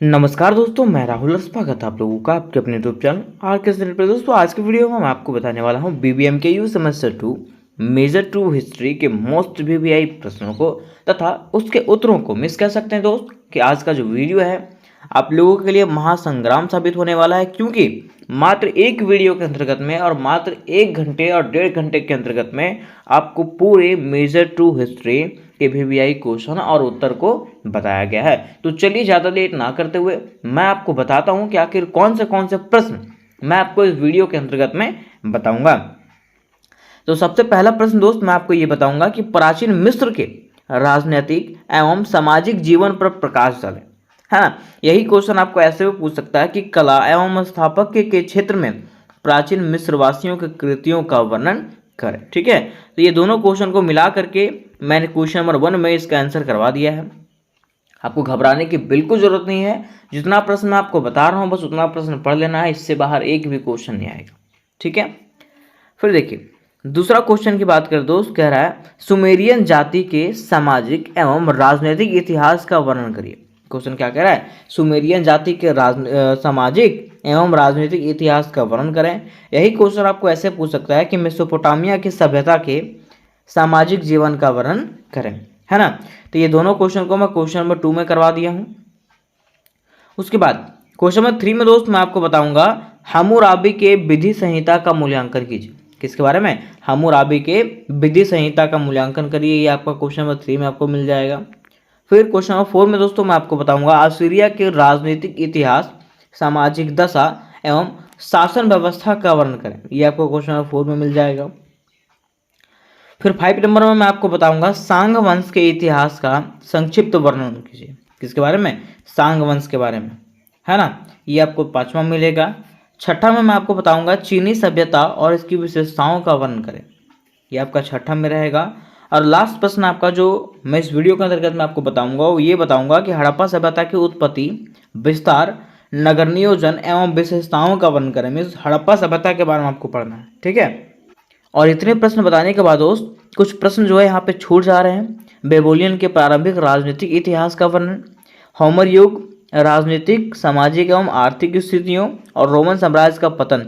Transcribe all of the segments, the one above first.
नमस्कार दोस्तों, मैं राहुल। स्वागत है आप लोगों का आपके अपने यूट्यूब चैनल आर के चैनल पर। दोस्तों आज की वीडियो में मैं आपको बताने वाला हूं बीबीएम के यू सेमेस्टर 2 मेजर 2 हिस्ट्री के मोस्ट वीवीआई प्रश्नों को तथा उसके उत्तरों को मिस कर सकते हैं दोस्त कि आज का जो वीडियो है आप लोगों के लिए महासंग्राम साबित होने वाला है, क्योंकि मात्र एक वीडियो के अंतर्गत में और मात्र 1 घंटे और 1.5 घंटे के अंतर्गत में आपको पूरे मेजर 2 हिस्ट्री के वीवीआई क्वेश्चन और उत्तर को बताया गया है। तो चलिए ज़्यादा लेट ना करते हुए मैं आपको बताता हूं कि आखिर कौन से प्रश्न मैं आपको इस वीडियो के अंतर्गत में बताऊंगा। तो सबसे पहला प्रश्न दोस्त मैं आपको ये बताऊंगा कि प्राचीन मिस्र के राजनीतिक एवं सामाजिक जीवन पर प्रकाश डालें, है ना। यही क्वेश्चन आपको ऐसे भी पूछ सकता है कि कला एवं स्थापत्य के क्षेत्र में प्राचीन मिस्र वासियों की कृतियों का वर्णन करें। ठीक है, तो ये दोनों क्वेश्चन को मिला करके मैंने क्वेश्चन नंबर 1 में इसका आंसर करवा दिया है। आपको घबराने की बिल्कुल जरूरत नहीं है। जितना प्रश्न मैं आपको बता रहा हूं बस उतना प्रश्न पढ़ लेना है, इससे बाहर एक भी क्वेश्चन नहीं आएगा। ठीक है, फिर देखिए दूसरा क्वेश्चन की बात करें दोस्त, कह रहा है सुमेरियन जाति के सामाजिक एवं राजनीतिक इतिहास का वर्णन करिए। क्वेश्चन क्या कह रहा है, सुमेरियन जाति के सामाजिक एवं राजनीतिक इतिहास का वर्णन करें। यही क्वेश्चन आपको ऐसे पूछ सकता है कि मेसोपोटामिया की सभ्यता के सामाजिक जीवन का वर्णन करें, है ना। तो ये दोनों क्वेश्चन को मैं क्वेश्चन नंबर 2 में करवा दिया हूं। उसके बाद क्वेश्चन नंबर 3 में दोस्त मैं आपको बताऊंगा हम्मुराबी के विधि संहिता का मूल्यांकन कीजिए। किसके बारे में, हम्मुराबी के विधि संहिता का मूल्यांकन करिए। ये आपका क्वेश्चन नंबर 3 में आपको मिल जाएगा। फिर क्वेश्चन नंबर 4 में दोस्तों मैं आपको बताऊंगा असीरिया के राजनीतिक इतिहास, सामाजिक दशा एवं शासन व्यवस्था का वर्णन करें। ये आपको क्वेश्चन नंबर 4 में मिल जाएगा। फिर 5 नंबर में मैं आपको बताऊंगा सांग वंश के इतिहास का संक्षिप्त वर्णन कीजिए। किसके बारे में, सांग वंश के बारे में, है ना। ये आपको 5वां मिलेगा। 6ठा में मैं आपको बताऊंगा चीनी सभ्यता और इसकी विशेषताओं का वर्णन करें। ये आपका 6ठा में रहेगा। और लास्ट प्रश्न आपका जो मैं इस वीडियो के अंतर्गत मैं आपको बताऊंगा वो ये बताऊंगा कि हड़प्पा सभ्यता की उत्पत्ति, विस्तार, नगर नियोजन एवं विशेषताओं का वर्णन करें। मीन्स हड़प्पा सभ्यता के बारे में आपको पढ़ना है। ठीक है, और इतने प्रश्न बताने के बाद दोस्त कुछ प्रश्न जो है यहाँ पे छूट जा रहे हैं। बेबोलियन के प्रारंभिक राजनीतिक इतिहास का वर्णन, होमर युग, राजनीतिक सामाजिक एवं आर्थिक स्थितियों और रोमन साम्राज्य का पतन।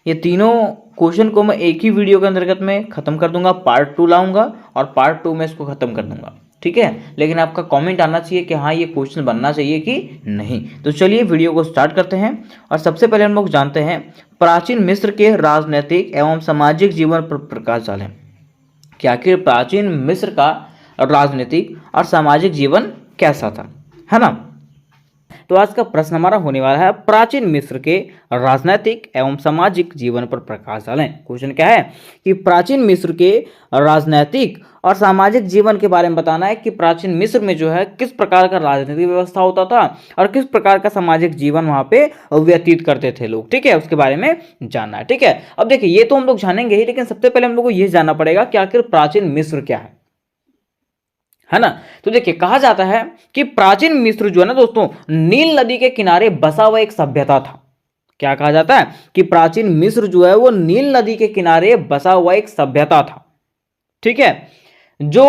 ये तीनों क्वेश्चन को मैं एक ही वीडियो के अंतर्गत में खत्म कर दूंगा। पार्ट 2 लाऊंगा और पार्ट 2 में इसको खत्म कर दूंगा। ठीक है, लेकिन आपका कमेंट आना चाहिए कि हाँ ये क्वेश्चन बनना चाहिए कि नहीं। तो चलिए वीडियो को स्टार्ट करते हैं। और सबसे पहले हम लोग जानते हैं प्राचीन मिस्र के राजनीतिक एवं सामाजिक जीवन पर प्रकाश डालें कि आखिर प्राचीन मिस्र का राजनीतिक और सामाजिक जीवन कैसा था, है ना। तो आज का प्रश्न हमारा होने वाला है प्राचीन मिस्र के राजनीतिक एवं सामाजिक जीवन पर प्रकाश डालें। क्वेश्चन क्या है कि प्राचीन मिस्र के राजनीतिक और सामाजिक जीवन के बारे में बताना है कि प्राचीन मिस्र में जो है किस प्रकार का राजनीतिक व्यवस्था होता था और किस प्रकार का सामाजिक जीवन वहां पे व्यतीत करते थे लोग। ठीक है, उसके बारे में जानना है। ठीक है, अब देखिए ये तो हम लोग जानेंगे ही, लेकिन सबसे पहले हम लोग को ये जानना पड़ेगा कि आखिर प्राचीन मिस्र क्या है ना। तो देखिए कहा जाता है कि प्राचीन मिस्र जो है ना दोस्तों नील नदी के किनारे बसा हुआ एक सभ्यता था। क्या कहा जाता है कि प्राचीन मिस्र जो है वो नील नदी के किनारे बसा हुआ एक सभ्यता था। ठीक है, जो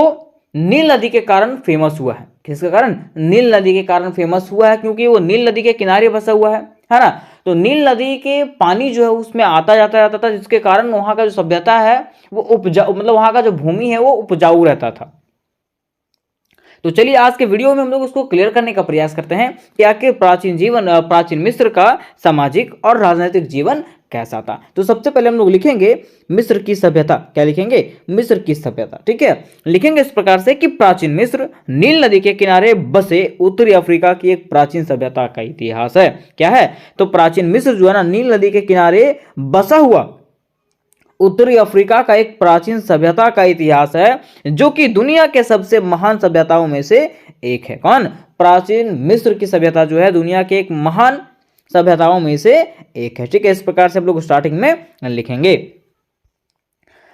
नील नदी के कारण फेमस हुआ है। किसके कारण, नील नदी के कारण फेमस हुआ है, क्योंकि वो नील नदी के किनारे बसा हुआ है ना। तो नील नदी के पानी जो है उसमें आता जाता था, जिसके कारण वहां का जो सभ्यता है वो उपजाऊ, मतलब वहां का जो भूमि है वो उपजाऊ रहता था। तो चलिए आज के वीडियो में हम लोग उसको क्लियर करने का प्रयास करते हैं कि आखिर प्राचीन मिस्र का सामाजिक और राजनीतिक जीवन कैसा था। तो सबसे पहले हम लोग लिखेंगे मिस्र की सभ्यता। क्या लिखेंगे, मिस्र की सभ्यता। ठीक है, लिखेंगे इस प्रकार से कि प्राचीन मिस्र नील नदी के किनारे बसे उत्तरी अफ्रीका की एक प्राचीन सभ्यता का इतिहास है। क्या है, तो प्राचीन मिस्र जो है ना नील नदी के किनारे बसा हुआ उत्तरी अफ्रीका का एक प्राचीन सभ्यता का इतिहास है, जो कि दुनिया के सबसे महान सभ्यताओं में से एक है। कौन, प्राचीन मिस्र की सभ्यता जो है दुनिया के एक महान सभ्यताओं में से एक है। ठीक है, इस प्रकार से हम लोग स्टार्टिंग में लिखेंगे।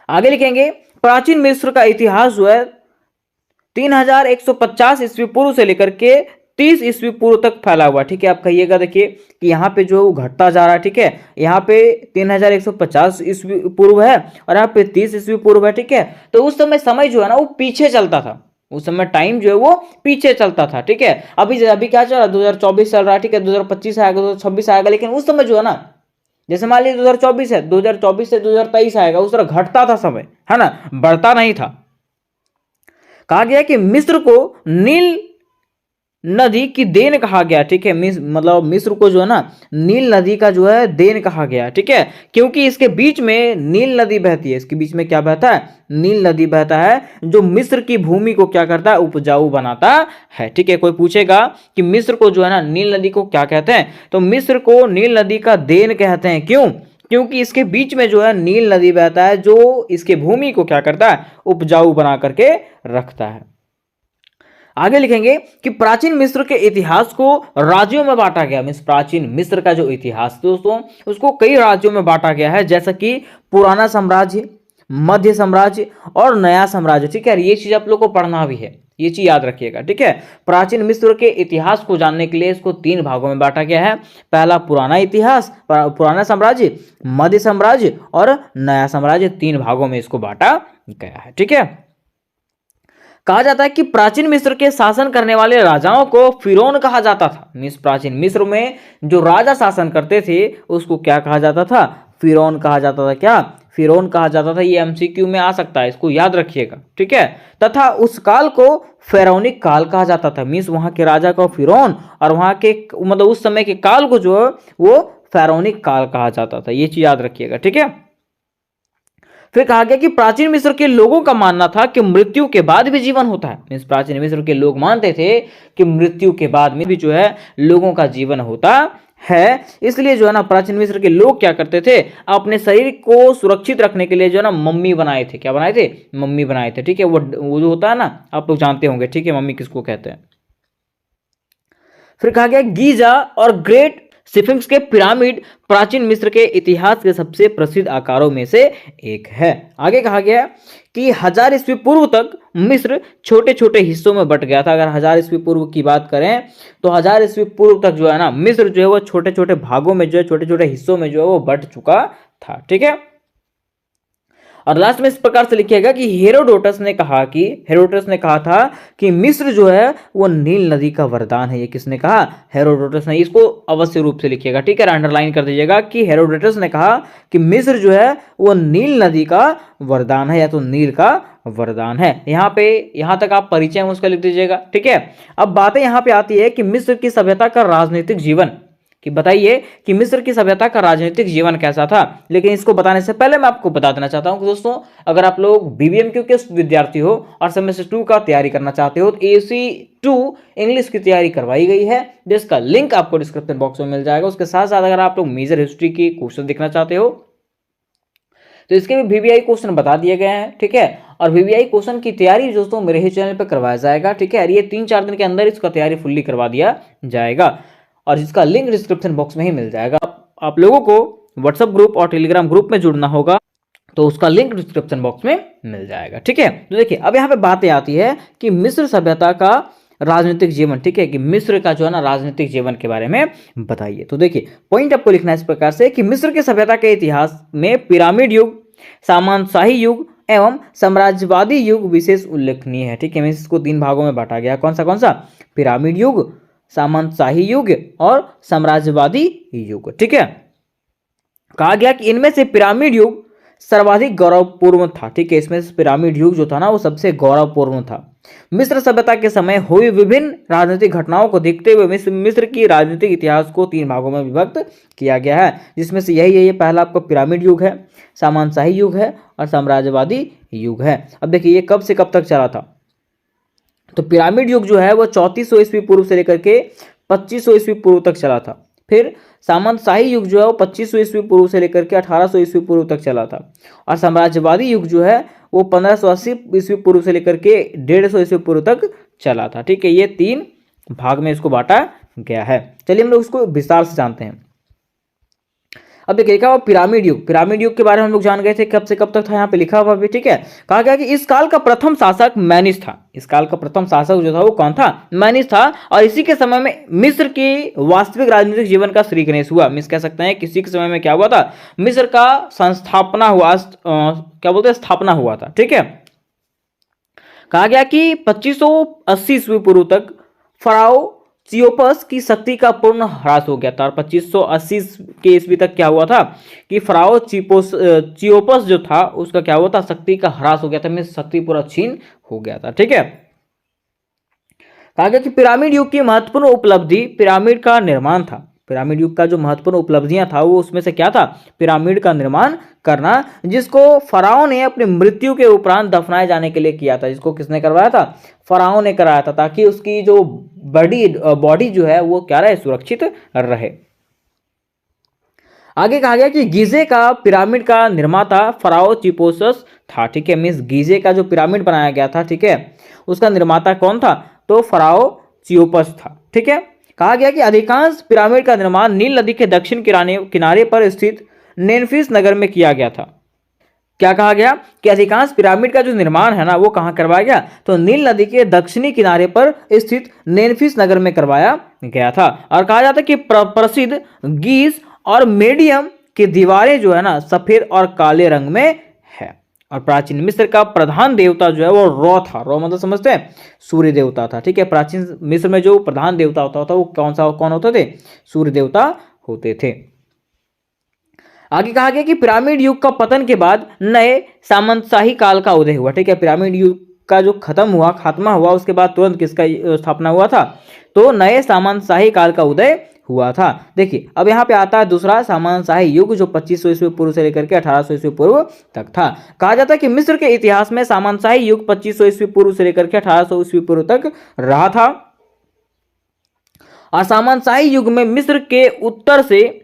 आगे लिखेंगे प्राचीन मिस्र का इतिहास जो है 3150 ईस्वी पूर्व से लेकर के 30 ईस्वी पूर्व तक फैला हुआ। ठीक है, आप कहिएगा देखिए कि यहाँ पे जो घटता जा रहा है। ठीक है, यहाँ पे 3150 ईस्वी पूर्व है और यहाँ पे 30 ईस्वी पूर्व है। ठीक है, तो उस समय जो है ना वो पीछे चलता था। उस समय टाइम जो है वो पीछे चलता था, ठीक है। अभी अभी क्या चल रहा है, 2024 चल रहा है, ठीक है, 2025 आएगा, 2026 आएगा, लेकिन उस समय जो है ना, जैसे मान लीजिए 2024 है, 2024 से 2023 आएगा, उस तरह घटता था समय, है ना, बढ़ता नहीं था। कहा गया कि मिस्र को नील नदी की देन कहा गया, ठीक है। मतलब मिस्र को जो है ना नील नदी का जो है देन कहा गया, ठीक है, क्योंकि इसके बीच में नील नदी बहती है। इसके बीच में क्या बहता है, नील नदी बहता है, जो मिस्र की भूमि को क्या करता है, उपजाऊ बनाता है, ठीक है। कोई पूछेगा कि मिस्र को जो है ना नील नदी को क्या कहते हैं, तो मिस्र को नील नदी का देन कहते हैं। क्यों? क्योंकि इसके बीच में जो है नील नदी बहता है, जो इसके भूमि को क्या करता है, उपजाऊ बना करके रखता है। आगे लिखेंगे कि प्राचीन मिस्र के इतिहास को राज्यों में बांटा गया। प्राचीन मिस्र का जो इतिहास दोस्तों, उसको कई राज्यों में बांटा गया है, जैसा कि पुराना साम्राज्य, मध्य साम्राज्य और नया साम्राज्य, ठीक है। ये चीज आप लोग को पढ़ना भी है, ये चीज याद रखिएगा, ठीक है। प्राचीन मिस्र के इतिहास को जानने के लिए इसको 3 भागों में बांटा गया है। पहला पुराना इतिहास, पुराना साम्राज्य, मध्य साम्राज्य और नया साम्राज्य, 3 भागों में इसको बांटा गया है, ठीक है। कहा जाता है कि प्राचीन मिस्र के शासन करने वाले राजाओं को फिरौन कहा जाता था। प्राचीन मिस्र में जो राजा शासन करते थे उसको क्या कहा जाता था, फिरौन कहा जाता था। क्या? फिरौन कहा जाता था। ये एमसीक्यू में आ सकता है, इसको याद रखिएगा, ठीक है। तथा उस काल को फेरोनिक काल कहा जाता था। वहां के राजा को फिरौन और वहां के मतलब उस समय के काल को जो है वो फेरोनिक काल कहा जाता था। ये चीज याद रखिएगा, ठीक है। फिर कहा गया कि प्राचीन मिस्र के लोगों का मानना था कि मृत्यु के बाद भी जीवन होता है। प्राचीन मिस्र के लोग मानते थे कि मृत्यु के बाद में भी जो है लोगों का जीवन होता है। इसलिए जो है ना प्राचीन मिस्र के लोग क्या करते थे, अपने शरीर को सुरक्षित रखने के लिए जो है ना मम्मी बनाए थे। क्या बनाए थे? मम्मी बनाए थे, ठीक है। वो जो होता है ना, आप लोग जानते होंगे, ठीक है, मम्मी किसको कहते हैं। फिर कहा गया गीजा और ग्रेट स्फिंक्स के पिरामिड प्राचीन मिस्र के इतिहास के सबसे प्रसिद्ध आकारों में से एक है। आगे कहा गया कि 1000 ईस्वी पूर्व तक मिस्र छोटे छोटे हिस्सों में बट गया था। अगर 1000 ईस्वी पूर्व की बात करें तो 1000 ईस्वी पूर्व तक जो है ना मिस्र जो है वो छोटे छोटे भागों में जो है, छोटे छोटे हिस्सों में जो है वो बट चुका था, ठीक है। और लास्ट में इस प्रकार से लिखिएगा कि हेरोडोटस ने कहा था कि मिस्र जो है वो नील नदी का वरदान है। ये किसने कहा? हेरोडोटस ने। इसको अवश्य रूप से लिखिएगा, ठीक है, अंडरलाइन कर दीजिएगा कि हेरोडोटस ने कहा कि मिस्र जो है वो नील नदी का वरदान है, या तो नील का वरदान है। यहां तक आप परिचय में उसका लिख दीजिएगा, ठीक है। अब बातें यहां पे आती है कि मिस्र की सभ्यता का राजनीतिक जीवन, कि बताइए कि मिस्र की सभ्यता का राजनीतिक जीवन कैसा था। लेकिन इसको बताने से पहले मैं आपको बता देना चाहता हूं कि दोस्तों, अगर आप लोग बीबीएमक्यू के विद्यार्थी हो और सेमेस्टर 2 का तैयारी करना चाहते हो तो AC2 इंग्लिश की तैयारी करवाई गई है, जिसका लिंक आपको डिस्क्रिप्शन बॉक्स में मिल जाएगा। उसके साथ साथ अगर आप लोग मेजर हिस्ट्री की क्वेश्चन देखना चाहते हो तो इसके भी VBI क्वेश्चन बता दिए गए हैं, ठीक है। और VBI क्वेश्चन की तैयारी दोस्तों मेरे ही चैनल पर करवाया जाएगा, ठीक है। और ये 3-4 दिन के अंदर इसका तैयारी फुल्ली करवा दिया जाएगा और जिसका लिंक डिस्क्रिप्शन बॉक्स में ही मिल जाएगा। आप लोगों को व्हाट्सएप ग्रुप और टेलीग्राम ग्रुप में जुड़ना होगा, तो उसका लिंक डिस्क्रिप्शन बॉक्स में मिल जाएगा, ठीक है। तो देखिए अब यहाँ पे बातें आती है कि मिस्र सभ्यता का राजनीतिक जीवन, ठीक है, कि मिस्र का जो है ना राजनीतिक जीवन के बारे में बताइए। तो देखिए पॉइंट आपको लिखना है इस प्रकार से कि मिस्र के सभ्यता के इतिहास में पिरामिड युग, सामंतशाही युग एवं साम्राज्यवादी युग विशेष उल्लेखनीय है, ठीक है। इसको 3 भागों में बांटा गया। कौन सा? पिरामिड युग, सामंतशाही युग और साम्राज्यवादी युग, ठीक है। कहा गया कि इनमें से पिरामिड युग सर्वाधिक गौरवपूर्ण था, ठीक है। इसमें से पिरामिड युग जो था ना वो सबसे गौरवपूर्ण था। मिस्र सभ्यता के समय हुई विभिन्न राजनीतिक घटनाओं को देखते हुए मिस्र की राजनीतिक इतिहास को 3 भागों में विभक्त किया गया है, जिसमें से यही है, ये पहला आपका पिरामिड युग है, सामंतशाही युग है और साम्राज्यवादी युग है। अब देखिए ये कब से कब तक चला था, तो पिरामिड युग जो है वो 3400 ईस्वी पूर्व से लेकर के 2500 ईस्वी पूर्व तक चला था। फिर सामंतशाही युग जो है वो 2500 ईस्वी पूर्व से लेकर के 1800 ईस्वी पूर्व तक चला था। और साम्राज्यवादी युग जो है वो 1580 ईस्वी पूर्व से लेकर के 150 ईस्वी पूर्व तक चला था, ठीक है। ये 3 भाग में इसको बांटा गया है। चलिए हम लोग उसको विस्तार से जानते हैं। अब देखिए लिखा हुआ पिरामिड युग के बारे में हम लोग जान गए थे, कब से कब तक था, यहाँ पे लिखा हुआ भी, ठीक है। कहा गया कि इस काल का प्रथम शासक मैनिस था। इस काल का प्रथम शासक जो था वो कौन था? मैनिस था। और इसी के समय में मिस्र की वास्तविक राजनीतिक जीवन का श्री गणेश हुआ। मिस कह सकते हैं किसी के समय में क्या हुआ था, मिस्र का संस्थापना हुआ, क्या बोलते हैं, स्थापना हुआ था, ठीक है। कहा गया कि 2580 ईस्वी पूर्व तक फराओ चियोपस की शक्ति का पूर्ण ह्रास हो गया था। और 2580 के ईस्वी तक क्या हुआ था कि फराओ चियोपस जो था उसका क्या हुआ था, शक्ति का ह्रास हो गया था, मीन्स शक्ति पूरा छीन हो गया था। ठीक है, कहा गया कि पिरामिड युग की महत्वपूर्ण उपलब्धि पिरामिड का निर्माण था। पिरामिड युग का जो महत्वपूर्ण उपलब्धियां था वो उसमें से क्या था, पिरामिड का निर्माण करना, जिसको फराओ ने अपनी मृत्यु के उपरांत दफनाए जाने के लिए किया था। जिसको किसने करवाया था, फराओ ने कराया था, ताकि उसकी जो बॉडी जो है वो क्या रहे, सुरक्षित रहे। आगे कहा गया कि गीजे का पिरामिड का निर्माता फराओ चिपोसस था। ठीक है, मीन्स गीजे का जो पिरामिड बनाया गया था, ठीक है, उसका निर्माता कौन था, तो फराओ चियोपस था। ठीक है, कहा गया कि अधिकांश पिरामिड का निर्माण नील नदी के दक्षिण किनारे पर स्थित नेनफिस नगर में किया गया था। क्या कहा गया कि अधिकांश पिरामिड का जो निर्माण है ना वो कहां करवाया गया, तो नील नदी के दक्षिणी किनारे पर स्थित नेनफिस नगर में करवाया गया था। और कहा जाता है कि प्रसिद्ध गीज और मेडियम की दीवारें जो है ना सफेद और काले रंग में है। और प्राचीन मिस्र का प्रधान देवता जो है वो रॉ था। रॉ मतलब समझते हैं, सूर्य देवता था। ठीक है, प्राचीन मिस्र में जो प्रधान देवता होता था वो कौन होते थे, सूर्य देवता होते थे। आगे कहा गया कि पिरामिड युग का पतन के बाद नए सामंतशाही काल का उदय हुआ। ठीक है, पिरामिड युग का जो खात्मा हुआ उसके बाद तुरंत किसका स्थापना हुआ था, तो नए सामंतशाही काल का उदय हुआ था। देखिए अब यहाँ पे आता है दूसरा सामंतशाही युग, जो 2500 ईस्वी पूर्व से लेकर के 1800 ईस्वी पूर्व तक था। कहा जाता है कि मिस्र के इतिहास में सामंतशाही युग 2500 ईस्वी पूर्व से लेकर के 1800 ईस्वी पूर्व तक रहा था। और सामंतशाही युग में मिस्र के उत्तर से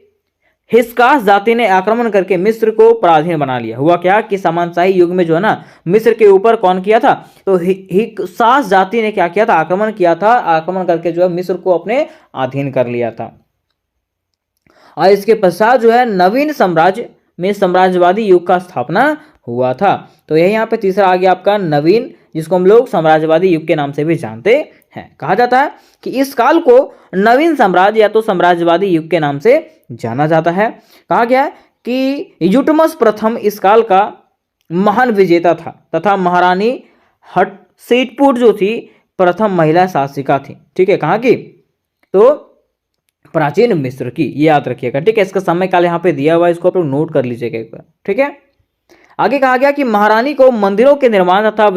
हिस्कास जाति ने आक्रमण करके मिस्र को पराधीन बना लिया। हुआ क्या कि सामंतशाही युग में जो है ना मिस्र के ऊपर कौन किया था, तो हिस्कास जाति ने क्या किया था, आक्रमण किया था। आक्रमण करके जो है मिस्र को अपने अधीन कर लिया था। और इसके पश्चात जो है नवीन साम्राज्य में साम्राज्यवादी युग का स्थापना हुआ था। तो यही यहाँ पे तीसरा आ गया आपका नवीन, जिसको हम लोग साम्राज्यवादी युग के नाम से भी जानते हैं। कहा जाता है कि इस काल को नवीन साम्राज्य या तो साम्राज्यवादी युग के नाम से जाना जाता है। कहा गया कि यूटमस प्रथम इस काल का महान विजेता था तथा महारानी हटशेटपुर जो थी प्रथम महिला शासिका थी। ठीक है, कहाँ की, तो प्राचीन मिस्र की, ये याद रखिएगा। ठीक है, इसका समय काल यहाँ पे दिया हुआ है, इसको आप लोग नोट कर लीजिएगा एक बार। ठीक है, आगे कहा गया कि महारानी को मंदिरों के निर्माण तथा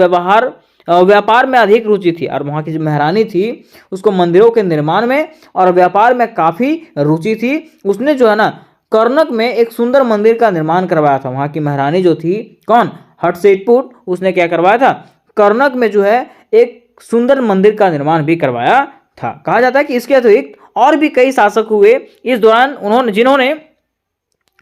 व्यापार में अधिक रुचि थी। और वहाँ की जो महारानी थी उसको मंदिरों के निर्माण में और व्यापार में काफ़ी रुचि थी। उसने जो है ना कर्नक में एक सुंदर मंदिर का निर्माण करवाया था। वहाँ की महारानी जो थी कौन, हटशेटपुर, उसने क्या करवाया था, कर्नक में जो है एक सुंदर मंदिर का निर्माण भी करवाया था। कहा जाता है कि इसके अतिरिक्त और भी कई शासक हुए इस दौरान जिन्होंने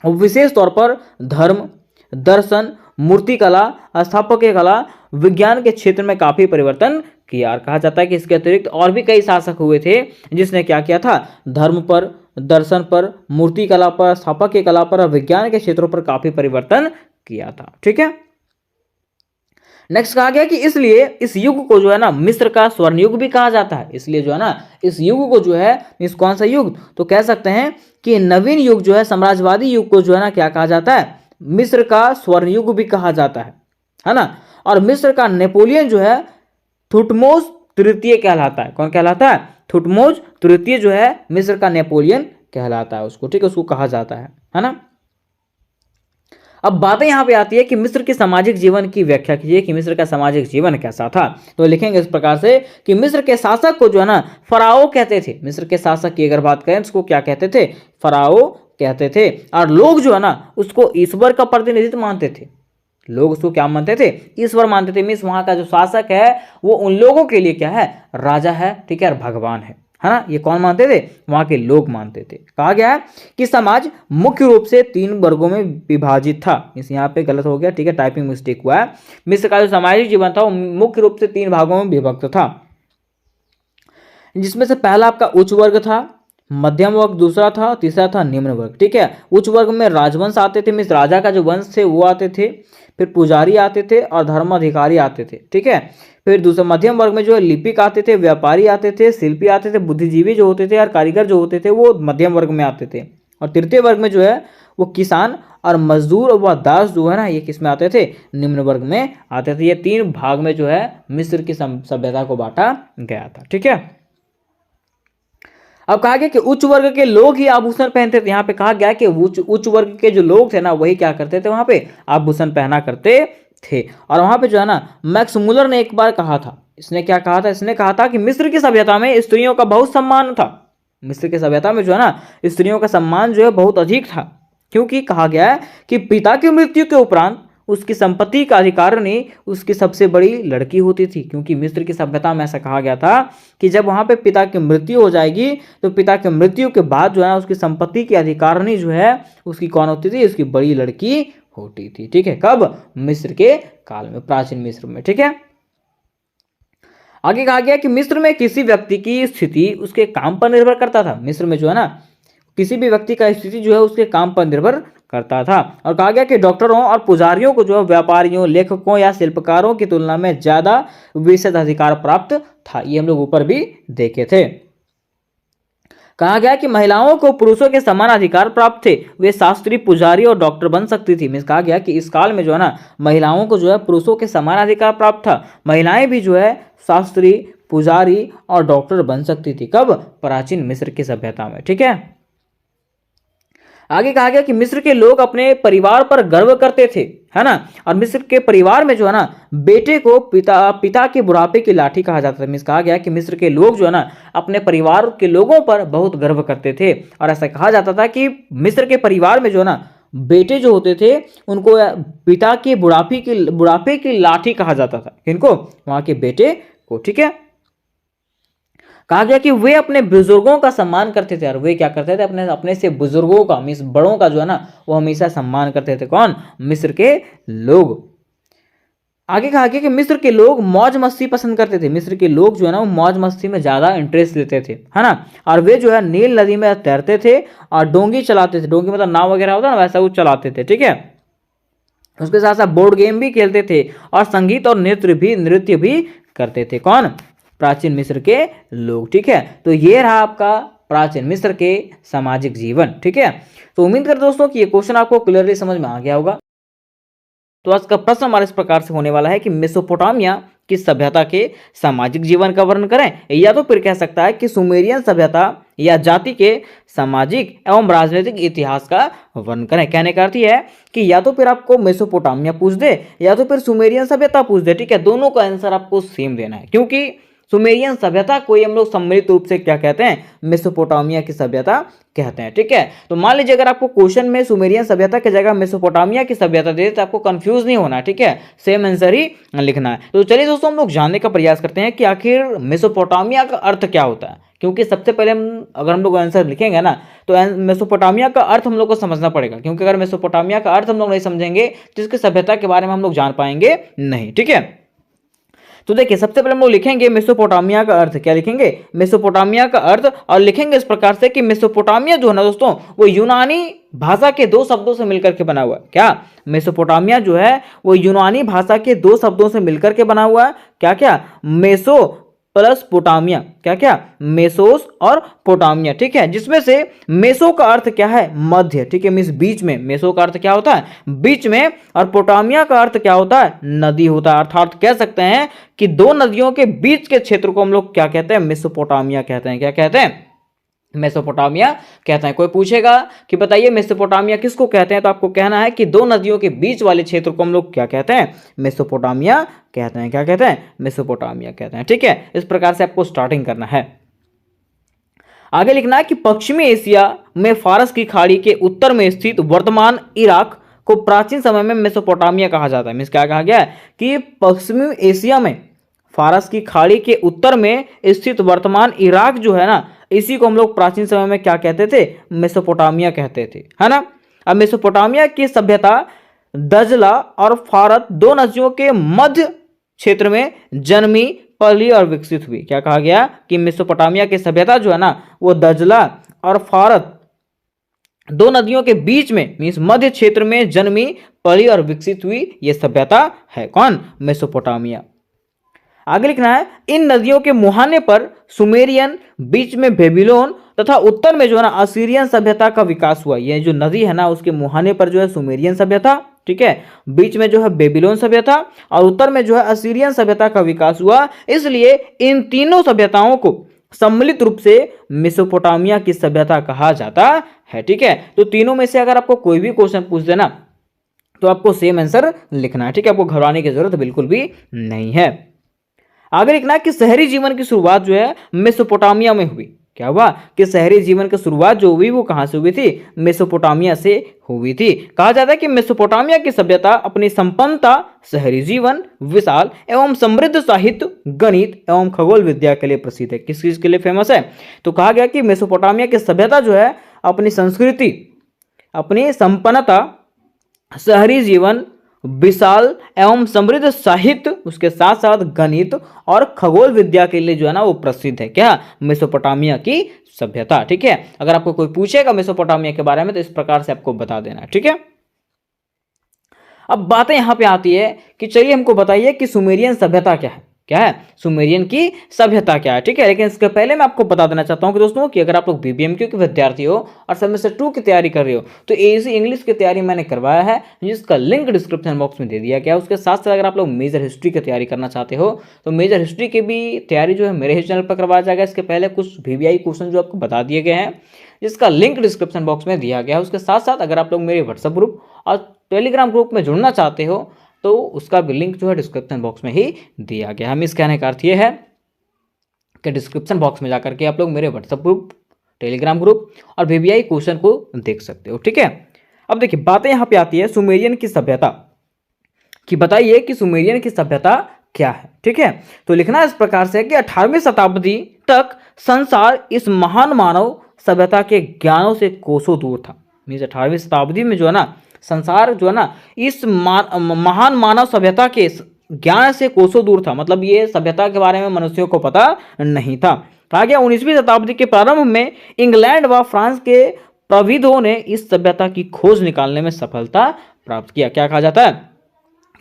विशेष तौर पर धर्म, दर्शन, मूर्तिकला, स्थापत्य कला, विज्ञान के क्षेत्र में काफी परिवर्तन किया। कहा जाता है कि इसके अतिरिक्त और भी कई शासक हुए थे जिसने क्या किया था, धर्म पर, दर्शन पर, मूर्तिकला पर, स्थापत्य कला पर और विज्ञान के क्षेत्रों पर काफी परिवर्तन किया था। ठीक है, नेक्स्ट कहा गया कि इसलिए इस युग को जो है ना मिस्र का स्वर्ण युग भी कहा जाता है। इसलिए जो है ना इस युग को जो है, इस कौन सा युग, तो कह सकते हैं कि नवीन युग जो है साम्राज्यवादी युग को जो है ना क्या कहा जाता है, मिस्र का स्वर्ण युग भी कहा जाता है ना। और मिस्र का नेपोलियन जो है थुटमोस तृतीय कहलाता है। कौन कहलाता है, थुटमोस तृतीय जो है मिस्र का नेपोलियन कहलाता है उसको। ठीक है, उसको कहा जाता है ना। अब बातें यहाँ पे आती है कि मिस्र के सामाजिक जीवन की व्याख्या कीजिए कि मिस्र का सामाजिक जीवन कैसा था। तो लिखेंगे इस प्रकार से कि मिस्र के शासक को जो है ना फराओ कहते थे। मिस्र के शासक की अगर बात करें तो उसको क्या कहते थे, फराओ कहते थे। और लोग जो है ना उसको ईश्वर का प्रतिनिधित्व मानते थे। लोग उसको क्या मानते थे, ईश्वर मानते थे। मीन्स वहां का जो शासक है वो उन लोगों के लिए क्या है, राजा है। ठीक है, और भगवान है ना। ये कौन मानते थे, वहां के लोग मानते थे। कहा गया है कि समाज मुख्य रूप से 3 वर्गों में विभाजित था। इस यहाँ पे गलत हो गया, ठीक है, टाइपिंग मिस्टेक हुआ है। मिस्र का जो सामाजिक जीवन था वो मुख्य रूप से 3 भागों में विभक्त था, जिसमें से पहला आपका उच्च वर्ग था, मध्यम वर्ग दूसरा था, तीसरा था निम्न वर्ग। ठीक है, उच्च वर्ग में राजवंश आते थे, मीन्स राजा का जो वंश थे वो आते थे, फिर पुजारी आते थे और धर्माधिकारी आते थे। ठीक है, फिर दूसरे मध्यम वर्ग में जो है लिपिक आते थे, व्यापारी आते थे, शिल्पी आते थे, बुद्धिजीवी जो होते थे और कारीगर जो होते थे वो मध्यम वर्ग में आते थे। और तृतीय वर्ग में जो है वो किसान और मजदूर व दास जो है ना ये किस में आते थे, निम्न वर्ग में आते थे। ये 3 भाग में जो है मिस्र की सभ्यता को बांटा गया था। ठीक है, अब कहा गया कि उच्च वर्ग के लोग ही आभूषण पहनते थे। यहाँ पे कहा गया कि उच्च वर्ग के जो लोग थे ना वही क्या करते थे, वहां पे आभूषण पहना करते थे। और वहां पे जो है ना मैक्स मुलर ने एक बार कहा था, इसने क्या कहा था, इसने कहा था कि मिस्र की सभ्यता में स्त्रियों का बहुत सम्मान था। मिस्र की सभ्यता में जो है ना स्त्रियों का सम्मान जो है बहुत अधिक था, क्योंकि कहा गया है कि पिता की मृत्यु के उपरांत उसकी संपत्ति का अधिकारिणी उसकी सबसे बड़ी लड़की होती थी। क्योंकि मिस्र की सभ्यता में ऐसा कहा गया था कि जब वहां पे पिता की मृत्यु हो जाएगी तो पिता की मृत्यु के बाद जो है उसकी संपत्ति की अधिकारिणी जो है उसकी कौन होती थी, उसकी बड़ी लड़की होती थी। ठीक है, कब, मिस्र के काल में, प्राचीन मिस्र में। ठीक है, आगे कहा गया कि मिस्र में किसी व्यक्ति की स्थिति उसके काम पर निर्भर करता था। मिस्र में जो है ना किसी भी व्यक्ति का स्थिति जो है उसके काम पर निर्भर करता था। और कहा गया कि डॉक्टरों और पुजारियों को जो है व्यापारियों, लेखकों या शिल्पकारों की तुलना में ज्यादा विशेषाधिकार प्राप्त था। ये हम लोग ऊपर भी देखे थे। कहा गया कि महिलाओं को पुरुषों के समान अधिकार प्राप्त थे, वे शास्त्री, पुजारी और डॉक्टर बन सकती थी। मीन्स कहा गया कि इस काल में जो है ना महिलाओं को जो है पुरुषों के समान अधिकार प्राप्त था, महिलाएं भी जो है शास्त्री, पुजारी और डॉक्टर बन सकती थी। कब, प्राचीन मिस्र की सभ्यता में। ठीक है, आगे कहा गया कि मिस्र के लोग अपने परिवार पर गर्व करते थे, है ना। और मिस्र के परिवार में जो है ना बेटे को पिता के बुढ़ापे की लाठी कहा जाता था। मिस कहा गया कि मिस्र के लोग जो है ना अपने परिवार के लोगों पर बहुत गर्व करते थे। और ऐसा कहा जाता था कि मिस्र के परिवार में जो है ना बेटे जो होते थे उनको पिता के बुढ़ापे की लाठी कहा जाता था। किनको, वहां के बेटे को। ठीक है, कहा गया कि वे अपने बुजुर्गों का सम्मान करते थे। और वे क्या करते थे, अपने अपने से बुजुर्गों का, मीन्स बड़ों का जो है ना वो हमेशा सम्मान करते थे। कौन, मिस्र के लोग। आगे कहा गया कि मिस्र के लोग मौज मस्ती पसंद करते थे। मिस्र के लोग जो है ना वो मौज मस्ती में ज्यादा इंटरेस्ट लेते थे, है ना। और वे जो है नील नदी में तैरते थे और डोंगी चलाते थे। डोंगी मतलब नाव वगैरह होता है ना, वैसा वो चलाते थे। ठीक है, उसके साथ साथ बोर्ड गेम भी खेलते थे और संगीत और नृत्य भी करते थे। कौन, प्राचीन मिस्र के लोग। ठीक है, तो ये रहा आपका प्राचीन मिस्र के सामाजिक जीवन। ठीक है, तो उम्मीद करते दोस्तों कि ये क्वेश्चन आपको क्लियरली समझ में आ गया होगा। तो आज का प्रश्न हमारे इस प्रकार से होने वाला है कि मेसोपोटामिया की सभ्यता के सामाजिक जीवन का वर्णन करें, या तो फिर कह सकता है कि सुमेरियन सभ्यता या जाति के सामाजिक एवं राजनीतिक इतिहास का वर्णन करें। कहने का अर्थ है कि या तो फिर आपको मेसोपोटामिया पूछ दे या तो फिर सुमेरियन सभ्यता पूछ दे। ठीक है, दोनों का आंसर आपको सेम देना है, क्योंकि सुमेरियन सभ्यता को हम लोग सम्मिलित रूप से क्या कहते हैं, मेसोपोटामिया की सभ्यता कहते हैं। ठीक है, तो मान लीजिए अगर आपको क्वेश्चन में सुमेरियन सभ्यता की जगह मेसोपोटामिया की सभ्यता दे तो आपको कंफ्यूज नहीं होना। ठीक है, सेम आंसर ही लिखना है। तो चलिए दोस्तों हम लोग जानने का प्रयास करते हैं कि आखिर मेसोपोटामिया का अर्थ क्या होता है, क्योंकि सबसे पहले अगर हम लोग आंसर लिखेंगे ना तो मेसोपोटामिया का अर्थ हम लोग को समझना पड़ेगा, क्योंकि अगर मेसोपोटामिया का अर्थ हम लोग नहीं समझेंगे तो इसकी सभ्यता के बारे में हम लोग जान पाएंगे नहीं। ठीक है, तो देखिए सबसे पहले हम लोग लिखेंगे मेसोपोटामिया का अर्थ। क्या लिखेंगे, मेसोपोटामिया का अर्थ, और लिखेंगे इस प्रकार से कि मेसोपोटामिया जो है ना दोस्तों वो यूनानी भाषा के 2 शब्दों से मिलकर के बना हुआ है। क्या, मेसोपोटामिया जो है वो यूनानी भाषा के 2 शब्दों से मिलकर के बना हुआ है। क्या क्या, मेसो प्लस पोटामिया। क्या क्या, मेसोस और पोटामिया। ठीक है, जिसमें से मेसो का अर्थ क्या है, मध्य। ठीक है, मीन्स बीच में। मेसो का अर्थ क्या होता है, बीच में। और पोटामिया का अर्थ क्या होता है, नदी होता है। अर्थात कह सकते हैं कि 2 नदियों के बीच के क्षेत्र को हम लोग क्या कहते हैं, मेसोपोटामिया कहते हैं। क्या कहते हैं, मेसोपोटामिया कहते हैं। कोई पूछेगा कि बताइए मेसोपोटामिया किसको कहते हैं, तो आपको कहना है कि 2 नदियों के बीच वाले क्षेत्र को हम लोग क्या कहते हैं, मेसोपोटामिया कहते हैं। क्या कहते हैं, मेसोपोटामिया कहते हैं। ठीक है, इस प्रकार से आपको स्टार्टिंग करना है। आगे लिखना है कि पश्चिमी एशिया में फारस की खाड़ी के उत्तर में स्थित वर्तमान इराक को प्राचीन समय में मेसोपोटामिया कहा जाता है। मीन्स क्या कहा गया है कि पश्चिमी एशिया में फारस की खाड़ी के उत्तर में स्थित वर्तमान इराक जो है ना इसी को हम लोग प्राचीन समय में क्या कहते थे, मेसोपोटामिया कहते थे, है ना। अब मेसोपोटामिया की सभ्यता दजला और फारत 2 नदियों के मध्य क्षेत्र में जन्मी, पली और विकसित हुई। क्या कहा गया कि मेसोपोटामिया की सभ्यता जो है ना वो दजला और फारत 2 नदियों के बीच में मीन्स मध्य क्षेत्र में जन्मी, पली और विकसित हुई ये सभ्यता है। कौन, मेसोपोटामिया। आगे लिखना है इन नदियों के मुहाने पर सुमेरियन, बीच में बेबीलोन तथा उत्तर में जो है ना असीरियन सभ्यता का विकास हुआ। ये जो नदी है ना उसके मुहाने पर जो है सुमेरियन सभ्यता, ठीक है, बीच में जो है बेबीलोन सभ्यता और उत्तर में जो है असीरियन सभ्यता का विकास हुआ। इसलिए इन तीनों सभ्यताओं को सम्मिलित रूप से मेसोपोटामिया की सभ्यता कहा जाता है। ठीक है, तो तीनों में से अगर आपको कोई भी क्वेश्चन पूछ देना तो आपको सेम आंसर लिखना है। ठीक है, आपको घबराने की जरूरत बिल्कुल भी नहीं है। आगे लिखना कि शहरी जीवन की शुरुआत जो है मेसोपोटामिया में हुई। क्या हुआ कि शहरी जीवन की शुरुआत जो हुई वो कहां से हुई थी? मेसोपोटामिया से हुई थी। कहा जाता है कि मेसोपोटामिया की सभ्यता अपनी संपन्नता, शहरी जीवन, विशाल एवं समृद्ध साहित्य, गणित एवं खगोल विद्या के लिए प्रसिद्ध है। किस चीज के लिए फेमस है? तो कहा गया कि मेसोपोटामिया की सभ्यता जो है अपनी संस्कृति, अपनी संपन्नता, शहरी जीवन, विशाल एवं समृद्ध साहित्य, उसके साथ साथ गणित और खगोल विद्या के लिए जो है ना वो प्रसिद्ध है। क्या? मेसोपोटामिया की सभ्यता। ठीक है, अगर आपको कोई पूछेगा मेसोपोटामिया के बारे में तो इस प्रकार से आपको बता देना। ठीक है, अब बातें यहां पे आती है कि चलिए हमको बताइए कि सुमेरियन सभ्यता क्या है। क्या है? सुमेरियन की सभ्यता क्या है। ठीक है, लेकिन इसके पहले मैं आपको बता देना चाहता हूं कि दोस्तों कि अगर आप लोग बीबीएमक्यू के विद्यार्थी हो और सेमेस्टर 2 की तैयारी कर रहे हो तो एजी इंग्लिश की तैयारी मैंने करवाया है, जिसका लिंक डिस्क्रिप्शन बॉक्स में दे दिया गया है। उसके साथ साथ अगर आप लोग मेजर हिस्ट्री की तैयारी करना चाहते हो तो मेजर हिस्ट्री की भी तैयारी जो है मेरे ही चैनल पर करवाया जाएगा। इसके पहले कुछ वीवीआई क्वेश्चन जो आपको बता दिए गए हैं, जिसका लिंक डिस्क्रिप्शन बॉक्स में दिया गया है। उसके साथ साथ अगर आप लोग मेरे व्हाट्सएप ग्रुप और टेलीग्राम ग्रुप में जुड़ना चाहते हो तो उसका भी लिंक जो है डिस्क्रिप्शन बॉक्स में ही दिया गया है। हम इस कहने का अर्थ ये है कि डिस्क्रिप्शन बॉक्स में जाकर के आप लोग मेरे व्हाट्सएप ग्रुप, टेलीग्राम ग्रुप और वीवीआई क्वेश्चन को देख सकते हो। ठीक है, अब देखिए बातें यहां पे आती है सुमेरियन की सभ्यता कि बताइए कि सुमेरियन की सभ्यता क्या है। ठीक है, तो लिखना इस प्रकार से कि 18वीं शताब्दी तक संसार इस महान मानव सभ्यता के ज्ञानों से कोसों दूर था। मीन्स 18वीं शताब्दी में जो है ना संसार जो है ना इस महान मानव सभ्यता के ज्ञान से कोसों दूर था। मतलब ये सभ्यता के बारे में मनुष्यों को पता नहीं था। कहा गया 19वीं शताब्दी के प्रारंभ में इंग्लैंड व फ्रांस के प्रविदों ने इस सभ्यता की खोज निकालने में सफलता प्राप्त किया। क्या कहा जाता है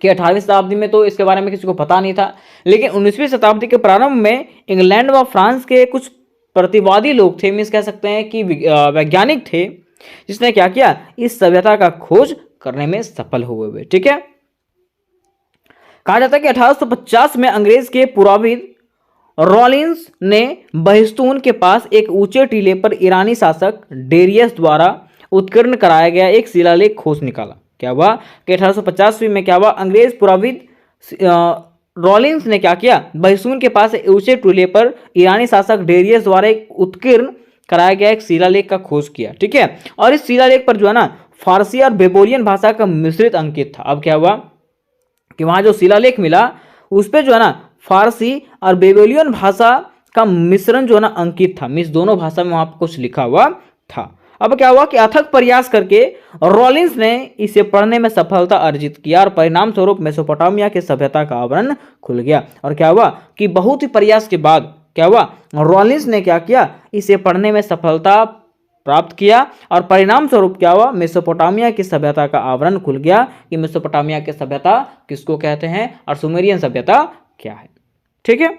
कि 18वीं शताब्दी में तो इसके बारे में किसी को पता नहीं था, लेकिन 19वीं शताब्दी के प्रारंभ में इंग्लैंड व फ्रांस के कुछ प्रतिवादी लोग थे, मीन्स कह सकते हैं कि वैज्ञानिक थे, जिसने क्या किया? इस सभ्यता का खोज करने में सफल हुए। ठीक है, कहा जाता है कि 1850 में अंग्रेज के पुराविद रॉलिंस ने बहिस्तून के पास एक ऊंचे टीले पर ईरानी शासक डेरियस द्वारा उत्कीर्ण कराया गया एक शिलालेख खोज निकाला। क्या हुआ कि 1850 में क्या हुआ? अंग्रेज पुराविद रॉलिंस ने क्या किया? बहिस्तून के पास ऊंचे टीले पर ईरानी शासक डेरियस द्वारा एक उत्कीर्ण कराया गया एक शिलालेख का खोज किया। ठीक है, और इस शिलालेख पर जो है ना फारसी और बेबोलियन भाषा का मिश्रित अंकित था। अब क्या हुआ कि वहां जो शिलालेख मिला उस पर जो है ना फारसी और बेबोलियन भाषा का मिश्रण जो है ना अंकित था। मीन्स दोनों भाषा में वहां पर कुछ लिखा हुआ था। अब क्या हुआ कि अथक प्रयास करके रॉलिंस ने इसे पढ़ने में सफलता अर्जित किया और परिणाम स्वरूप मेसोपोटामिया की सभ्यता का आवरण खुल गया। और क्या हुआ कि बहुत ही प्रयास के बाद क्या हुआ? रॉलिंस ने क्या किया? इसे पढ़ने में सफलता प्राप्त किया और परिणाम स्वरूप क्या हुआ? मेसोपोटामिया की सभ्यता का आवरण खुल गया कि मेसोपोटामिया की सभ्यता किसको कहते हैं और सुमेरियन सभ्यता क्या है। ठीक है,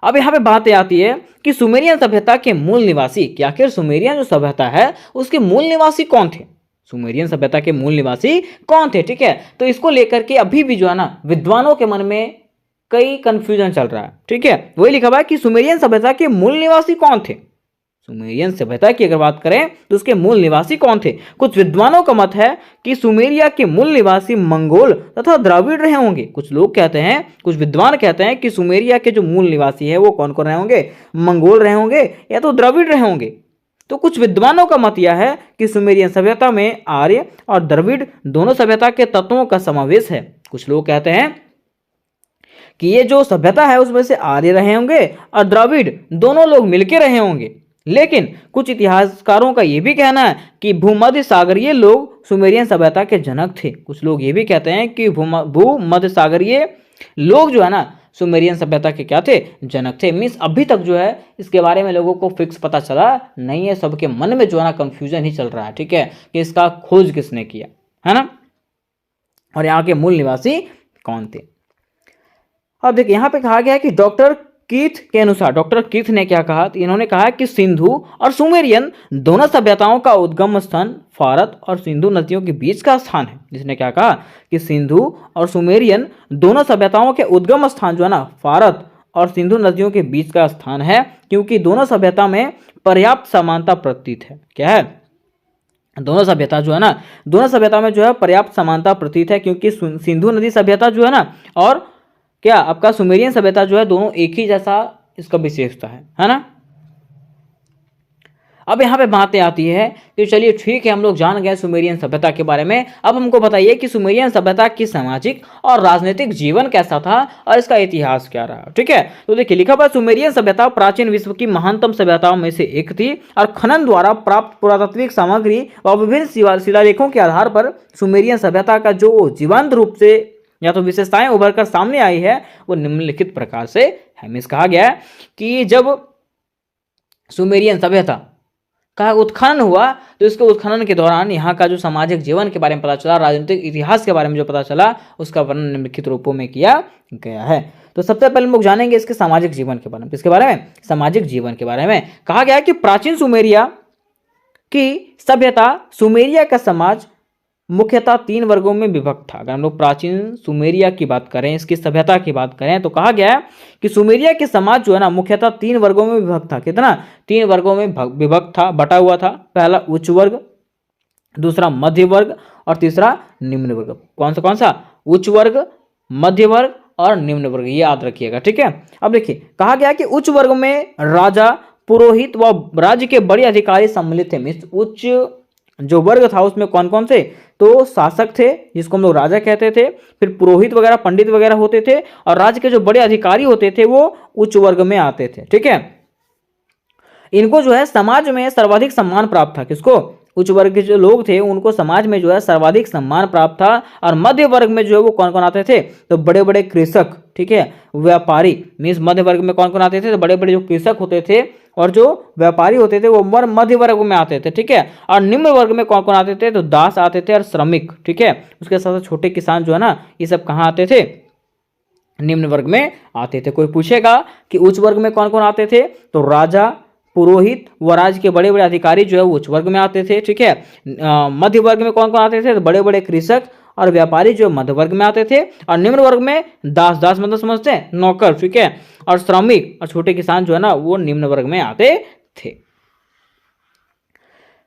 अब यहां पे बात आती है कि सुमेरियन सभ्यता के मूल निवासी, कि आखिर सुमेरियन जो सभ्यता है उसके मूल निवासी कौन थे? सुमेरियन सभ्यता के मूल निवासी कौन थे? ठीक है, तो इसको लेकर के अभी भी जो है ना विद्वानों के मन में कई कंफ्यूजन चल रहा है। ठीक है, वही लिखा हुआ है कि सुमेरियन सभ्यता के मूल निवासी कौन थे। सुमेरियन सभ्यता की अगर बात करें तो उसके मूल निवासी कौन थे? कुछ विद्वानों का मत है कि सुमेरिया के मूल निवासी मंगोल तथा द्रविड़ रहे होंगे। कुछ लोग कहते हैं, कुछ विद्वान कहते हैं कि सुमेरिया के जो मूल निवासी है वो कौन कौन रहे होंगे? मंगोल रहे होंगे या तो द्रविड़ रहे होंगे। तो कुछ विद्वानों का मत यह है कि सुमेरियन सभ्यता में आर्य और द्रविड़ दोनों सभ्यता के तत्वों का समावेश है। कुछ लोग कहते हैं कि ये जो सभ्यता है उसमें से आर्य रहे होंगे और द्रविड़ दोनों लोग मिलकर रहे होंगे। लेकिन कुछ इतिहासकारों का यह भी कहना है कि भूमध्य सागरीय लोग सुमेरियन सभ्यता के जनक थे। कुछ लोग ये भी कहते हैं कि भूमध्य सागरीय लोग जो है ना सुमेरियन सभ्यता के क्या थे? जनक थे। मीन्स अभी तक जो है इसके बारे में लोगों को फिक्स पता चला नहीं है, सबके मन में जो है ना कंफ्यूजन ही चल रहा है। ठीक है, कि इसका खोज किसने किया है ना, और यहाँ के मूल निवासी कौन थे। अब देखिए यहाँ पे कहा गया है कि डॉक्टर कीथ के अनुसार, डॉक्टर कीथ ने क्या कहा, तो इन्होंने कहा कि सिंधु और सुमेरियन दोनों सभ्यताओं का उद्गम स्थान फारत और सिंधु नदियों के बीच का स्थान है। जिसने क्या कहा कि सिंधु और सुमेरियन दोनों सभ्यताओं के उद्गम स्थान जो है ना फारत और सिंधु नदियों के बीच का स्थान है, क्योंकि दोनों सभ्यता में पर्याप्त समानता प्रतीत है। क्या है, दोनों सभ्यता जो है ना, दोनों सभ्यता में जो है पर्याप्त समानता प्रतीत है, क्योंकि सिंधु नदी सभ्यता जो है ना और क्या आपका सुमेरियन सभ्यता जो है दोनों एक ही जैसा इसका विशेषता है ना। अब यहाँ पे बातें आती है कि चलिए ठीक है, हम लोग जान गए सुमेरियन सभ्यता के बारे में। अब हमको बताइए कि सुमेरियन सभ्यता की सामाजिक और राजनीतिक जीवन कैसा था और इसका इतिहास क्या रहा। ठीक है, तो देखिए लिखा हुआ सुमेरियन सभ्यता प्राचीन विश्व की महानतम सभ्यताओं में से एक थी और खनन द्वारा प्राप्त पुरातात्विक सामग्री और विभिन्न शिलालेखों के आधार पर सुमेरियन सभ्यता का जो जीवंत रूप से या तो विशेषताएं उभर कर सामने आई है वो निम्नलिखित प्रकार से है। मिस कहा गया है कि जब सुमेरियन सभ्यता का उत्खनन हुआ तो इसके उत्खनन के दौरान यहाँ का जो सामाजिक जीवन के बारे में पता चला, राजनीतिक इतिहास के बारे में जो पता चला, उसका वर्णन निम्नलिखित रूपों में किया गया है। तो सबसे पहले हम लोग जानेंगे इसके सामाजिक जीवन के बारे में। किसके बारे में? सामाजिक जीवन के बारे में। कहा गया है कि प्राचीन सुमेरिया की सभ्यता, सुमेरिया का समाज मुख्यतः 3 वर्गों में विभक्त था। अगर हम लोग प्राचीन सुमेरिया की बात करें, इसकी सभ्यता की बात करें, तो कहा गया है कि सुमेरिया के समाज जो है ना मुख्यतः 3 वर्गों में विभक्त था। कितना? 3 वर्गों में विभक्त था, बटा हुआ था। पहला उच्च वर्ग, दूसरा मध्य वर्ग और तीसरा निम्न वर्ग। कौन सा? उच्च वर्ग, मध्य वर्ग और निम्न वर्ग, ये याद रखिएगा। ठीक है, अब देखिए कहा गया कि उच्च वर्ग में राजा, पुरोहित व राज्य के बड़े अधिकारी सम्मिलित थे। उच्च जो वर्ग था उसमें कौन कौन से? तो शासक थे जिसको हम लोग राजा कहते थे, फिर पुरोहित वगैरह, पंडित वगैरह होते थे, और राज्य के जो बड़े अधिकारी होते थे वो उच्च वर्ग में आते थे। ठीक है, इनको जो है समाज में सर्वाधिक सम्मान प्राप्त था। किसको? उच्च वर्ग के जो लोग थे उनको समाज में जो है सर्वाधिक सम्मान प्राप्त था। और मध्य वर्ग में जो है वो कौन कौन आते थे? तो बड़े बड़े कृषक, ठीक है, व्यापारी। मीन्स मध्य वर्ग में कौन कौन आते थे? तो बड़े बड़े जो कृषक होते थे और जो व्यापारी होते थे वो मध्य वर्ग में आते थे। ठीक है, और निम्न वर्ग में कौन कौन आते थे? तो दास आते थे और श्रमिक। ठीक है, उसके साथ साथ छोटे किसान जो है ना, ये सब कहाँ आते थे? निम्न वर्ग में आते थे। कोई पूछेगा कि उच्च वर्ग में कौन कौन आते थे? तो राजा, पुरोहित व राज्य के बड़े बड़े अधिकारी जो है उच्च वर्ग में आते थे। ठीक है, मध्य वर्ग में कौन कौन आते थे? तो बड़े बड़े कृषक और व्यापारी जो मध्य वर्ग में आते थे। और निम्न वर्ग में दास मतलब समझते हैं, नौकर। ठीक है, और श्रमिक और छोटे किसान जो है ना वो निम्न वर्ग में आते थे।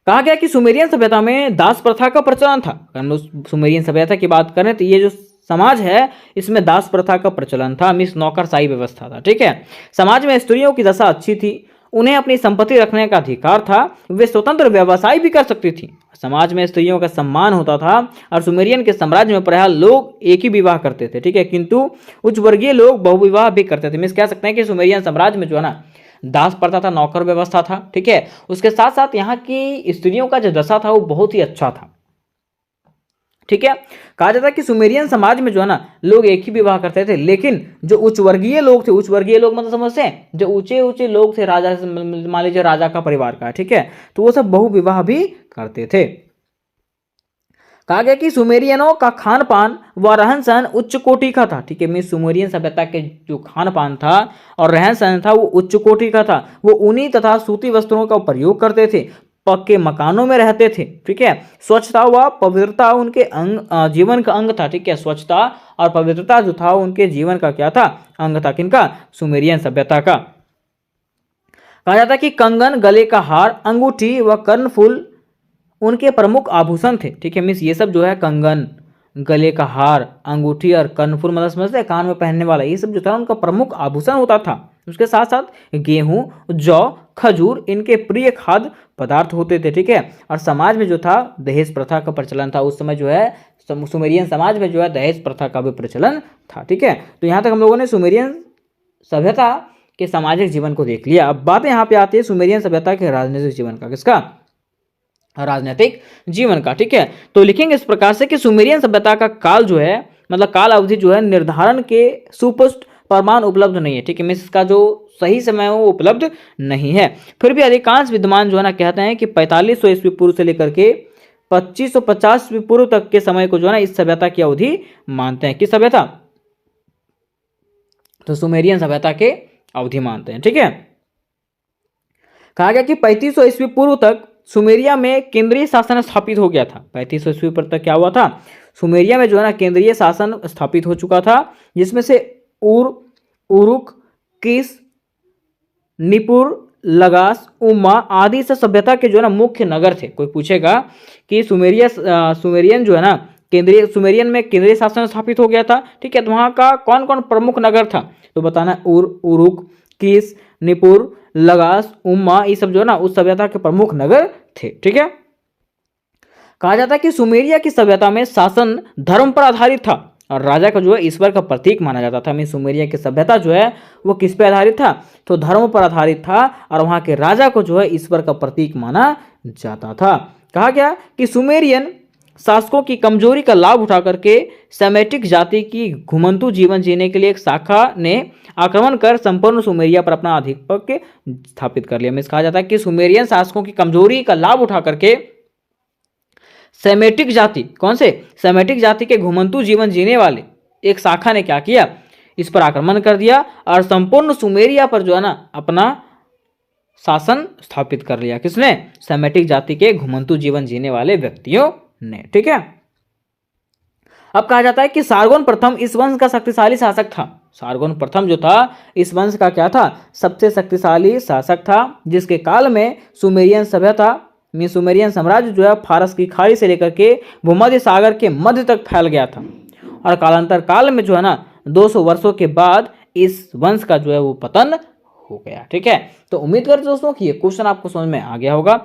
कहा गया कि सुमेरियन सभ्यता में दास प्रथा का प्रचलन था। हम लोग सुमेरियन सभ्यता की बात करें तो ये जो समाज है इसमें दास प्रथा का प्रचलन था। मीन्स नौकरशाही व्यवस्था था। ठीक है, समाज में स्त्रियों की दशा अच्छी थी, उन्हें अपनी संपत्ति रखने का अधिकार था, वे स्वतंत्र व्यवसाय भी कर सकती थी। समाज में स्त्रियों का सम्मान होता था और सुमेरियन के साम्राज्य में प्रायः लोग एक ही विवाह करते थे। ठीक है, किंतु उच्च वर्गीय लोग बहुविवाह भी करते थे। मीन्स कह सकते हैं कि सुमेरियन साम्राज्य में जो है ना दास प्रथा था, नौकर व्यवस्था था। ठीक है, उसके साथ साथ यहाँ की स्त्रियों का जो दशा था वो बहुत ही अच्छा था। ठीक है, कहा जाता है कि सुमेरियन समाज में जो है ना लोग एक ही विवाह करते थे, लेकिन जो उच्च वर्गीय लोग थे, उच्च वर्गीय लोग मतलब समझते हैं जो ऊंचे लोग थे, राजा, मान लीजिए राजा का परिवार का, ठीक है, तो वो सब बहु विवाह भी करते थे। कहा गया कि सुमेरियनों का खान पान व रहन सहन उच्च कोटि का था। ठीक है, मीन सुमेरियन सभ्यता के जो खान पान था और रहन सहन था वो उच्च कोटि का था। वो ऊनी तथा सूती वस्त्रों का प्रयोग करते थे, पक्के मकानों में रहते थे। ठीक है, स्वच्छता व पवित्रता उनके जीवन का अंग था। ठीक है, स्वच्छता और पवित्रता जो था उनके जीवन का क्या था? अंग था। किनका? सुमेरियन सभ्यता का। कहा जाता है कि कंगन, गले का हार, अंगूठी व कर्णफूल उनके प्रमुख आभूषण थे। ठीक है, मीन्स ये सब जो है कंगन, गले का हार, अंगूठी और कर्णफूल मतलब समझते हैं कान में पहनने वाला, ये सब जो था उनका प्रमुख आभूषण होता था। उसके साथ साथ गेहूं, जौ, खजूर इनके प्रिय खाद्य पदार्थ होते थे। ठीक है, और समाज में जो था दहेज प्रथा का प्रचलन था। उस समय जो है सुमेरियन समाज में जो है दहेज प्रथा का भी प्रचलन था। ठीक है, तो यहाँ तक हम लोगों ने सुमेरियन सभ्यता के सामाजिक जीवन को देख लिया। अब बात यहाँ पे आती है सुमेरियन सभ्यता के राजनीतिक जीवन का। किसका? राजनीतिक जीवन का। ठीक है, तो लिखेंगे इस प्रकार से कि सुमेरियन सभ्यता का काल जो है मतलब काल अवधि जो है निर्धारण के सुस्पष्ट प्रमाण उपलब्ध नहीं है। ठीक है, मीन्स इसका जो सही समय है वो उपलब्ध नहीं है। फिर भी अधिकांश विद्वान जो है ना कहते हैं कि 4500 ईस्वी पूर्व से लेकर के 2550 ईस्वी पूर्व तक के समय को जो है ना इस सभ्यता की अवधि मानते हैं। किस सभ्यता? तो सुमेरियन सभ्यता के अवधि मानते हैं। ठीक है, कहा गया कि 3500 ईस्वी पूर्व तक सुमेरिया में केंद्रीय शासन स्थापित हो गया था। 3500 ईस्वी पूर्व तक क्या हुआ था, सुमेरिया में जो है ना केंद्रीय शासन स्थापित हो चुका था, जिसमें से उरुक, किस, निपुर, लगास, उम्मा आदि से सभ्यता के जो है ना मुख्य नगर थे। कोई पूछेगा कि सुमेरियन जो है ना सुमेरियन में केंद्रीय शासन स्थापित हो गया था। ठीक है, तो वहाँ का कौन कौन प्रमुख नगर था, तो बताना उरुक, किस, निपुर, लगास, उम्मा, ये सब जो है ना उस सभ्यता के प्रमुख नगर थे। ठीक है, कहा जाता है कि सुमेरिया की सभ्यता में शासन धर्म पर आधारित था और राजा का जो है ईश्वर का प्रतीक माना जाता था। सुमेरिया की सभ्यता जो है वो किस पे आधारित था, तो धर्म पर आधारित था और वहां के राजा को जो है ईश्वर का प्रतीक माना जाता था। कहा गया कि सुमेरियन शासकों की कमजोरी का लाभ उठा करके सेमेटिक जाति की घुमंतु जीवन जीने के लिए एक शाखा ने आक्रमण कर संपूर्ण सुमेरिया पर अपना आधिपत्य स्थापित कर लिया। कहा जाता है कि सुमेरियन शासकों की कमजोरी का लाभ उठा करके सेमेटिक जाति, कौन से, सेमेटिक जाति के घुमंतु जीवन जीने वाले एक शाखा ने क्या किया, इस पर आक्रमण कर दिया और संपूर्ण सुमेरिया पर जो है ना अपना शासन स्थापित कर लिया। किसने, सेमेटिक जाति के घुमंतु जीवन जीने वाले व्यक्तियों ने। ठीक है, अब कहा जाता है कि सारगोन प्रथम इस वंश का शक्तिशाली शासक था। सारगोन प्रथम जो था इस वंश का क्या था, सबसे शक्तिशाली शासक था, जिसके काल में सुमेरियन सभ्यता सुमेरियन साम्राज्य जो है फारस की खाड़ी से लेकर के भूमध्य सागर के मध्य तक फैल गया था और कालांतर काल में जो है ना 200 वर्षों के बाद इस वंश का जो है वो पतन हो गया। ठीक है, तो उम्मीद करते दोस्तों कि ये क्वेश्चन आपको समझ में आ गया होगा।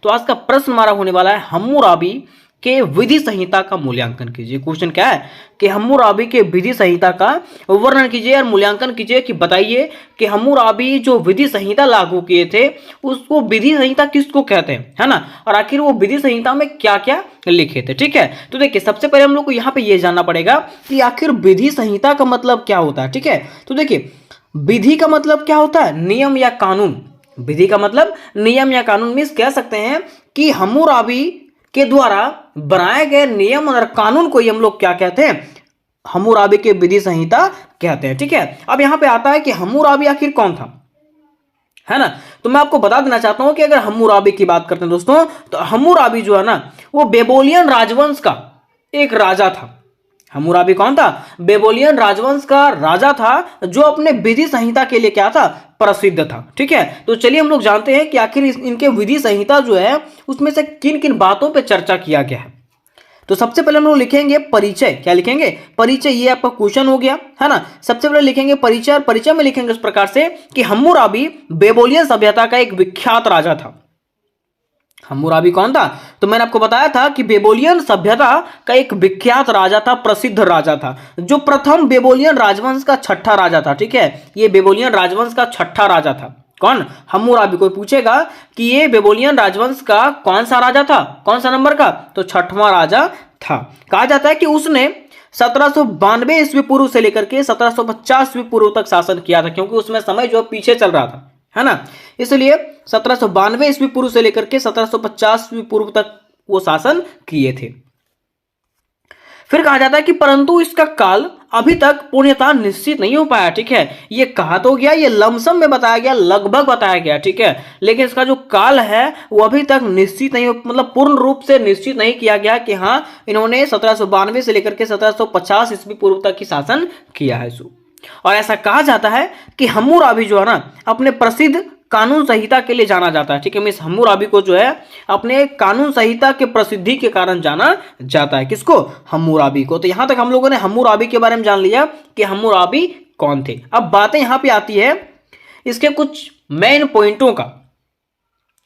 तो आज का प्रश्न हमारा होने वाला है हम्मुराबी के विधि संहिता का मूल्यांकन कीजिए। क्वेश्चन क्या है कि हम्मुराबी के विधि संहिता का वर्णन कीजिए और मूल्यांकन कीजिए कि बताइए कि हम्मुराबी जो विधि संहिता लागू किए थे उसको विधि संहिता किसको कहते हैं, है ना, और आखिर वो विधि संहिता में क्या क्या लिखे थे। ठीक है, तो देखिए सबसे पहले हम लोग को यहाँ पे ये जानना पड़ेगा कि आखिर विधि संहिता का मतलब क्या होता है। ठीक है, तो देखिए विधि का मतलब क्या होता है, नियम या कानून। विधि का मतलब नियम या कानून। मींस कह सकते हैं कि हम्मुराबी के द्वारा बनाए गए नियम और कानून को ही हम लोग क्या कहते हैं, हम्मुराबी के विधि संहिता कहते हैं। ठीक है, अब यहां पे आता है कि हम्मुराबी आखिर कौन था, है ना, तो मैं आपको बता देना चाहता हूं कि अगर हम्मुराबी की बात करते हैं दोस्तों, तो हम्मुराबी जो है ना वो बेबोलियन राजवंश का एक राजा था। हम्मुराबी कौन था, बेबोलियन राजवंश का राजा था जो अपने विधि संहिता के लिए क्या था, प्रसिद्ध था। ठीक है, तो चलिए हम लोग जानते हैं कि आखिर इनके विधि संहिता जो है उसमें से किन किन बातों पे चर्चा किया गया है। तो सबसे पहले हम लोग लिखेंगे परिचय। क्या लिखेंगे, परिचय, ये आपका क्वेश्चन हो गया, है ना। सबसे पहले लिखेंगे परिचय और परिचय में लिखेंगे इस प्रकार से कि हम्मुराबी बेबोलियन सभ्यता का एक विख्यात राजा था। हम्मुराबी कौन था, तो मैंने आपको बताया था कि बेबोलियन सभ्यता का एक विख्यात राजा था, प्रसिद्ध राजा था, जो प्रथम बेबोलियन राजवंश का छठा राजा था। ठीक है, ये बेबोलियन राजवंश का छठा राजा था। कौन, हम्मुराबी। कोई पूछेगा कि ये बेबोलियन राजवंश का कौन सा राजा था, कौन सा नंबर का, तो छठवां राजा था। कहा जाता है कि उसने 1792 ईस्वी पूर्व से लेकर के 1750 ईस्वी पूर्व तक शासन किया था, क्योंकि उसमें समय जो पीछे चल रहा था, है ना, इसलिए 1792 ईस्वी पूर्व से लेकर के 1750 ईस्वी पूर्व तक वो शासन किए थे। फिर कहा जाता है कि परंतु इसका काल अभी तक पूर्णतः निश्चित नहीं हो पाया। ठीक है, ये कहा तो गया, ये लमसम में बताया गया, लगभग बताया गया। ठीक है, लेकिन इसका जो काल है वो अभी तक निश्चित नहीं, मतलब पूर्ण रूप से निश्चित नहीं किया गया कि हाँ इन्होंने 1792 से लेकर के 1750 ईस्वी पूर्व तक की शासन किया है। और ऐसा कहा जाता है कि हम्मुराबी जो है ना अपने प्रसिद्ध कानून संहिता के लिए जाना जाता है। ठीक है, मिस हम्मुराबी को जो है अपने कानून संहिता के प्रसिद्धि के कारण जाना जाता है। किसको, हम्मुराबी को। तो यहां तक हम लोगों ने हम्मुराबी के बारे में जान लिया कि हम्मुराबी कौन थे। अब बातें यहां पे आती है इसके कुछ मेन पॉइंटों का,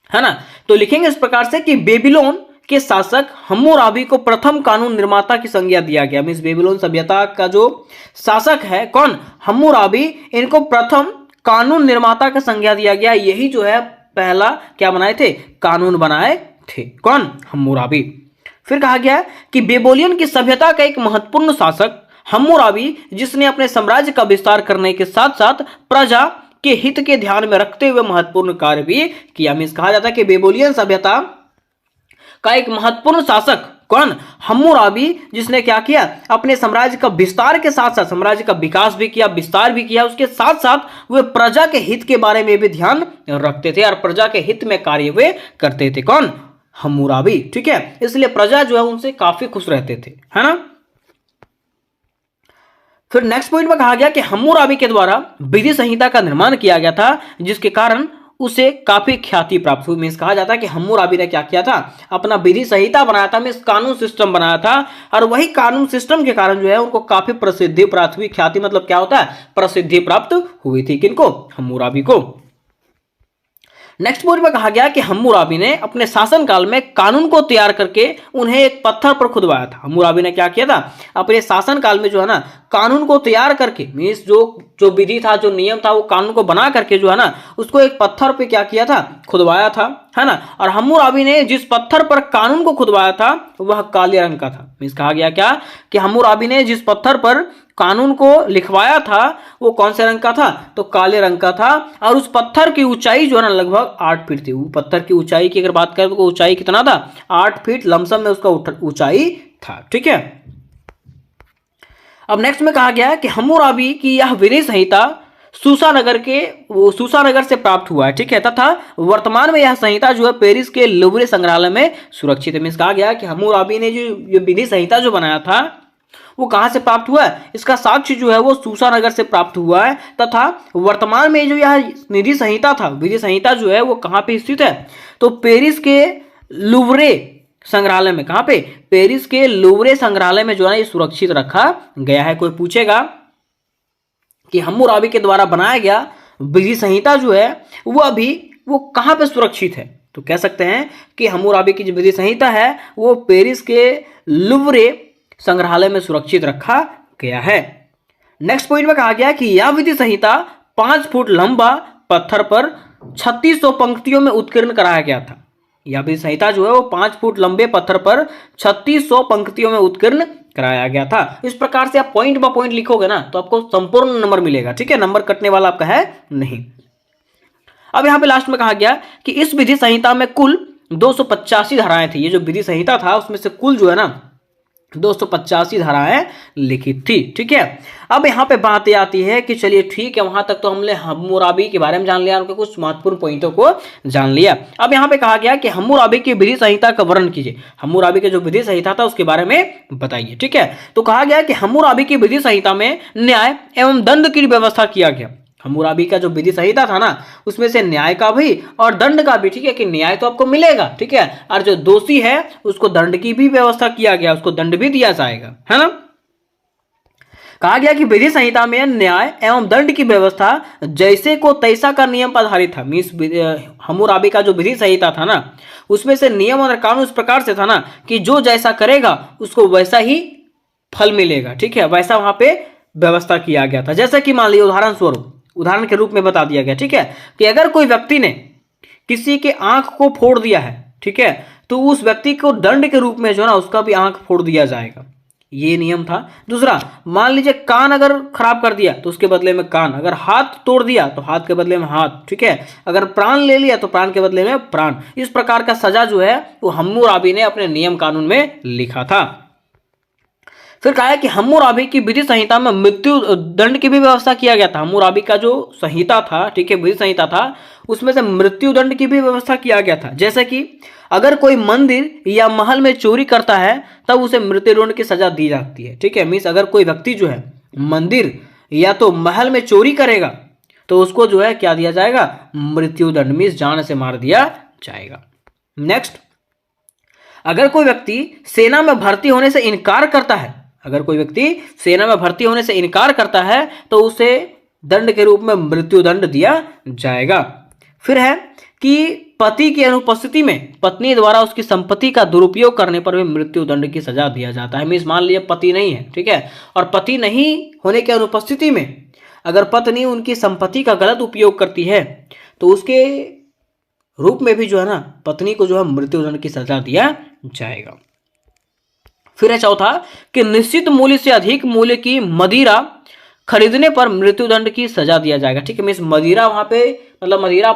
है ना। तो लिखेंगे इस प्रकार से कि बेबीलोन के शासक हम्मुराबी को प्रथम कानून निर्माता की संज्ञा दिया गया। मींस बेबीलोन सभ्यता का जो शासक है कौन, हम्मुराबी, इनको प्रथम कानून निर्माता का संज्ञा दिया गया। यही जो है पहला क्या बनाए थे, कानून बनाए थे। कौन, हम्मुराबी। फिर कहा गया कि बेबोलियन की सभ्यता का एक महत्वपूर्ण शासक हम्मुराबी, जिसने अपने साम्राज्य का विस्तार करने के साथ साथ प्रजा के हित के ध्यान में रखते हुए महत्वपूर्ण कार्य भी किया। मींस कहा जाता है कि बेबोलियन सभ्यता का एक महत्वपूर्ण शासक कौन? हम्मुराबी, जिसने क्या किया, अपने साम्राज्य का विस्तार के साथ साथ साम्राज्य का विकास भी किया, विस्तार भी किया, उसके साथ साथ वे प्रजा के हित के बारे में भी ध्यान रखते थे और प्रजा के हित में कार्य वे करते थे। कौन? हम्मुराबी। ठीक है, इसलिए प्रजा जो है उनसे काफी खुश रहते थे, है ना। फिर नेक्स्ट पॉइंट में कहा गया कि हम्मुराबी के द्वारा विधि संहिता का निर्माण किया गया था, जिसके कारण उसे काफी ख्याति प्राप्त हुई। मीन्स कहा जाता है कि हम्मुराबी ने क्या किया था, अपना विधि संहिता बनाया था, मीन्स कानून सिस्टम बनाया था, और वही कानून सिस्टम के कारण जो है उनको काफी प्रसिद्धि प्राप्त हुई। ख्याति मतलब क्या होता है? प्रसिद्धि प्राप्त हुई थी। किनको? हम्मुराबी को। नेक्स्ट पॉइंट में कहा गया कि हम्मुराबी ने अपने शासनकाल में कानून को तैयार करके उन्हें एक पत्थर पर खुदवाया था। हम्मुराबी ने क्या किया था, अपने शासनकाल में जो है ना कानून को तैयार करके, मीन्स जो विधि था, जो नियम था, वो कानून को बना करके जो है ना उसको एक पत्थर पे क्या किया था, खुदवाया था, है ना। और हम्मुराबी ने जिस पत्थर पर कानून को खुदवाया था वह काले रंग का था। मीन्स कहा गया क्या कि हम्मुराबी ने जिस पत्थर पर कानून को लिखवाया था वो कौन से रंग का था, तो काले रंग का था। और उस पत्थर की ऊंचाई जो है ना लगभग 8 फीट थी। वो पत्थर की ऊंचाई की अगर बात करें तो ऊंचाई कितना था, 8 फीट लमसम में उसका ऊंचाई था। ठीक है, अब नेक्स्ट में कहा गया है कि हम्मुराबी की यह विधि संहिता सूसानगर से प्राप्त हुआ है। ठीक है, तथा वर्तमान में यह संहिता जो है पेरिस के लुवरे संग्रहालय में सुरक्षित है। मीन्स कहा गया कि हम्मुराबी ने जो विधि संहिता जो बनाया था वो कहां से प्राप्त हुआ है, इसका साक्ष्य जो है वो सूसानगर से प्राप्त हुआ है, तथा वर्तमान में जो यह विधि संहिता था, विधि संहिता जो है वो कहां पे स्थित है, तो पेरिस के लुवरे संग्रहालय में। कहां पे? पेरिस के लुवरे संग्रहालय में जो है ये सुरक्षित रखा गया है। कोई पूछेगा कि हम्मुराबी के द्वारा बनाया गया विधि संहिता जो है वो कहां पे सुरक्षित है, तो कह सकते हैं कि हम्मुराबी की जो विधि संहिता है वो पेरिस के लुवरे संग्रहालय में सुरक्षित रखा गया है। नेक्स्ट पॉइंट में कहा गया कि यह विधि संहिता 5 फुट लंबा पत्थर पर 3600 पंक्तियों में उत्कीर्ण कराया गया था। यह विधि संहिता जो है वो 5 फुट लंबे पत्थर पर 3600 पंक्तियों में उत्कीर्ण कराया गया था। इस प्रकार से आप पॉइंट बाय पॉइंट लिखोगे ना तो आपको संपूर्ण नंबर मिलेगा। ठीक है, नंबर कटने वाला आपका है नहीं। अब यहां पे लास्ट में कहा गया कि इस विधि संहिता में कुल 285 धाराएं थी। ये जो विधि संहिता था उसमें से कुल जो है ना 285 धाराएं लिखित थी। ठीक है, अब यहाँ पे बात ये आती है कि चलिए ठीक है, वहां तक तो हमने हम्मुराबी के बारे में जान लिया, उनके कुछ महत्वपूर्ण पॉइंटों को जान लिया। अब यहाँ पे कहा गया कि हम्मुराबी की विधि संहिता का वर्णन कीजिए। हम्मुराबी के जो विधि संहिता था उसके बारे में बताइए। ठीक है, तो कहा गया कि हम्मुराबी की विधि संहिता में न्याय एवं दंड की व्यवस्था किया गया। हम्मुराबी का जो विधि संहिता था ना उसमें से न्याय का भी और दंड का भी। ठीक है, कि न्याय तो आपको मिलेगा, ठीक है, और जो दोषी है उसको दंड की भी व्यवस्था किया गया, उसको दंड भी दिया जाएगा, है ना। कहा गया कि विधि संहिता में न्याय एवं दंड की व्यवस्था जैसे को तैसा का नियम पर आधारित था। मीन्स हम्मुराबी का जो विधि संहिता था ना उसमें से नियम और कानून इस प्रकार से था ना कि जो जैसा करेगा उसको वैसा ही फल मिलेगा। ठीक है, वैसा वहां पे व्यवस्था किया गया था। जैसे कि मान लीजिए उदाहरण के रूप में बता दिया गया, ठीक है, कि अगर कोई व्यक्ति ने किसी के आंख को फोड़ दिया है, ठीक है, तो उस व्यक्ति को दंड के रूप में जो है ना उसका भी आंख फोड़ दिया जाएगा। ये नियम था। दूसरा, मान लीजिए कान अगर खराब कर दिया तो उसके बदले में कान, अगर हाथ तोड़ दिया तो हाथ के बदले में हाथ, ठीक है, अगर प्राण ले लिया तो प्राण के बदले में प्राण। इस प्रकार का सजा जो है वो हम्मुराबी ने अपने नियम कानून में लिखा था। फिर कहा है कि हम्मुराबी की विधि संहिता में मृत्यु दंड की भी व्यवस्था किया गया था। हम्मुराबी का जो संहिता था, ठीक है, विधि संहिता था, उसमें से मृत्यु दंड की भी व्यवस्था किया गया था। जैसे कि अगर कोई मंदिर या महल में चोरी करता है तब उसे मृत्यु दंड की सजा दी जाती है। ठीक है, मीन्स अगर कोई व्यक्ति जो है मंदिर या तो महल में चोरी करेगा तो उसको जो है क्या दिया जाएगा, मृत्यु दंड, मीन्स जान से मार दिया जाएगा। नेक्स्ट, अगर कोई व्यक्ति सेना में भर्ती होने से इनकार करता है, अगर कोई व्यक्ति सेना में भर्ती होने से इनकार करता है तो उसे दंड के रूप में मृत्यु दंड दिया जाएगा। फिर है कि पति की अनुपस्थिति में पत्नी द्वारा उसकी संपत्ति का दुरुपयोग करने पर भी मृत्यु दंड की सजा दिया जाता है। मीन्स मान लीजिए पति नहीं है, ठीक है, और पति नहीं होने की अनुपस्थिति में अगर पत्नी उनकी संपत्ति का गलत उपयोग करती है तो उसके रूप में भी जो है ना पत्नी को जो है मृत्यु दंड की सजा दिया जाएगा। फिर है चौथा कि निश्चित मूल्य से अधिक मूल्य की मदिरा खरीदने पर मृत्युदंड की सजा दिया जाएगा। ठीक है, मीन्स मदिरा वहां पे मतलब मदिरा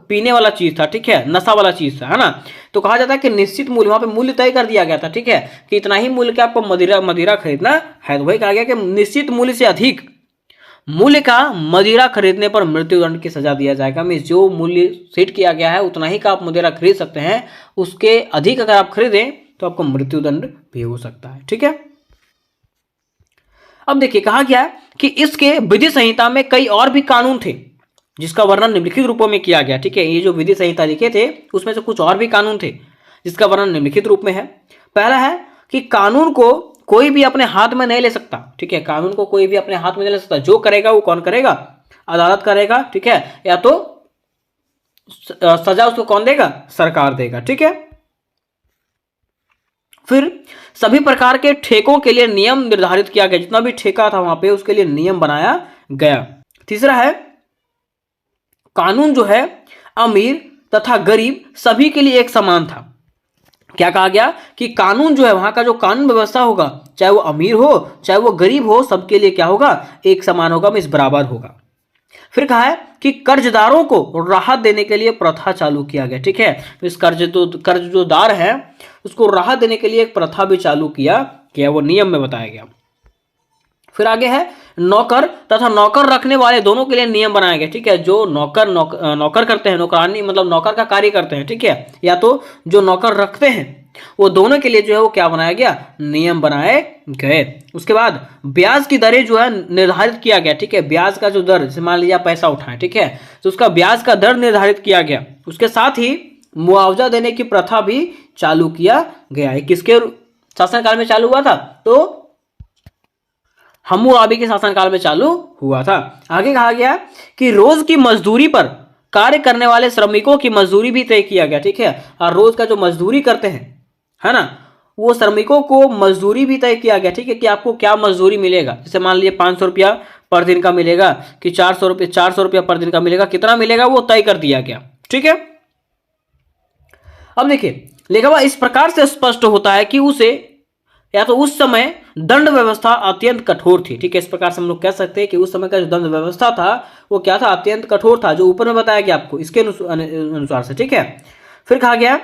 पीने वाला चीज था, ठीक है, नशा वाला चीज था, है ना। तो कहा जाता है कि निश्चित मूल्य, वहां पे मूल्य तय कर दिया गया था, ठीक है, कि इतना ही मूल्य का आपको मदिरा खरीदना है। तो वही कहा गया कि निश्चित मूल्य से अधिक मूल्य का मदिरा खरीदने पर मृत्युदंड की सजा दिया जाएगा। मीन जो मूल्य सेट किया गया है उतना ही का आप मदिरा खरीद सकते हैं, उसके अधिक अगर आप खरीदें तो आपको मृत्युदंड भी हो सकता है, ठीक है। अब देखिए कहा गया कि इसके विधि संहिता में कई और भी कानून थे जिसका वर्णन निम्नलिखित रूपों में किया गया, ठीक है। ये जो विधि संहिता लिखे थे उसमें से कुछ और भी कानून थे जिसका वर्णन निम्नलिखित रूप में है। पहला है कि कानून को कोई भी अपने हाथ में नहीं ले सकता, ठीक है, कानून को कोई भी अपने हाथ में नहीं ले सकता। जो करेगा वो कौन करेगा? अदालत करेगा, ठीक है, या तो सजा उसको कौन देगा? सरकार देगा, ठीक है। फिर सभी प्रकार के ठेकों के लिए नियम निर्धारित किया गया, जितना भी ठेका था वहां पे उसके लिए नियम बनाया गया। तीसरा है कानून जो है अमीर तथा गरीब सभी के लिए एक समान था। क्या कहा गया कि कानून जो है वहां का जो कानून व्यवस्था होगा, चाहे वो अमीर हो चाहे वो गरीब हो, सबके लिए क्या होगा? एक समान होगा, इस बराबर होगा। फिर कहा है कि कर्जदारों को राहत देने के लिए प्रथा चालू किया गया, ठीक है। इस कर्जदार है उसको राहत देने के लिए एक प्रथा भी चालू किया गया, वो नियम में बताया गया। फिर आगे है नौकर तथा नौकर रखने वाले दोनों के लिए नियम बनाया गया, ठीक है। जो नौकर करते हैं, नौकरानी मतलब नौकर का कार्य करते हैं, ठीक है, या तो जो नौकर रखते हैं, वो दोनों के लिए जो है वो क्या बनाया गया? नियम बनाए गए। उसके बाद ब्याज की दरें जो है निर्धारित किया गया, ठीक है। ब्याज का जो दर, जैसे मान लीजिए पैसा उठाएं, ठीक है, तो उसका ब्याज का दर निर्धारित किया गया। उसके साथ ही मुआवजा देने की प्रथा भी चालू किया गया है। किसके शासनकाल में चालू हुआ था? तो हम्मुराबी के शासनकाल में चालू हुआ था। आगे कहा गया कि रोज की मजदूरी पर कार्य करने वाले श्रमिकों की मजदूरी भी तय किया गया, ठीक है। और रोज का जो मजदूरी करते हैं, है ना, वो श्रमिकों को मजदूरी भी तय किया गया, ठीक है, कि आपको क्या मजदूरी मिलेगा। जैसे मान लीजिए 500 रुपया पर दिन का मिलेगा कि 400 रुपया पर दिन का मिलेगा, कितना मिलेगा वो तय कर दिया गया, ठीक है। अब देखिए लिखा हुआ इस प्रकार से स्पष्ट होता है कि उसे या तो उस समय दंड व्यवस्था अत्यंत कठोर थी, ठीक है। इस प्रकार से हम लोग कह सकते हैं कि उस समय का जो दंड व्यवस्था था वो क्या था? अत्यंत कठोर था, जो ऊपर में बताया गया आपको इसके अनुसार से, ठीक है। फिर कहा गया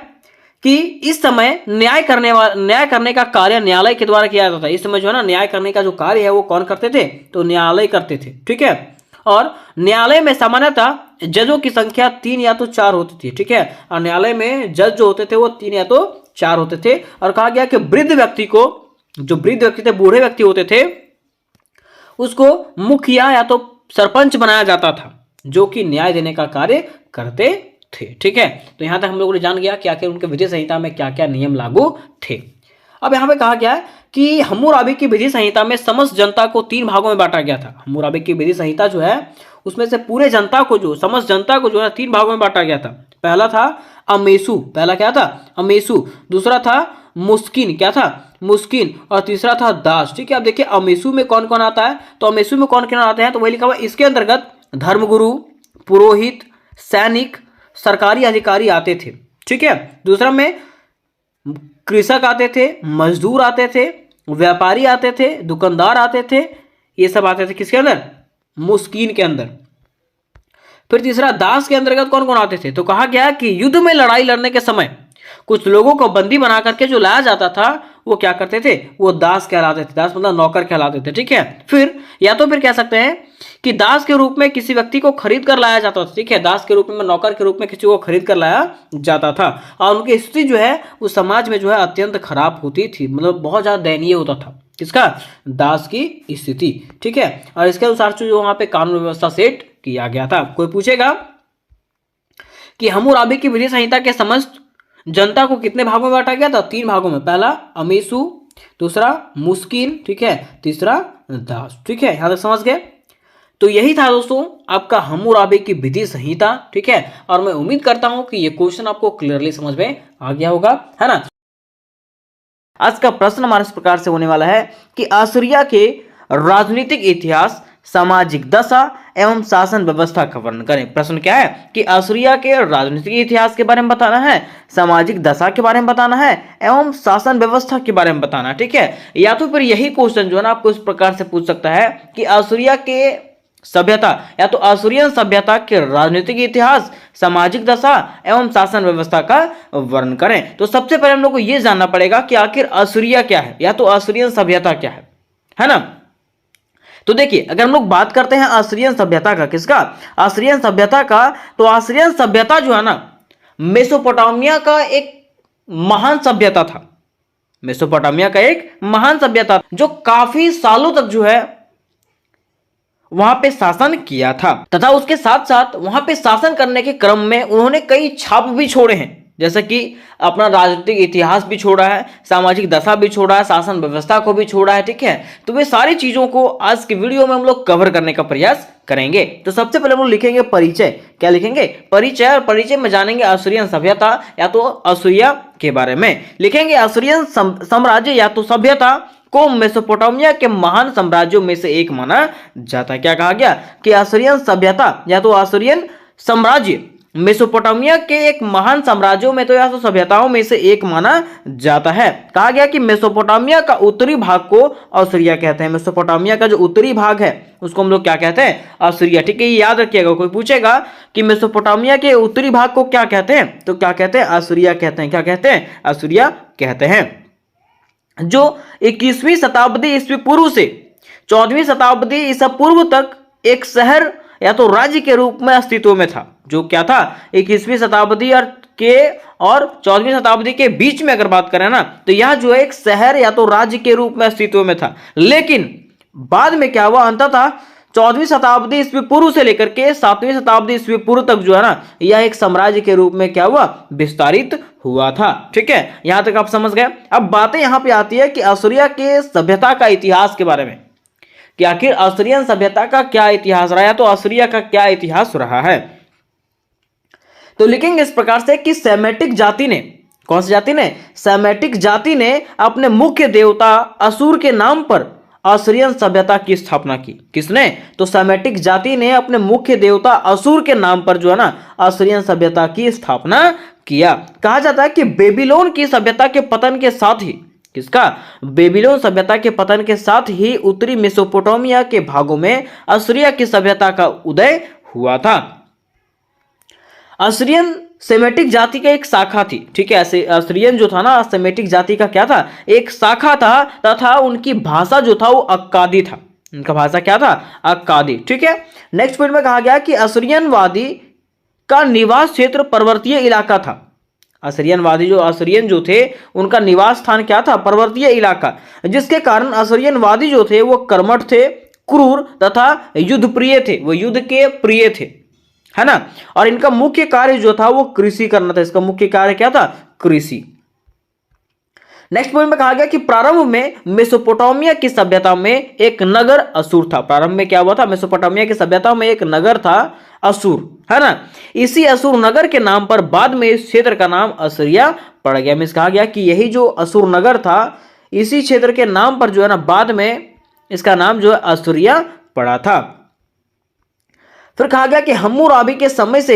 कि इस समय न्याय करने का कार्य न्यायालय के द्वारा किया जाता है। इस समय जो है ना न्याय करने का जो कार्य है वो कौन करते थे? तो न्यायालय करते थे, ठीक है। और न्यायालय में सामान्यतः जजों की संख्या 3 या तो 4 होती थी, ठीक है। और न्यायालय में जज जो होते थे वो 3 या तो 4 होते थे। और कहा गया कि वृद्ध व्यक्ति को, जो वृद्ध व्यक्ति थे, बूढ़े व्यक्ति होते थे, उसको मुखिया या तो सरपंच बनाया जाता था, जो कि न्याय देने का कार्य करते थे, ठीक है। तो यहां तक हम लोगों ने जान गया कि आखिर उनके विधि संहिता में क्या क्या नियम लागू थे। अब यहां पे कहा गया है कि हम्मुराबी की विधि संहिता में समस्त जनता को 3 भागों में बांटा गया था। हम्मुराबी की विधि संहिता जो है उसमें से पूरे जनता को, जो समस्त जनता को जो है 3 भागों में बांटा गया था। पहला था अमेसु, पहला क्या था? अमेसु। दूसरा था मुस्किन, क्या था? मुस्किन। और तीसरा था दास, ठीक है। अब देखिए अमेसु में कौन कौन आता है, तो अमेसु में कौन कौन आते हैं, तो वही लिखा हुआ इसके अंतर्गत धर्मगुरु, पुरोहित, सैनिक, सरकारी अधिकारी आते थे, ठीक है। दूसरा में कृषक आते थे, मजदूर आते थे, व्यापारी आते थे, दुकानदार आते थे, ये सब आते थे किसके अंदर? मुस्किन के अंदर। फिर तीसरा दास के अंतर्गत कौन कौन आते थे, तो कहा गया कि युद्ध में लड़ाई लड़ने के समय कुछ लोगों को बंदी बना करके जो लाया जाता था वो क्या करते थे? वो दास कहलाते थे। दास मतलब नौकर कहलाते थे, ठीक है। फिर या तो फिर कह सकते हैं कि दास के रूप में किसी व्यक्ति को खरीद कर लाया जाता था, ठीक है। दास के रूप में, नौकर के रूप में किसी को खरीद कर लाया जाता था। और उनकी स्थिति जो है उस समाज में जो है अत्यंत खराब होती थी, मतलब बहुत ज्यादा दयनीय होता था। किसका? दास की स्थिति, ठीक है। और इसके अनुसार जो वहां पे कानून व्यवस्था सेट किया गया था। कोई पूछेगा कि हम्मुराबी की विधि संहिता के समस्त जनता को कितने भागों में बांटा गया था? 3 भागों में। पहला अमेसु, दूसरा मुस्किन, ठीक है, तीसरा दास, ठीक है। यहां तक समझ गए? तो यही था दोस्तों आपका हम्मुराबी की विधि संहिता, ठीक है। और मैं उम्मीद करता हूं कि ये क्वेश्चन आपको क्लियरली समझ में आ गया होगा, है ना। आज का प्रश्न हमारे इस प्रकार से होने वाला है कि आसुरिया के राजनीतिक इतिहास, सामाजिक दशा एवं शासन व्यवस्था का वर्णन करें। प्रश्न क्या है कि आसुरिया के राजनीतिक इतिहास के बारे में बताना है, सामाजिक दशा के बारे में बताना है एवं शासन व्यवस्था के बारे में बताना है, ठीक है। या तो फिर यही क्वेश्चन जो है ना आपको इस प्रकार से पूछ सकता है कि आसुरिया के सभ्यता या तो असूरियन सभ्यता के राजनीतिक इतिहास, सामाजिक दशा एवं शासन व्यवस्था का वर्णन करें। तो सबसे पहले हम लोग को यह जानना पड़ेगा कि आखिर असूरिया क्या है या तो असूरियन सभ्यता क्या है ना। तो देखिए, अगर हम लोग बात करते हैं असूरियन सभ्यता का, किसका, असूरियन सभ्यता का, तो असूरियन सभ्यता जो है ना मेसोपोटामिया का एक महान सभ्यता था। मेसोपोटामिया का एक महान सभ्यता जो काफी सालों तक जो है वहां पे शासन किया था, तथा उसके साथ साथ वहां पे शासन करने के क्रम में उन्होंने कई छाप भी छोड़े हैं, जैसे कि अपना राजनीतिक इतिहास भी छोड़ा है, सामाजिक दशा भी छोड़ा है, शासन व्यवस्था को भी छोड़ा है। ठीक है, तो वे सारी चीजों को आज की वीडियो में हम लोग कवर करने का प्रयास करेंगे। तो सबसे पहले हम लोग लिखेंगे परिचय। क्या लिखेंगे? परिचय। और परिचय में जानेंगे असूरियन सभ्यता या तो असूरिया के बारे में। लिखेंगे असूरियन साम्राज्य या तो सभ्यता को मेसोपोटामिया के महान साम्राज्यों में से एक माना जाता है। क्या कहा गया कि असूरियन सभ्यता या तो असूरियन साम्राज्य मेसोपोटामिया के एक महान साम्राज्यों में तो या तो सभ्यताओं में से एक माना जाता है। कहा गया कि मेसोपोटामिया का उत्तरी भाग को असूरिया कहते हैं। मेसोपोटामिया का जो उत्तरी भाग है उसको हम लोग क्या कहते हैं? असूरिया। ठीक है, ये याद रखिएगा, कोई पूछेगा कि मेसोपोटामिया के उत्तरी भाग को क्या कहते हैं, तो क्या कहते हैं? असूरिया कहते हैं। क्या कहते हैं? असूरिया कहते हैं। जो 21वीं शताब्दी ईस्वी पूर्व से 14वीं शताब्दी ईसा पूर्व तक एक शहर या तो राज्य के रूप में अस्तित्व में था। जो क्या था? 21वीं शताब्दी और 14वीं शताब्दी के बीच में अगर बात करें ना, तो यह जो है एक शहर या तो राज्य के रूप में अस्तित्व में था। लेकिन बाद में क्या हुआ? अंततः 14वीं शताब्दी ईस्वी पूर्व से लेकर के 7वीं शताब्दी ईस्वी पूर्व तक जो है ना, यह एक साम्राज्य के रूप में क्या हुआ? विस्तारित हुआ था। ठीक है, यहां तक आप समझ गए। अब बातें यहां पे आती है कि असूरिया के सभ्यता का इतिहास के बारे में, कि आखिर असूरियन सभ्यता का क्या इतिहास रहा है, तो असूरिया का क्या इतिहास रहा है। तो लिखेंगे इस प्रकार से कि सेमेटिक जाति ने, कौन सी जाति ने? सेमेटिक जाति ने अपने मुख्य देवता असुर के नाम पर असूरियन सभ्यता की स्थापना की। किसने? तो सेमेटिक जाति ने अपने मुख्य देवता असुर के नाम पर जो है ना असूरियन सभ्यता की स्थापना किया। कहा जाता है कि बेबीलोन की सभ्यता के पतन के साथ ही, किसका? बेबीलोन सभ्यता के पतन के साथ ही उत्तरी मेसोपोटामिया के भागों में असूरिया की सभ्यता का उदय हुआ था। असूरियन सेमेटिक जाति का एक शाखा थी। ठीक है, ऐसे असूरियन जो था ना सेमेटिक जाति का क्या था? एक शाखा था, तथा उनकी भाषा जो था वो अक्कादी था। उनका भाषा क्या था? अक्कादी। ठीक है, नेक्स्ट पॉइंट में कहा गया कि असूरियनवादी का निवास क्षेत्र पर्वतीय इलाका था। असूरियनवादी जो असूरियन जो थे उनका निवास स्थान क्या था? पर्वतीय इलाका, जिसके कारण असूरियनवादी जो थे वो कर्मठ थे, क्रूर तथा युद्ध प्रिय थे। वो युद्ध के प्रिय थे, है ना। और इनका मुख्य कार्य जो था वो कृषि करना था। इसका मुख्य कार्य क्या था? कृषि। नेक्स्ट पॉइंट में कहा गया कि प्रारंभ में मेसोपोटामिया की सभ्यता में एक नगर असुर था। प्रारंभ में क्या हुआ था? मेसोपोटामिया की सभ्यता में एक नगर था असुर, है ना। इसी असुर नगर के नाम पर बाद में इस क्षेत्र का नाम असूरिया पड़ गया। मीन्स कहा गया कि यही जो असुर नगर था इसी क्षेत्र के नाम पर जो है ना बाद में इसका नाम जो है असूरिया पड़ा था। फिर कहा गया कि हम्मुराबी के समय से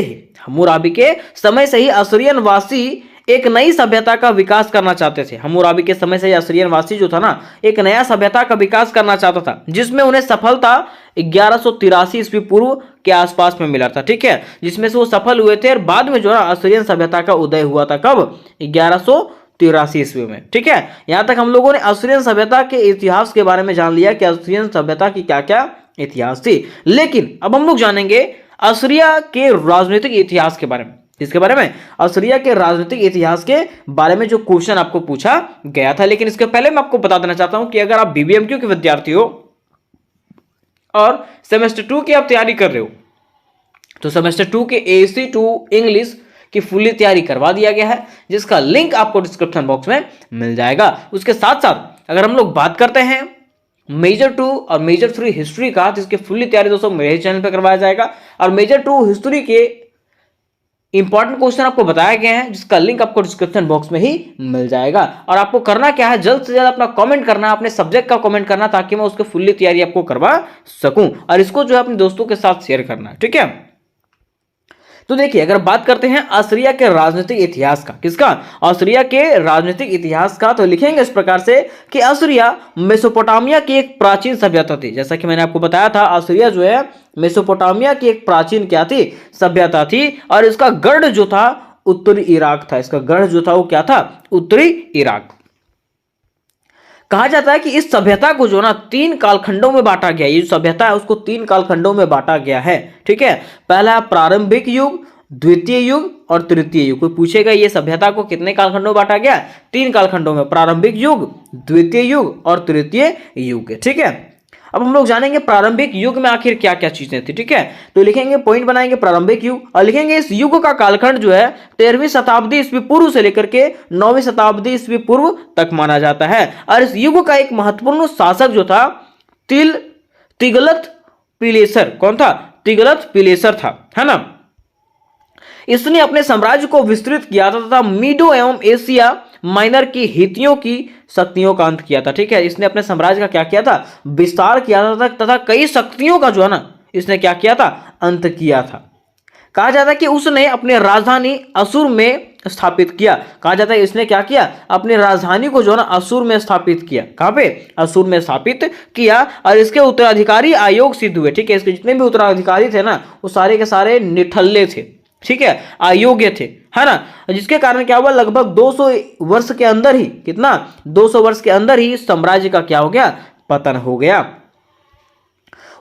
ही असूरियन वासी एक नई सभ्यता का विकास करना चाहते थे। हम्मुराबी के समय से ही असूरियन वासी जो था ना एक नया सभ्यता का विकास करना चाहता था, जिसमें उन्हें सफलता 1183 ईस्वी पूर्व के आसपास में मिला था। ठीक है, जिसमें से वो सफल हुए थे और बाद में जो है असूरियन सभ्यता का उदय हुआ था। कब? 1183 ईस्वी में। ठीक है, यहां तक हम लोगों ने असूरियन सभ्यता के इतिहास के बारे में जान लिया कि असूरियन सभ्यता की क्या क्या इतिहास थी। लेकिन अब हम लोग जानेंगे असूरिया के राजनीतिक इतिहास के बारे में। इसके बारे में असूरिया के राजनीतिक इतिहास के बारे में जो क्वेश्चन आपको पूछा गया था। लेकिन इसके पहले मैं आपको बता देना चाहता हूं कि अगर आप बीबीएमक्यू के विद्यार्थी हो और सेमेस्टर 2 की आप तैयारी कर रहे हो, तो सेमेस्टर 2 के AC2 इंग्लिश की फुल्ली तैयारी करवा दिया गया है, जिसका लिंक आपको डिस्क्रिप्शन बॉक्स में मिल जाएगा। उसके साथ साथ अगर हम लोग बात करते हैं मेजर 2 और मेजर 3 हिस्ट्री का, जिसकी फुल्ली तैयारी दोस्तों मेरे चैनल पर करवाया जाएगा। और मेजर 2 हिस्ट्री के इंपॉर्टेंट क्वेश्चन आपको बताए गए हैं, जिसका लिंक आपको डिस्क्रिप्शन बॉक्स में ही मिल जाएगा। और आपको करना क्या है, जल्द से जल्द अपना कमेंट करना, अपने सब्जेक्ट का कमेंट करना, ताकि मैं उसकी फुल्ली तैयारी आपको करवा सकूं। और इसको जो है अपने दोस्तों के साथ शेयर करना है। ठीक है, तो देखिए अगर बात करते हैं असूरिया के राजनीतिक इतिहास का, किसका? असूरिया के राजनीतिक इतिहास का, तो लिखेंगे इस प्रकार से कि असूरिया मेसोपोटामिया की एक प्राचीन सभ्यता थी। जैसा कि मैंने आपको बताया था, असूरिया जो है मेसोपोटामिया की एक प्राचीन क्या थी, सभ्यता थी, और इसका गढ़ जो था उत्तरी इराक था। इसका गढ़ जो था वो क्या था, उत्तरी इराक। कहा जाता है कि इस सभ्यता को जो ना 3 कालखंडों में बांटा गया। ये जो सभ्यता है उसको 3 कालखंडों में बांटा गया है, ठीक है। पहला प्रारंभिक युग, द्वितीय युग और तृतीय युग। कोई पूछेगा ये सभ्यता को कितने कालखंडों में बांटा गया, 3 कालखंडों में, प्रारंभिक युग, द्वितीय युग और तृतीय युग, ठीक है। अब हम लोग जानेंगे प्रारंभिक युग में आखिर क्या क्या चीजें थी, ठीक है। तो लिखेंगे, पॉइंट बनाएंगे प्रारंभिक युग, और लिखेंगे इस युग का कालखंड जो है 13वीं शताब्दी ईस्वी पूर्व से लेकर के 9वीं शताब्दी ईस्वी पूर्व तक माना जाता है। और इस युग का एक महत्वपूर्ण शासक जो था तिगलत पिलेसर। कौन था, तिगलत पिलेसर था, है ना। इसने अपने साम्राज्य को विस्तृत किया था तथा मीडो एवं एशिया माइनर की हितियों की शक्तियों का अंत किया था, ठीक है। इसने अपने साम्राज्य का क्या किया था, विस्तार किया था तथा कई शक्तियों का जो है ना इसने क्या किया था, अंत किया था। कहा जाता है कि उसने अपनी राजधानी असुर में स्थापित किया। कहा जाता है इसने क्या किया, अपनी राजधानी को जो है ना असुर में स्थापित किया। कहां पे, असुर में स्थापित किया। और इसके उत्तराधिकारी आयोग सिद्ध हुए, ठीक है। इसके जितने भी उत्तराधिकारी थे ना वो सारे के सारे निठल्ले थे, ठीक है, अयोग्य थे, है ना। जिसके कारण क्या हुआ, लगभग 200 वर्ष के अंदर ही, कितना, 200 वर्ष के अंदर ही साम्राज्य का क्या हो गया, पतन हो गया।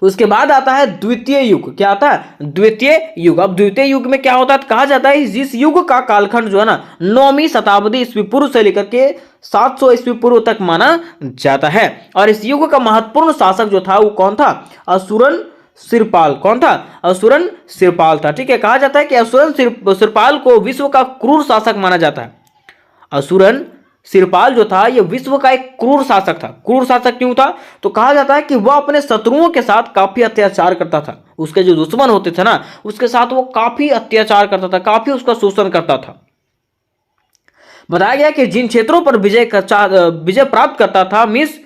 उसके बाद आता है द्वितीय युग। क्या आता है, द्वितीय युग। अब द्वितीय युग में क्या होता है, कहा जाता है जिस युग का कालखंड जो है ना 9वीं शताब्दी ईस्वी पूर्व से लेकर के 700 ईस्वी पूर्व तक माना जाता है। और इस युग का महत्वपूर्ण शासक जो था वो कौन था, असुरन सिरपाल। कौन था, असुरन सिरपाल था, ठीक है। कहा जाता है कि असुरन सिरपाल को विश्व का क्रूर शासक माना जाता है। असुरन सिरपाल जो था यह विश्व का एक क्रूर शासक था। क्रूर शासक क्यों था, तो कहा जाता है कि वह अपने शत्रुओं के साथ काफी अत्याचार करता था। उसके जो दुश्मन होते थे ना उसके साथ वो काफी अत्याचार करता था, काफी उसका शोषण करता था। बताया गया कि जिन क्षेत्रों पर विजय प्राप्त करता था, मीन्स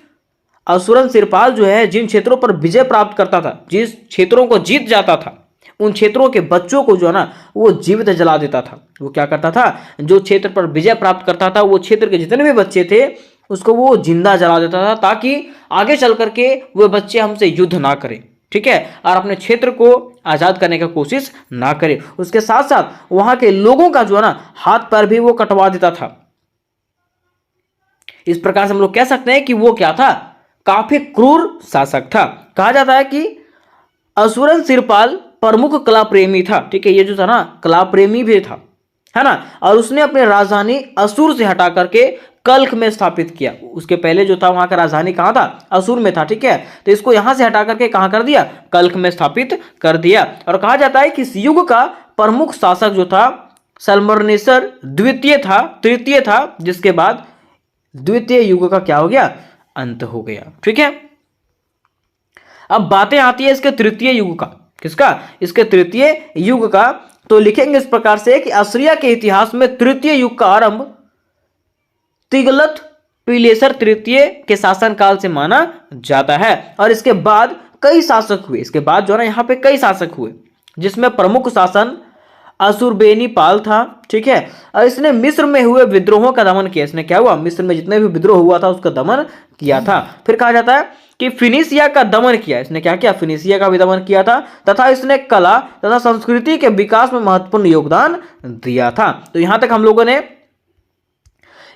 असुरन सिरपाल जो है जिन क्षेत्रों पर विजय प्राप्त करता था, जिस क्षेत्रों को जीत जाता था, उन क्षेत्रों के बच्चों को जो है ना वो जीवित जला देता था। वो क्या करता था, जो क्षेत्र पर विजय प्राप्त करता था वो क्षेत्र के जितने भी बच्चे थे उसको वो जिंदा जला देता था, ताकि आगे चल करके वो बच्चे हमसे युद्ध ना करें, ठीक है, और अपने क्षेत्र को आजाद करने का कोशिश ना करें। उसके साथ साथ वहां के लोगों का जो है ना हाथ पैर भी वो कटवा देता था। इस प्रकार से हम लोग कह सकते हैं कि वो क्या था, काफी क्रूर शासक था। कहा जाता है कि असुरन सिरपाल प्रमुख कला प्रेमी था, ठीक है। ये जो था ना कला प्रेमी भी था, है ना। और उसने अपनी राजधानी असुर से हटा करके कल्क में स्थापित किया। उसके पहले जो था वहां का राजधानी कहां था, असुर में था, ठीक है। तो इसको यहां से हटा करके कहां कर दिया, कल्क में स्थापित कर दिया। और कहा जाता है कि इस युग का प्रमुख शासक जो था सल्मरनेसर द्वितीय था, तृतीय था, जिसके बाद द्वितीय युग का क्या हो गया, अंत हो गया, ठीक है। अब बातें आती है इसके तृतीय युग का। किसका, इसके तृतीय युग का। तो लिखेंगे इस प्रकार से कि असीरिया के इतिहास में तृतीय युग का आरंभ तिगलत पिलेसर तृतीय के शासन काल से माना जाता है। और इसके बाद कई शासक हुए। इसके बाद जो है ना यहाँ पे कई शासक हुए, जिसमें प्रमुख शासन असुरबेनीपाल था, ठीक है। और इसने मिस्र में हुए विद्रोहों का दमन किया। इसने क्या हुआ, मिस्र में जितने भी विद्रोह हुआ था उसका दमन किया था। फिर कहा जाता है कि फिनिशिया का दमन किया। इसने क्या किया, फिनिशिया का भी दमन किया था, तथा इसने कला तथा संस्कृति के विकास में महत्वपूर्ण योगदान दिया था। तो यहां तक हम लोगों ने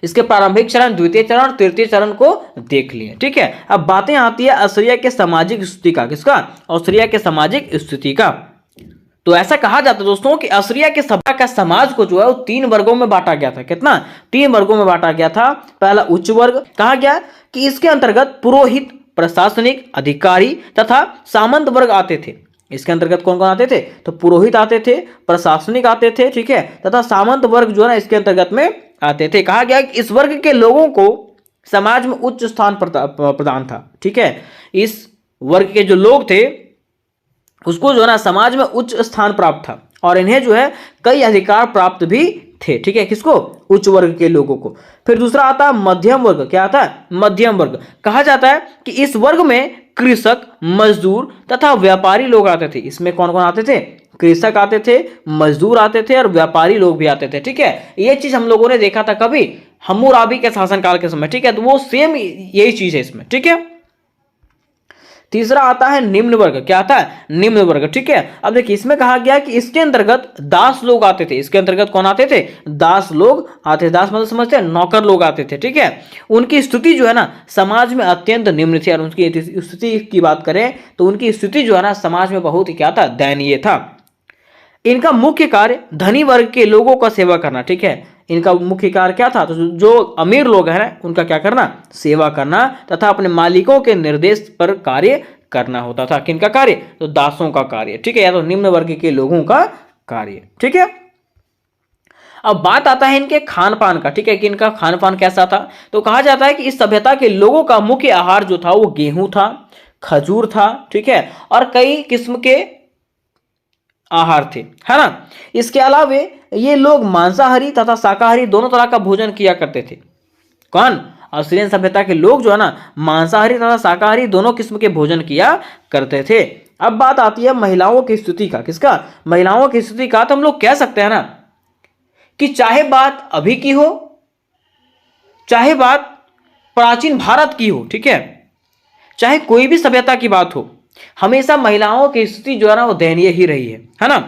इसके प्रारंभिक चरण, द्वितीय चरण, तृतीय चरण को देख लिए, ठीक है। अब बातें आती है असीरिया के सामाजिक स्थिति का। किसका, असीरिया के सामाजिक स्थिति का। तो ऐसा कहा जाता है दोस्तों कि असीरिया के सभ्यता का समाज को जो है वो 3 वर्गों में बांटा गया था। कितना, 3 वर्गों में बांटा गया था। पहला उच्च वर्ग। कहा गया कि इसके अंतर्गत पुरोहित, प्रशासनिक अधिकारी तथा सामंत वर्ग आते थे। इसके अंतर्गत कौन कौन आते थे, तो पुरोहित आते थे, प्रशासनिक आते थे, ठीक है, तथा सामंत वर्ग जो है ना इसके अंतर्गत में आते थे। कहा गया कि इस वर्ग के लोगों को समाज में उच्च स्थान प्रदान था, ठीक है। इस वर्ग के जो लोग थे उसको जो है ना समाज में उच्च स्थान प्राप्त था, और इन्हें जो है कई अधिकार प्राप्त भी थे, ठीक है। किसको, उच्च वर्ग के लोगों को। फिर दूसरा आता है मध्यम वर्ग। क्या आता है, मध्यम वर्ग। कहा जाता है कि इस वर्ग में कृषक, मजदूर तथा व्यापारी लोग आते थे। इसमें कौन कौन आते थे, कृषक आते थे, मजदूर आते थे और व्यापारी लोग भी आते थे, ठीक है। ये चीज हम लोगों ने देखा था कभी, हम्मुराबी के शासनकाल के समय, ठीक है। तो वो सेम यही चीज है इसमें, ठीक है। तीसरा आता है निम्न वर्ग। क्या आता है? निम्न वर्ग। ठीक है, अब देखिए इसमें कहा गया कि इसके अंतर्गत दास लोग आते थे। इसके अंतर्गत कौन आते थे? दास लोग आते थे। दास मतलब समझते हैं, नौकर लोग आते थे। ठीक है, उनकी स्थिति जो है ना समाज में अत्यंत निम्न थी। और उनकी स्थिति की बात करें तो उनकी स्थिति जो है ना समाज में बहुत ही क्या था? दयनीय था। इनका मुख्य कार्य धनी वर्ग के लोगों का सेवा करना। ठीक है, इनका मुख्य कार्य क्या था? तो जो अमीर लोग हैं उनका क्या करना? सेवा करना तथा अपने मालिकों के निर्देश पर कार्य करना होता था। किनका कार्य? तो दासों का कार्य। ठीक है, या तो निम्न वर्ग के लोगों का कार्य। ठीक है, अब बात आता है इनके खान पान का। ठीक है, कि इनका खान पान कैसा था? तो कहा जाता है कि इस सभ्यता के लोगों का मुख्य आहार जो था वो गेहूं था, खजूर था। ठीक है, और कई किस्म के आहार थे, है ना। इसके अलावे ये लोग मांसाहारी तथा शाकाहारी दोनों तरह का भोजन किया करते थे। कौन? आस्ट्रियन सभ्यता के लोग जो है ना मांसाहारी तथा शाकाहारी दोनों किस्म के भोजन किया करते थे। अब बात आती है महिलाओं की स्थिति का। किसका? महिलाओं की स्थिति का। तो हम लोग कह सकते हैं ना कि चाहे बात अभी की हो, चाहे बात प्राचीन भारत की हो, ठीक है, चाहे कोई भी सभ्यता की बात हो, हमेशा महिलाओं की स्थिति जो है ना वो दयनीय ही रही है ना।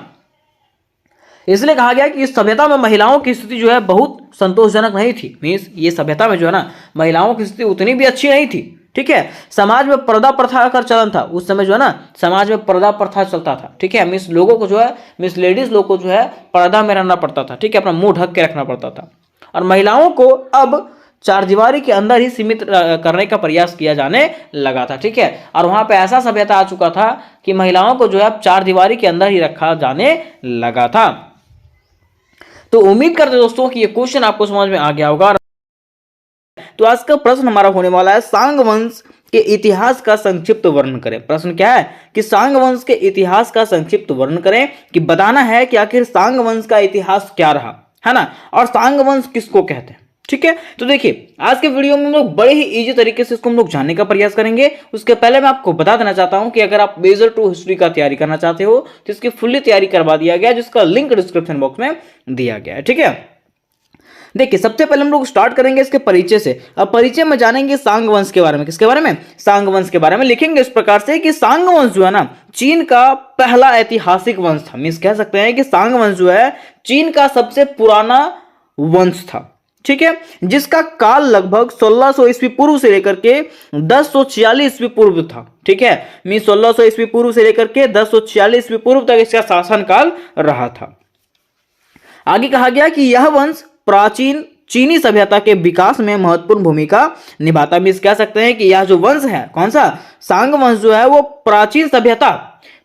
इसलिए कहा गया कि इस सभ्यता में महिलाओं की स्थिति जो है बहुत संतोषजनक नहीं थी। मीन्स ये सभ्यता में जो है ना महिलाओं की स्थिति उतनी भी अच्छी नहीं थी। ठीक है, समाज में पर्दा प्रथा का चलन था। उस समय जो है ना समाज में पर्दा प्रथा चलता था। ठीक है, मिस लोगों को जो है, मिस लेडीज लोग को जो है पर्दा में रहना पड़ता था। ठीक है, अपना मुंह ढक के रखना पड़ता था। और महिलाओं को अब चारदीवारी के अंदर ही सीमित करने का प्रयास किया जाने लगा था। ठीक है, और वहां पे ऐसा सभ्यता आ चुका था कि महिलाओं को जो है अब चारदीवारी के अंदर ही रखा जाने लगा था। तो उम्मीद करते हैं दोस्तों कि ये क्वेश्चन आपको समझ में आ गया होगा। तो आज का प्रश्न हमारा होने वाला है सांग वंश के इतिहास का संक्षिप्त वर्णन करें। प्रश्न क्या है कि सांग वंश के इतिहास का संक्षिप्त वर्णन करें, कि बताना है कि आखिर सांग वंश का इतिहास क्या रहा, है ना, और सांग वंश किसको कहते हैं। ठीक है, तो देखिए आज के वीडियो में हम लोग बड़े ही इजी तरीके से इसको हम लोग जानने का प्रयास करेंगे। उसके पहले मैं आपको बता देना चाहता हूं कि अगर आप मेजर 2 हिस्ट्री का तैयारी करना चाहते हो तो इसकी फुल्ली तैयारी करवा दिया गया, जिसका लिंक डिस्क्रिप्शन बॉक्स में दिया गया है। ठीक है, देखिए सबसे पहले हम लोग स्टार्ट करेंगे इसके परिचय से। अब परिचय में जानेंगे सांग वंश के बारे में। किसके बारे में? सांग वंश के बारे में। लिखेंगे इस प्रकार से कि सांग वंश जो है ना चीन का पहला ऐतिहासिक वंश था। मीन्स कह सकते हैं कि सांग वंश जो है चीन का सबसे पुराना वंश था। ठीक है, जिसका काल लगभग 1600 ईस्वी पूर्व से लेकर के 1046 ईस्वी पूर्व था। ठीक है, मीन्स 1600 ईस्वी पूर्व से लेकर के 1046 ईस्वी पूर्व तक इसका शासन काल रहा था। आगे कहा गया कि यह वंश प्राचीन चीनी सभ्यता के विकास में महत्वपूर्ण भूमिका निभाता। मीन्स कह सकते हैं कि यह जो वंश है, कौन सा? सांग वंश जो है वो प्राचीन सभ्यता,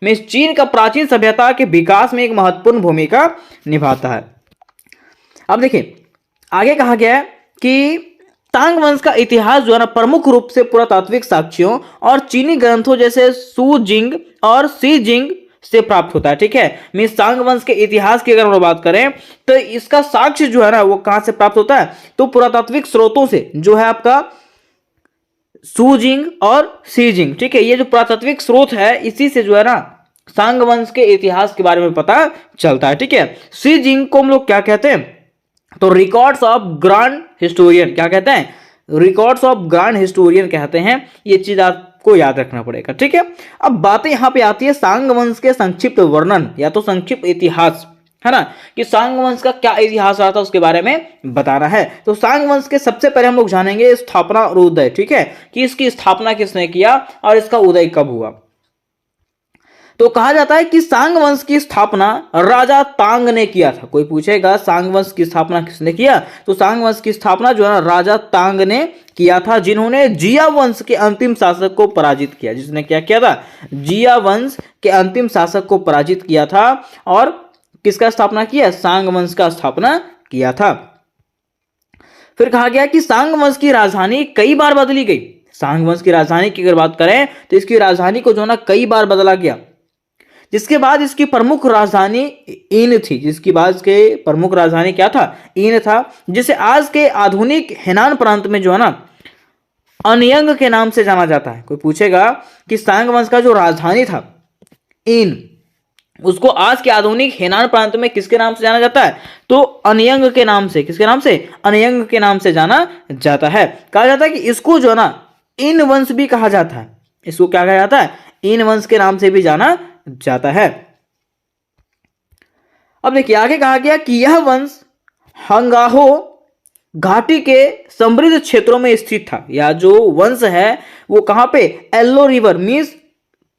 मीन्स चीन का प्राचीन सभ्यता के विकास में एक महत्वपूर्ण भूमिका निभाता है। अब देखिए आगे कहा गया है कि तांग वंश का इतिहास जो है ना प्रमुख रूप से पुरातात्विक साक्ष्यों और चीनी ग्रंथों जैसे सू जिंग और सी जिंग से प्राप्त होता है। ठीक है, मीन्स सांग वंश के इतिहास की अगर हम बात करें तो इसका साक्ष्य जो है ना वो कहां से प्राप्त होता है? तो पुरातात्विक स्रोतों से, जो है आपका सूजिंग और सीजिंग। ठीक है, ये जो पुरातात्विक स्रोत है इसी से जो है ना सांग वंश के इतिहास के बारे में पता चलता है। ठीक है, सीजिंग को हम लोग क्या कहते हैं? तो रिकॉर्ड्स ऑफ ग्रांड हिस्टोरियन। क्या कहते हैं? रिकॉर्ड्स ऑफ ग्रांड हिस्टोरियन कहते हैं। ये चीज आपको याद रखना पड़ेगा। ठीक है, अब बातें यहां पे आती है सांग वंश के संक्षिप्त वर्णन या तो संक्षिप्त इतिहास, है ना, कि सांग वंश का क्या इतिहास रहा था उसके बारे में बताना है। तो सांग वंश के सबसे पहले हम लोग जानेंगे स्थापना और उदय। ठीक है, कि इसकी स्थापना किसने किया और इसका उदय कब हुआ। तो कहा जाता है कि सांग वंश की स्थापना राजा तांग ने किया था। कोई पूछेगा सांग वंश की स्थापना किसने किया? तो सांग वंश की स्थापना जो है ना राजा तांग ने किया था, जिन्होंने जिया वंश के अंतिम शासक को पराजित किया। जिसने क्या किया था? जिया वंश के अंतिम शासक को पराजित किया था। और किसका स्थापना किया? सांग वंश का स्थापना किया था। फिर कहा गया कि सांग वंश की राजधानी कई बार बदली गई। सांग वंश की राजधानी की अगर बात करें तो इसकी राजधानी को जो ना कई बार बदला गया, जिसके बाद इसकी प्रमुख राजधानी इन थी। जिसकी बाद इसके प्रमुख राजधानी क्या था? इन था, जिसे आज के आधुनिक हेनान प्रांत में जो है ना अनयंग के नाम से जाना जाता है। कोई पूछेगा कि सांग वंश का जो राजधानी था इन, उसको आज के आधुनिक हेनान प्रांत में किसके नाम से जाना जाता है? तो अनयंग के नाम से। किसके नाम से? अनयंग के नाम से जाना जाता है। कहा जाता है कि इसको जो है ना इन वंश भी कहा जाता है। इसको क्या कहा जाता है, इन वंश के नाम से भी जाना जाता है। अब देखिए आगे कहा गया कि यह वंश हंगाहो घाटी के समृद्ध क्षेत्रों में स्थित था। या जो वंश है वो कहां पे, एल्लो रिवर मीन्स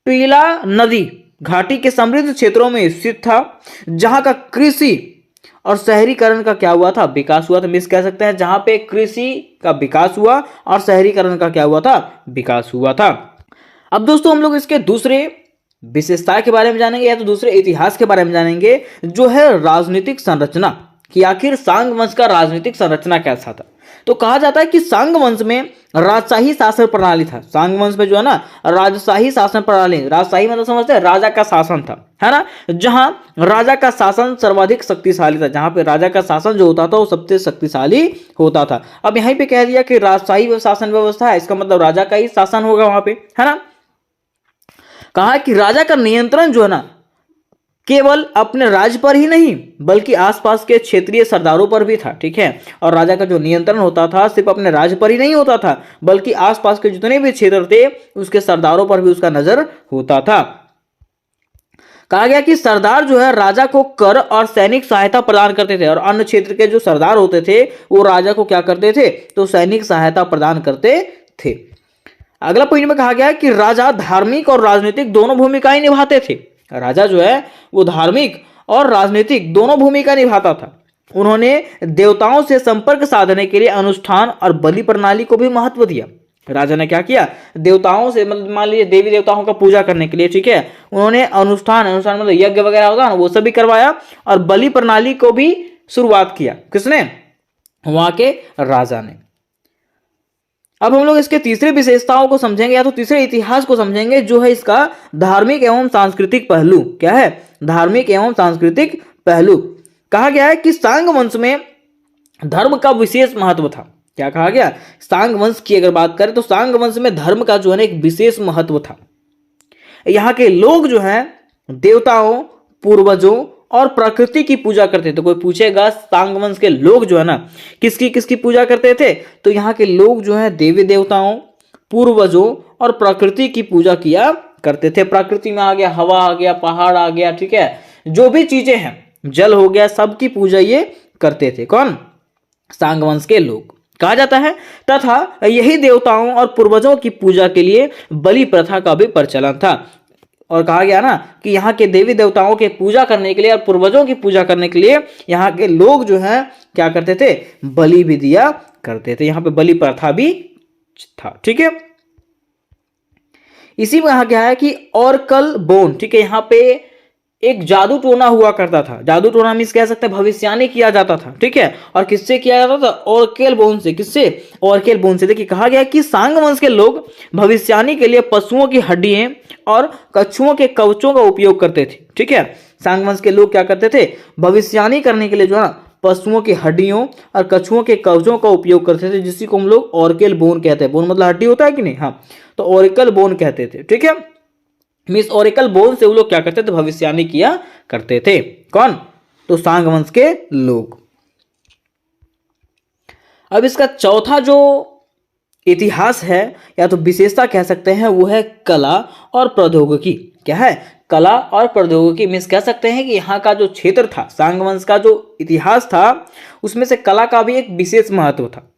पीला नदी घाटी के समृद्ध क्षेत्रों में स्थित था, जहां का कृषि और शहरीकरण का क्या हुआ था, विकास हुआ था। मिस कह सकते हैं जहां पे कृषि का विकास हुआ और शहरीकरण का क्या हुआ था, विकास हुआ था। अब दोस्तों हम लोग इसके दूसरे विशेषता के बारे में जानेंगे या तो दूसरे इतिहास के बारे में जानेंगे, जो है राजनीतिक संरचना, कि आखिर सांग वंश का राजनीतिक संरचना कैसा था। तो कहा जाता है कि सांग वंश में राजशाही शासन प्रणाली था। सांग वंश में जो है ना राजशाही शासन प्रणाली, राजशाही मतलब समझते हैं राजा का शासन था, है ना, जहां राजा का शासन सर्वाधिक शक्तिशाली था, जहां पे राजा का शासन जो होता था वो सबसे शक्तिशाली होता था। अब यहीं पे कह दिया कि राजशाही शासन व्यवस्था है, इसका मतलब राजा का ही शासन होगा वहां पे, है ना। कहा कि राजा का नियंत्रण जो है ना केवल अपने राज्य पर ही नहीं बल्कि आसपास के क्षेत्रीय सरदारों पर भी था, ठीक है। और राजा का जो नियंत्रण होता था सिर्फ अपने राज्य पर ही नहीं होता था बल्कि आसपास के जितने भी क्षेत्र थे उसके सरदारों पर भी उसका नजर होता था। कहा गया कि सरदार जो है राजा को कर और सैनिक सहायता प्रदान करते थे, और अन्य क्षेत्र के जो सरदार होते थे वो राजा को क्या करते थे, तो सैनिक सहायता प्रदान करते थे। अगला पॉइंट में कहा गया है कि राजा धार्मिक और राजनीतिक दोनों भूमिकाएं निभाते थे। राजा जो है वो धार्मिक और राजनीतिक दोनों भूमिका निभाता था। उन्होंने देवताओं से संपर्क साधने के लिए अनुष्ठान और बलि प्रणाली को भी महत्व दिया। राजा ने क्या किया, देवताओं से मतलब मान लीजिए देवी देवताओं का पूजा करने के लिए, ठीक है, उन्होंने अनुष्ठान मतलब यज्ञ वगैरह होता है ना वो सब भी करवाया, और बलि प्रणाली को भी शुरुआत किया। किसने, वहां के राजा ने। अब हम लोग इसके तीसरे विशेषताओं को समझेंगे या तो तीसरे इतिहास को समझेंगे, जो है इसका धार्मिक एवं सांस्कृतिक पहलू। क्या है, धार्मिक एवं सांस्कृतिक पहलू। कहा गया है कि सांग वंश में धर्म का विशेष महत्व था। क्या कहा गया, सांग वंश की अगर बात करें तो सांग वंश में धर्म का जो है ना एक विशेष महत्व था। यहाँ के लोग जो हैं देवताओं, पूर्वजों और प्रकृति की पूजा करते थे। तो कोई पूछेगा सांग वंश के लोग जो है ना किसकी किसकी पूजा करते थे, तो यहाँ के लोग जो है देवी देवताओं, पूर्वजों और प्रकृति की पूजा किया करते थे। प्रकृति में आ गया हवा आ गया, पहाड़ आ गया, ठीक है, जो भी चीजें हैं, जल हो गया, सबकी पूजा ये करते थे। कौन, सांग वंश के लोग। कहा जाता है तथा यही देवताओं और पूर्वजों की पूजा के लिए बलि प्रथा का भी प्रचलन था। और कहा गया ना कि यहाँ के देवी देवताओं के पूजा करने के लिए और पूर्वजों की पूजा करने के लिए यहाँ के लोग जो हैं क्या करते थे, बलि भी दिया करते थे। यहाँ पे बलि प्रथा भी था, ठीक है। इसी में कहा गया है कि ऑरकल बोन, ठीक है, यहाँ पे एक जादू टोना हुआ करता था। जादू टोना मीन्स कह सकते हैं भविष्यवाणी किया जाता था, ठीक है। और किससे किया जाता था, ऑरकेल बोन से। किससे, ऑरकेल बोन से। देखिए कहा गया कि सांग वंश के लोग भविष्यवाणी के लिए पशुओं की हड्डियां और कछुओं के कवचों का उपयोग करते थे, ठीक है। सांग वंश के लोग क्या करते थे, भविष्यवाणी करने के लिए जो है ना पशुओं की हड्डियों और कछुओं के कवचों का उपयोग करते थे, जिसी को हम लोग ऑरकेल बोन कहते हैं। बोन मतलब हड्डी होता है कि नहीं, हाँ, तो ऑरकेल बोन कहते थे, ठीक है। मीन्स ऑरेकल बोन से वो लोग क्या करते थे, भविष्यवाणी किया करते थे। कौन, तो सांग वंश के लोग। अब इसका चौथा जो इतिहास है या तो विशेषता कह सकते हैं वो है कला और प्रौद्योगिकी। क्या है, कला और प्रौद्योगिकी। मीन्स कह सकते हैं कि यहाँ का जो क्षेत्र था, सांग वंश का जो इतिहास था, उसमें से कला का भी एक विशेष महत्व था।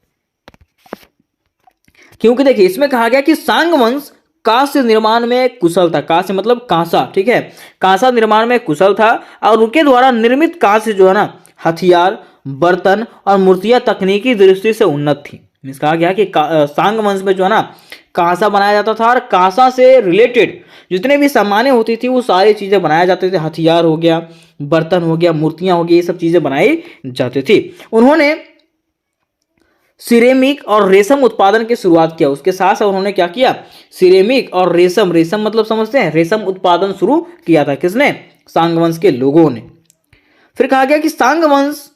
क्योंकि देखिए इसमें कहा गया कि सांग वंश कांस्य निर्माण में कुशल था। कांस्य मतलब कांसा, ठीक है, कांसा निर्माण में कुशल था। और उनके द्वारा निर्मित कांस्य जो है ना हथियार, बर्तन और मूर्तियां तकनीकी दृष्टि से उन्नत थी। मीन्स कहा गया कि सांग वंश में जो है ना कांसा बनाया जाता था, और कांसा से रिलेटेड जितने भी सामानें होती थी वो सारी चीजें बनाए जाते थे। हथियार हो गया, बर्तन हो गया, मूर्तियां हो गई, ये सब चीजें बनाई जाती थी। उन्होंने सिरेमिक और रेशम उत्पादन की शुरुआत किया। उसके साथ साथ उन्होंने क्या किया, सिरेमिक और रेशम, रेशम मतलब समझते हैं, रेशम उत्पादन शुरू किया था। किसने, सांग वंश के लोगों ने। फिर कहा गया कि सांग वंश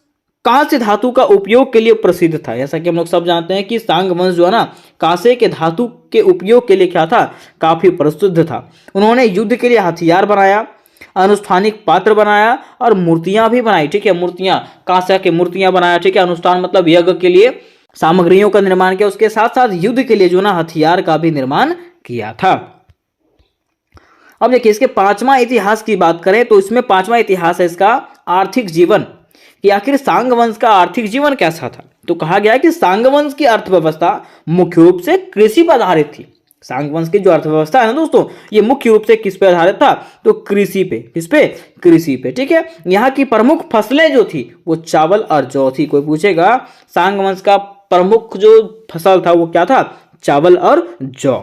कांस्य धातु का उपयोग के लिए प्रसिद्ध था। जैसा कि हम लोग सब जानते हैं कि सांग वंश जो है ना कांसे के धातु के उपयोग के लिए क्या था, काफी प्रसिद्ध था। उन्होंने युद्ध के लिए हथियार बनाया, अनुष्ठानिक पात्र बनाया और मूर्तियां भी बनाई, ठीक है, मूर्तियां, कांसे के मूर्तियां बनाया, ठीक है। अनुष्ठान मतलब यज्ञ के लिए सामग्रियों का निर्माण किया। उसके साथ साथ युद्ध के लिए जो ना हथियार का भी निर्माण किया था। अब देखिए इसके पांचवा इतिहास की बात करें तो इसमें पांचवा इतिहास है इसका आर्थिक जीवन, कि आखिर सांग वंश का आर्थिक जीवन कैसा था। तो कहा गया है कि सांग वंश की अर्थव्यवस्था मुख्य रूप से कृषि पर आधारित थी। सांग वंश की जो अर्थव्यवस्था है ना दोस्तों, ये मुख्य रूप से किस पे आधारित था, तो कृषि पे। किस पे, कृषि पे, ठीक है। यहाँ की प्रमुख फसलें जो थी वो चावल और जौ थी। कोई पूछेगा सांग वंश का प्रमुख जो फसल था वो क्या था, चावल और जौ।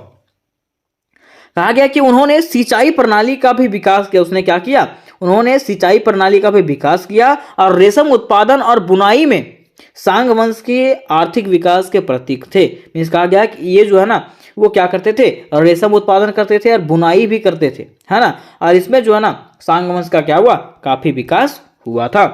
कहा गया कि उन्होंने सिंचाई प्रणाली का भी विकास किया। उसने क्या किया, उन्होंने सिंचाई प्रणाली का भी विकास किया और रेशम उत्पादन और बुनाई में सांग वंश के आर्थिक विकास के प्रतीक थे। मीन्स कहा गया कि ये जो है ना वो क्या करते थे, रेशम उत्पादन करते थे और बुनाई भी करते थे, है ना। और इसमें जो है ना सांग वंश का क्या हुआ, काफी विकास हुआ था।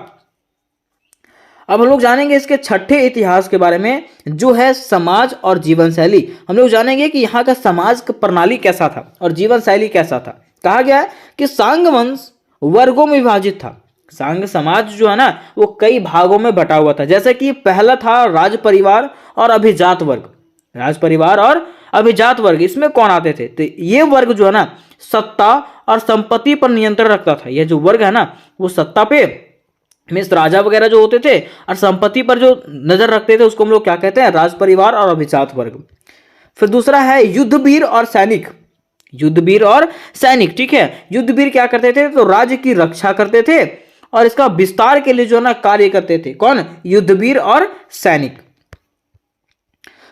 अब हम लोग जानेंगे इसके छठे इतिहास के बारे में, जो है समाज और जीवन शैली। हम लोग जानेंगे कि यहाँ का समाज का प्रणाली कैसा था और जीवन शैली कैसा था। कहा गया है कि सांग वंश वर्गों में विभाजित था। सांग समाज जो है ना वो कई भागों में बटा हुआ था। जैसे कि पहला था राज परिवार और अभिजात वर्ग। राज परिवार और अभिजात वर्ग, इसमें कौन आते थे, तो ये वर्ग जो है ना सत्ता और संपत्ति पर नियंत्रण रखता था। ये जो वर्ग है ना वो सत्ता पे, मीन्स राजा वगैरह जो होते थे, और संपत्ति पर जो नजर रखते थे उसको हम लोग क्या कहते हैं, राज परिवार और अभिजात वर्ग। फिर दूसरा है युद्धवीर और सैनिक। युद्धवीर और सैनिक, ठीक है। युद्धवीर क्या करते थे, तो राज्य की रक्षा करते थे और इसका विस्तार के लिए जो है ना कार्य करते थे। कौन, युद्धवीर और सैनिक।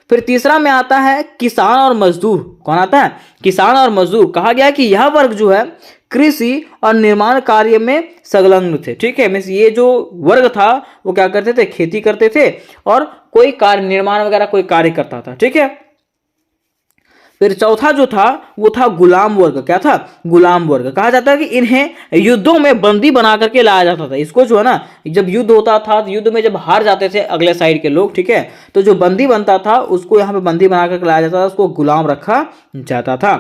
फिर तीसरा में आता है किसान और मजदूर। कौन आता है, किसान और मजदूर। कहा गया कि यह वर्ग जो है कृषि और निर्माण कार्य में संलग्न थे, ठीक है। मीन्स ये जो वर्ग था वो क्या करते थे, खेती करते थे और कोई कार्य, निर्माण वगैरह कोई कार्य करता था, ठीक है। फिर चौथा जो था वो था गुलाम वर्ग। क्या था, गुलाम वर्ग। कहा जाता है कि इन्हें युद्धों में बंदी बना करके लाया जाता था। इसको जो है ना जब युद्ध होता था, युद्ध में जब हार जाते थे अगले साइड के लोग, ठीक है, तो जो बंदी बनता था उसको यहाँ पे बंदी बना करके लाया जाता था, उसको गुलाम रखा जाता था।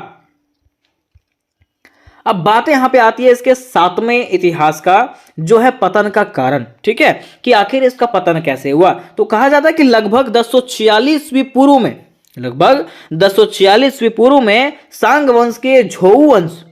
अब बात यहां पे आती है इसके सातवें इतिहास का, जो है पतन का कारण, ठीक है, कि आखिर इसका पतन कैसे हुआ। तो कहा जाता है कि लगभग 1046 ईस्वी पूर्व में, लगभग 1046 ईस्वी पूर्व में सांग वंश के झोऊ वंश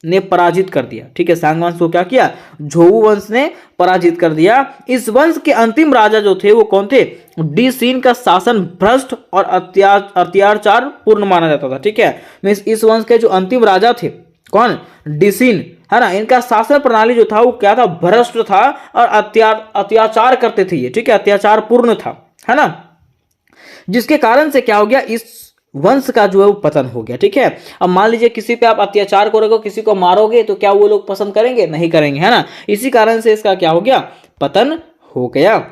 ने पराजित कर दिया, ठीक है। सांग वंश को क्या किया, झोऊ वंश ने पराजित कर दिया। इस वंश के अंतिम राजा जो थे वो कौन थे, डी सीन का शासन भ्रष्ट और अत्याचार पूर्ण माना जाता था, ठीक है। मीन्स इस वंश के जो अंतिम राजा थे, कौन, डिसीन, है ना, इनका शासन प्रणाली जो था वो क्या था, भ्रष्ट था और अत्याचार करते थे ये, ठीक है, अत्याचार पूर्ण था, है ना। जिसके कारण से क्या हो गया, इस वंश का जो है वो पतन हो गया, ठीक है। अब मान लीजिए किसी पे आप अत्याचार करोगे, किसी को मारोगे, तो क्या वो लोग पसंद करेंगे, नहीं करेंगे, है ना। इसी कारण से इसका क्या हो गया, पतन हो गया।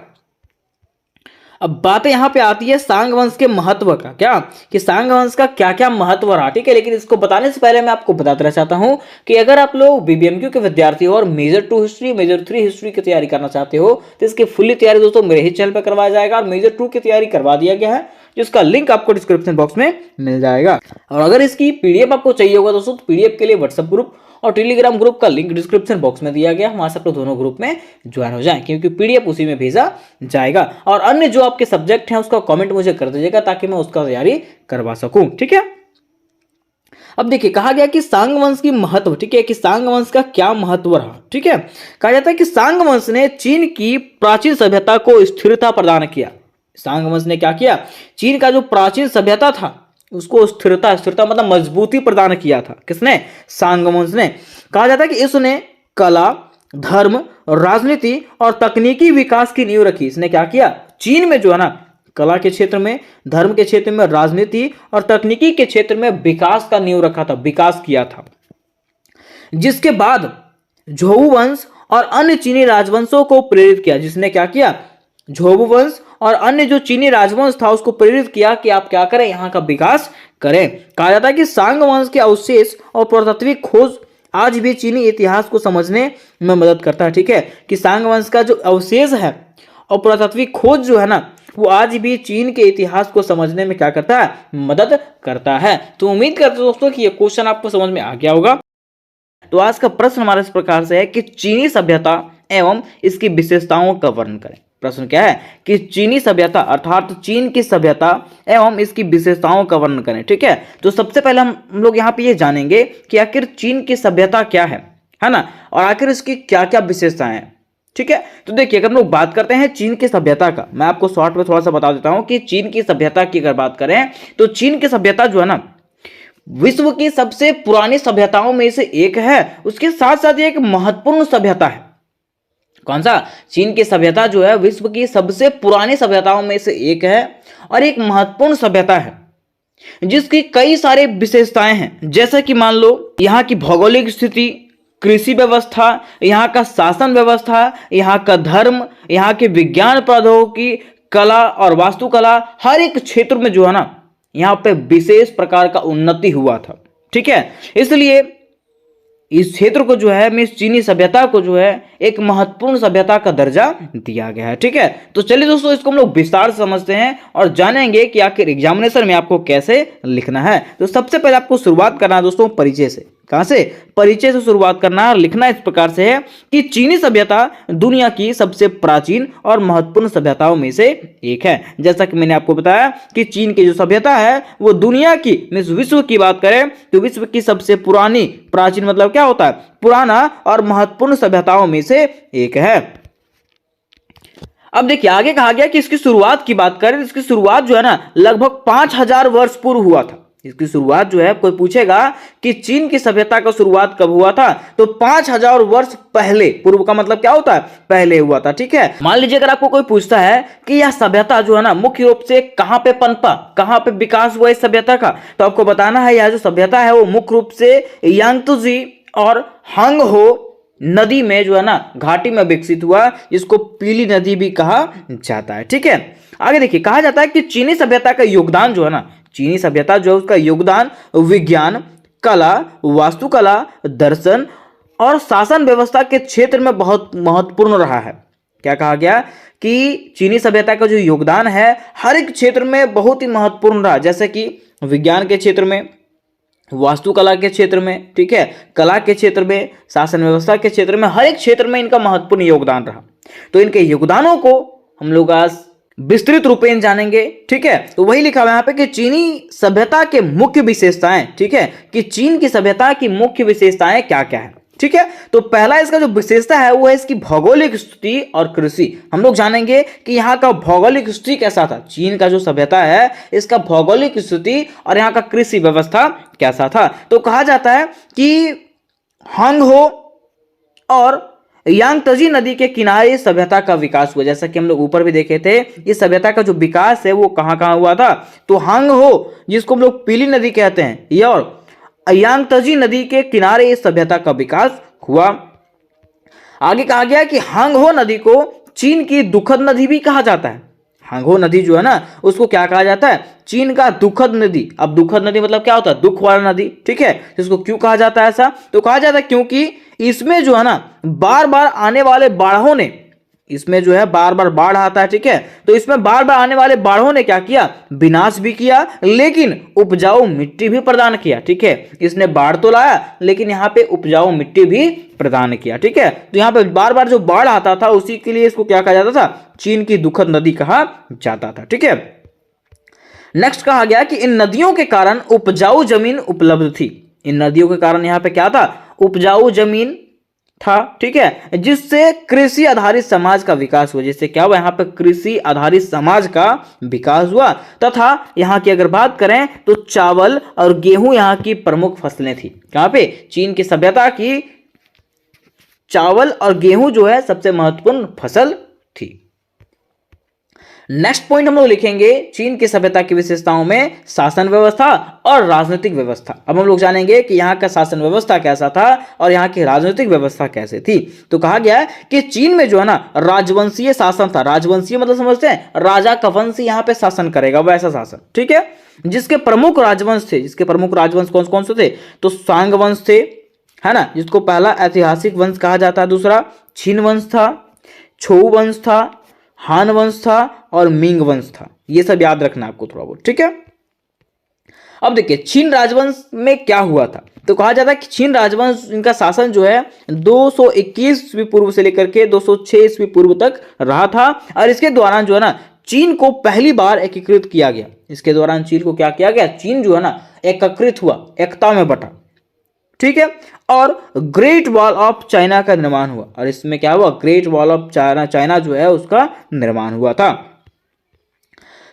अब बात यहां पे आती है सांग वंश के महत्व का, क्या, कि सांग वंश का क्या क्या महत्व रहा, ठीक है। लेकिन इसको बताने से पहले मैं आपको बताते रह चाहता हूं कि अगर आप लोग बीबीएमक्यू के विद्यार्थी हो और मेजर 2 हिस्ट्री, मेजर 3 हिस्ट्री की तैयारी करना चाहते हो, तो इसकी फुल्ली तैयारी दोस्तों मेरे ही चैनल पर करवाया जाएगा और मेजर 2 की तैयारी करवा दिया गया है, जिसका लिंक आपको डिस्क्रिप्शन बॉक्स में मिल जाएगा। और अगर इसकी पीडीएफ आपको चाहिए होगा दोस्तों, तो पीडीएफ के लिए व्हाट्सएप ग्रुप और टेलीग्राम ग्रुप का लिंक डिस्क्रिप्शन बॉक्स में दिया गया, वहां से आप लोग दोनों ग्रुप में ज्वाइन हो जाएं, क्योंकि पीडीएफ उसी में भेजा जाएगा। और अन्य जो आपके सब्जेक्ट हैं उसका कमेंट मुझे कर दीजिएगा ताकि मैं उसका तैयारी करवा सकूं, ठीक है। अब देखिए कहा गया कि सांग वंश की महत्व, ठीक है, कि सांग वंश का क्या महत्व रहा, ठीक है। कहा जाता है कि सांग वंश ने चीन की प्राचीन सभ्यता को स्थिरता प्रदान किया। सांग वंश ने क्या किया, चीन का जो प्राचीन सभ्यता था उसको स्थिरता, स्थिरता मतलब मजबूती प्रदान किया था। किसने, सांग वंश ने। कहा जाता है कि इसने कला, धर्म, राजनीति और तकनीकी विकास की नींव रखी। इसने क्या किया, चीन में जो है ना कला के क्षेत्र में, धर्म के क्षेत्र में, राजनीति और तकनीकी के क्षेत्र में विकास का नींव रखा था, विकास किया था। जिसके बाद झोऊ वंश और अन्य चीनी राजवंशों को प्रेरित किया। जिसने क्या किया, झोऊ वंश और अन्य जो चीनी राजवंश था उसको प्रेरित किया कि आप क्या करें, यहाँ का विकास करें। कहा जाता है कि सांग वंश के अवशेष और पुरातात्विक खोज आज भी चीनी इतिहास को समझने में मदद करता है, ठीक है, कि सांग वंश का जो अवशेष है और पुरातात्विक खोज जो है ना वो आज भी चीन के इतिहास को समझने में क्या करता है, मदद करता है। तो उम्मीद करते हैं दोस्तों कि ये क्वेश्चन आपको समझ में आ गया होगा। तो आज का प्रश्न हमारे इस प्रकार से है कि चीनी सभ्यता एवं इसकी विशेषताओं का वर्णन करें। प्रश्न क्या है कि चीनी सभ्यता अर्थात चीन की सभ्यता एवं इसकी विशेषताओं का वर्णन करें। ठीक है, तो सबसे पहले हम लोग यहाँ पे ये जानेंगे कि आखिर चीन की सभ्यता क्या है ना, और आखिर इसकी क्या क्या विशेषताएं हैं। ठीक है, तो देखिए अगर हम लोग बात करते हैं चीन की सभ्यता का, मैं आपको शॉर्ट में थोड़ा सा बता देता हूं कि चीन की सभ्यता की अगर बात करें तो चीन की सभ्यता जो है ना विश्व की सबसे पुरानी सभ्यताओं में से एक है। उसके साथ साथ ये एक महत्वपूर्ण सभ्यता है। कौन सा? चीन की सभ्यता जो है विश्व की सबसे पुरानी सभ्यताओं में से एक है और एक महत्वपूर्ण सभ्यता है जिसकी कई सारे विशेषताएं हैं, जैसे कि मान लो यहाँ की भौगोलिक स्थिति, कृषि व्यवस्था, यहाँ का शासन व्यवस्था, यहाँ का धर्म, यहाँ के विज्ञान प्रौद्योगिकी, कला और वास्तुकला, हर एक क्षेत्र में जो है ना यहाँ पे विशेष प्रकार का उन्नति हुआ था। ठीक है, इसलिए इस क्षेत्र को जो है इस चीनी सभ्यता को जो है एक महत्वपूर्ण सभ्यता का दर्जा दिया गया है। ठीक है, तो चलिए दोस्तों इसको हम लोग विस्तार से समझते हैं और जानेंगे कि आखिर एग्जामिनेशन में आपको कैसे लिखना है। तो सबसे पहले आपको शुरुआत करना है दोस्तों परिचय से। कहां से? परिचय से शुरुआत करना है और लिखना इस प्रकार से है कि चीनी सभ्यता दुनिया की सबसे प्राचीन और महत्वपूर्ण सभ्यताओं में से एक है। जैसा कि मैंने आपको बताया कि चीन की जो सभ्यता है वो दुनिया की, विश्व की बात करें तो विश्व की सबसे पुरानी, प्राचीन मतलब क्या होता है? पुराना और महत्वपूर्ण सभ्यताओं में से एक है। अब देखिए आगे कहा गया कि इसकी शुरुआत की बात करें, इसकी शुरुआत जो है ना लगभग 5000 वर्ष पूर्व हुआ था। इसकी शुरुआत जो है, कोई पूछेगा कि चीन की सभ्यता का शुरुआत कब हुआ था, तो 5000 वर्ष पहले। पूर्व का मतलब क्या होता है? पहले हुआ था। ठीक है, मान लीजिए अगर आपको कोई पूछता है कि यह सभ्यता जो है ना मुख्य रूप से कहां पे पनपा, कहां पे विकास हुआ इस सभ्यता का, तो आपको बताना है यह जो सभ्यता है वो मुख्य रूप से यांगत्से और हांगहो नदी में जो है ना घाटी में विकसित हुआ, जिसको पीली नदी भी कहा जाता है। ठीक है, आगे देखिए कहा जाता है कि चीनी सभ्यता का योगदान जो है ना, चीनी सभ्यता जो है उसका योगदान विज्ञान, कला, वास्तुकला, दर्शन और शासन व्यवस्था के क्षेत्र में बहुत महत्वपूर्ण रहा है। क्या कहा गया कि चीनी सभ्यता का जो योगदान है हर एक क्षेत्र में बहुत ही महत्वपूर्ण रहा, जैसे कि विज्ञान के क्षेत्र में, वास्तुकला के क्षेत्र में, ठीक है, कला के क्षेत्र में, शासन व्यवस्था के क्षेत्र में, हर एक क्षेत्र में इनका महत्वपूर्ण योगदान रहा। तो इनके योगदानों को हम लोग आज विस्तृत रूपेण जानेंगे। ठीक है, तो वही लिखा हुआ यहाँ पे कि चीनी सभ्यता के मुख्य विशेषताएं, ठीक है, कि चीन की सभ्यता की मुख्य विशेषताएं क्या क्या है। ठीक है, तो पहला इसका जो विशेषता है वो है इसकी भौगोलिक स्थिति और कृषि। हम लोग जानेंगे कि यहाँ का भौगोलिक स्थिति कैसा था, चीन का जो सभ्यता है इसका भौगोलिक स्थिति और यहाँ का कृषि व्यवस्था कैसा था। तो कहा जाता है कि हांगहो और यांगत्से नदी के किनारे सभ्यता का विकास हुआ। जैसा कि हम लोग ऊपर भी देखे थे, इस सभ्यता का जो विकास है वो कहाँ कहाँ हुआ था, तो हांगहो जिसको हम लोग पीली नदी कहते हैं, ये और यांगत्से नदी के किनारे इस सभ्यता का विकास हुआ। आगे कहा गया कि हांगहो नदी को चीन की दुखद नदी भी कहा जाता है। हांगहो नदी जो है ना उसको क्या कहा जाता है? चीन का दुखद नदी। अब दुखद नदी मतलब क्या होता है? दुख वाला नदी। ठीक है, इसको क्यों कहा जाता है ऐसा? तो कहा जाता है क्योंकि इसमें जो है ना बार बार आने वाले बाढ़ों ने, इसमें जो है बार बार बाढ़ आता है। ठीक है, तो इसमें बार बार आने वाले बाढ़ों ने क्या किया? विनाश भी किया लेकिन उपजाऊ मिट्टी भी प्रदान किया। ठीक है, इसने बाढ़ तो लाया लेकिन यहाँ पे उपजाऊ मिट्टी भी प्रदान किया। ठीक है, तो यहाँ पे बार बार जो बाढ़ आता था उसी के लिए इसको क्या कहा जाता था? चीन की दुखद नदी कहा जाता था। ठीक है, नेक्स्ट कहा गया कि इन नदियों के कारण उपजाऊ जमीन उपलब्ध थी। इन नदियों के कारण यहाँ पे क्या था? उपजाऊ जमीन था। ठीक है, जिससे कृषि आधारित समाज का विकास हुआ। जिससे क्या हुआ? यहाँ पे कृषि आधारित समाज का विकास हुआ तथा यहाँ की अगर बात करें तो चावल और गेहूं यहाँ की प्रमुख फसलें थी। कहाँ पे? चीन की सभ्यता की चावल और गेहूं जो है सबसे महत्वपूर्ण फसल थी। नेक्स्ट पॉइंट हम लोग लिखेंगे चीन की सभ्यता की विशेषताओं में शासन व्यवस्था और राजनीतिक व्यवस्था। अब हम लोग जानेंगे कि यहाँ का शासन व्यवस्था कैसा था और यहाँ की राजनीतिक व्यवस्था कैसे थी। तो कहा गया है कि चीन में जो है ना राजवंशीय शासन था। राजवंशीय मतलब समझते हैं? राजा का वंश यहाँ पे शासन करेगा, वैसा शासन। ठीक है, जिसके प्रमुख राजवंश थे, जिसके प्रमुख राजवंश कौन कौन से थे? तो सांग वंश थे, है ना, जिसको पहला ऐतिहासिक वंश कहा जाता है। दूसरा छिन वंश था, छोउ वंश था, हान वंश था और मिंग वंश था। ये सब याद रखना आपको थोड़ा बहुत। ठीक है, अब देखिए चीन राजवंश में क्या हुआ था, तो कहा जाता है कि चीन राजवंश, इनका शासन जो है 221 ईस्वी पूर्व से लेकर के 206 ईस्वी पूर्व तक रहा था। और इसके दौरान जो है ना चीन को पहली बार एकीकृत किया गया। इसके दौरान चीन को क्या किया गया, चीन जो है ना एकीकृत हुआ, एकता में बटा, ठीक है। और ग्रेट वॉल ऑफ चाइना का निर्माण हुआ, और इसमें क्या हुआ, ग्रेट वॉल ऑफ चाइना जो है उसका निर्माण हुआ था।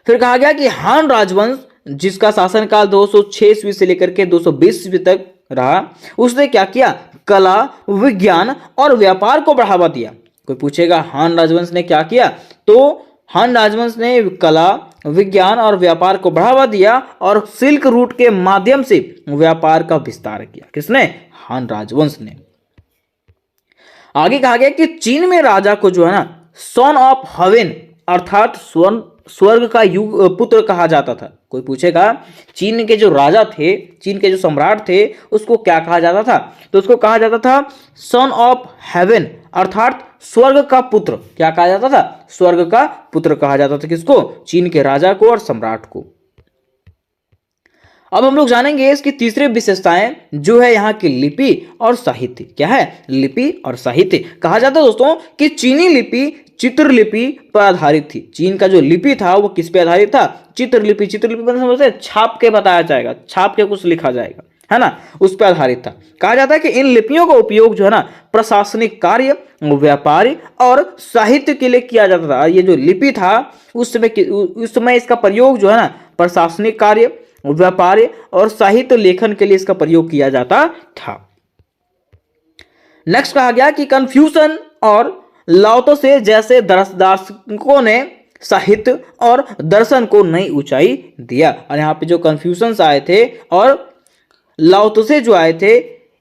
फिर कहा गया कि हान राजवंश, जिसका शासनकाल 206 ईस्वी से लेकर के 220 ईस्वी तक रहा, उसने क्या किया, कला, विज्ञान और व्यापार को बढ़ावा दिया। कोई पूछेगा हान राजवंश ने क्या किया, तो हान राजवंश ने कला, विज्ञान और व्यापार को बढ़ावा दिया और सिल्क रूट के माध्यम से व्यापार का विस्तार किया। किसने, हान राजवंश ने। आगे कहा गया कि चीन में राजा को जो है ना सन ऑफ हेवन अर्थात स्वर्ग का पुत्र कहा जाता था। कोई पूछेगा चीन के जो राजा थे, चीन के जो सम्राट थे, उसको क्या कहा जाता था, तो उसको कहा जाता था सन ऑफ हेवन अर्थात स्वर्ग का पुत्र। क्या कहा जाता था, स्वर्ग का पुत्र कहा जाता था। किसको, चीन के राजा को और सम्राट को। अब हम लोग जानेंगे इसकी तीसरी विशेषताएं, जो है यहाँ की लिपि और साहित्य। क्या है, लिपि और साहित्य। कहा जाता है दोस्तों कि चीनी लिपि चित्रलिपि पर आधारित थी। चीन का जो लिपि था वो किस पे आधारित था, चित्रलिपि। चित्रलिपि मतलब समझते हैं, छाप के बताया जाएगा, छाप के कुछ लिखा जाएगा, है ना, उस पर आधारित था। कहा जाता है कि इन लिपियों का उपयोग जो है ना प्रशासनिक कार्य, व्यापारी और साहित्य के लिए किया जाता था। ये जो लिपि था उस समय इसका प्रयोग जो है ना प्रशासनिक कार्य, व्यापारी और साहित्य लेखन के लिए इसका प्रयोग किया जाता था। नेक्स्ट कहा गया कि कन्फ्यूशन और लाओत्से से जैसे दार्शनिकों ने साहित्य और दर्शन को नई ऊंचाई दिया। और यहाँ पे जो कन्फ्यूशंस आए थे और लाओत्से जो आए थे,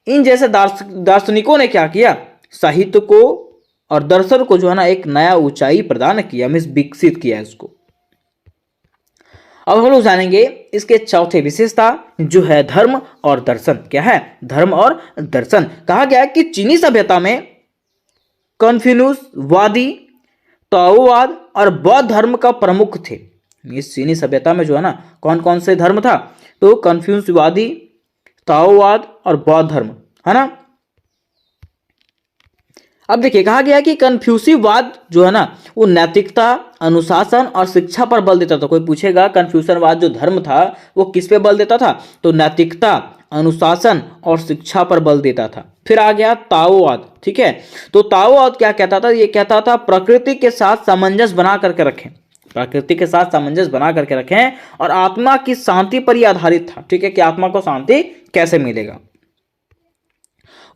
इन जैसे दार्शनिकों ने क्या किया, साहित्य को और दर्शन को जो है ना एक नया ऊंचाई प्रदान किया, मीन्स विकसित किया इसको। अब हम लोग जानेंगे इसके चौथे विशेषता, जो है धर्म और दर्शन। क्या है, धर्म और दर्शन। कहा गया कि चीनी सभ्यता में कन्फ्यूशियसवादी, ताओवाद और बौद्ध धर्म का प्रमुख थे। इस चीनी सभ्यता में जो है ना कौन कौन से धर्म था, तो कन्फ्यूशियसवादी, ताओवाद और बौद्ध धर्म, है ना। अब देखिए कहा गया कि कन्फ्यूशियसवाद जो है ना वो नैतिकता, अनुशासन और शिक्षा पर बल देता था। कोई पूछेगा कन्फ्यूशियसवाद जो धर्म था वो किस पे बल देता था, तो नैतिकता, अनुशासन और शिक्षा पर बल देता था। फिर आ गया ताओवाद, ठीक है। तो ताओवाद क्या कहता था, ये कहता था प्रकृति के साथ सामंजस्य बना करके रखें, प्रकृति के साथ सामंजस्य बना करके रखें और आत्मा की शांति पर ही आधारित था, ठीक है, कि आत्मा को शांति कैसे मिलेगा।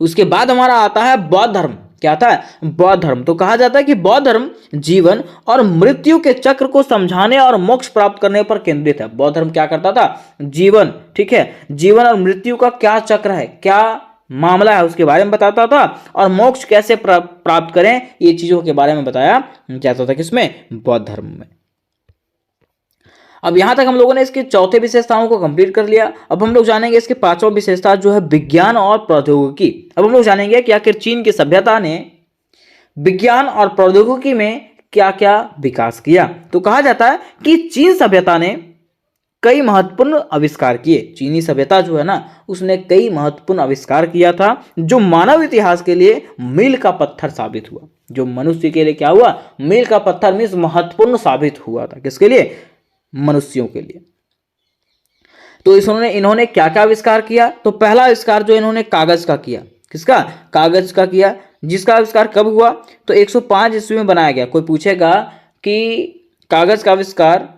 उसके बाद हमारा आता है बौद्ध धर्म। क्या आता है, बौद्ध धर्म। तो कहा जाता है कि बौद्ध धर्म जीवन और मृत्यु के चक्र को समझाने और मोक्ष प्राप्त करने पर केंद्रित है। बौद्ध धर्म क्या करता था, जीवन, ठीक है, जीवन और मृत्यु का क्या चक्र है, क्या मामला है, उसके बारे में बताता था और मोक्ष कैसे प्राप्त करें, ये चीजों के बारे में बताया जाता था। किसमें, बौद्ध धर्म में। अब यहां तक हम लोगों ने इसके चौथे विशेषताओं को कंप्लीट कर लिया। अब हम लोग जानेंगे इसके पांचवा विशेषता, जो है विज्ञान और प्रौद्योगिकी। अब हम लोग जानेंगे कि आखिर चीन की सभ्यता ने विज्ञान और प्रौद्योगिकी में क्या क्या विकास किया। तो कहा जाता है कि चीन सभ्यता ने कई महत्वपूर्ण आविष्कार किए। चीनी सभ्यता जो है ना उसने कई महत्वपूर्ण आविष्कार किया था, जो मानव इतिहास के लिए मील का पत्थर साबित हुआ। जो मनुष्य के लिए क्या हुआ, मील का पत्थर मीन्स महत्वपूर्ण साबित हुआ था। किसके लिए, मनुष्यों के लिए। तो इन्होंने क्या क्या आविष्कार किया, तो पहला आविष्कार जो इन्होंने कागज का किया। किसका, कागज का किया, जिसका आविष्कार कब हुआ, तो 105 ईस्वी में बनाया गया। कोई पूछेगा कि कागज का आविष्कार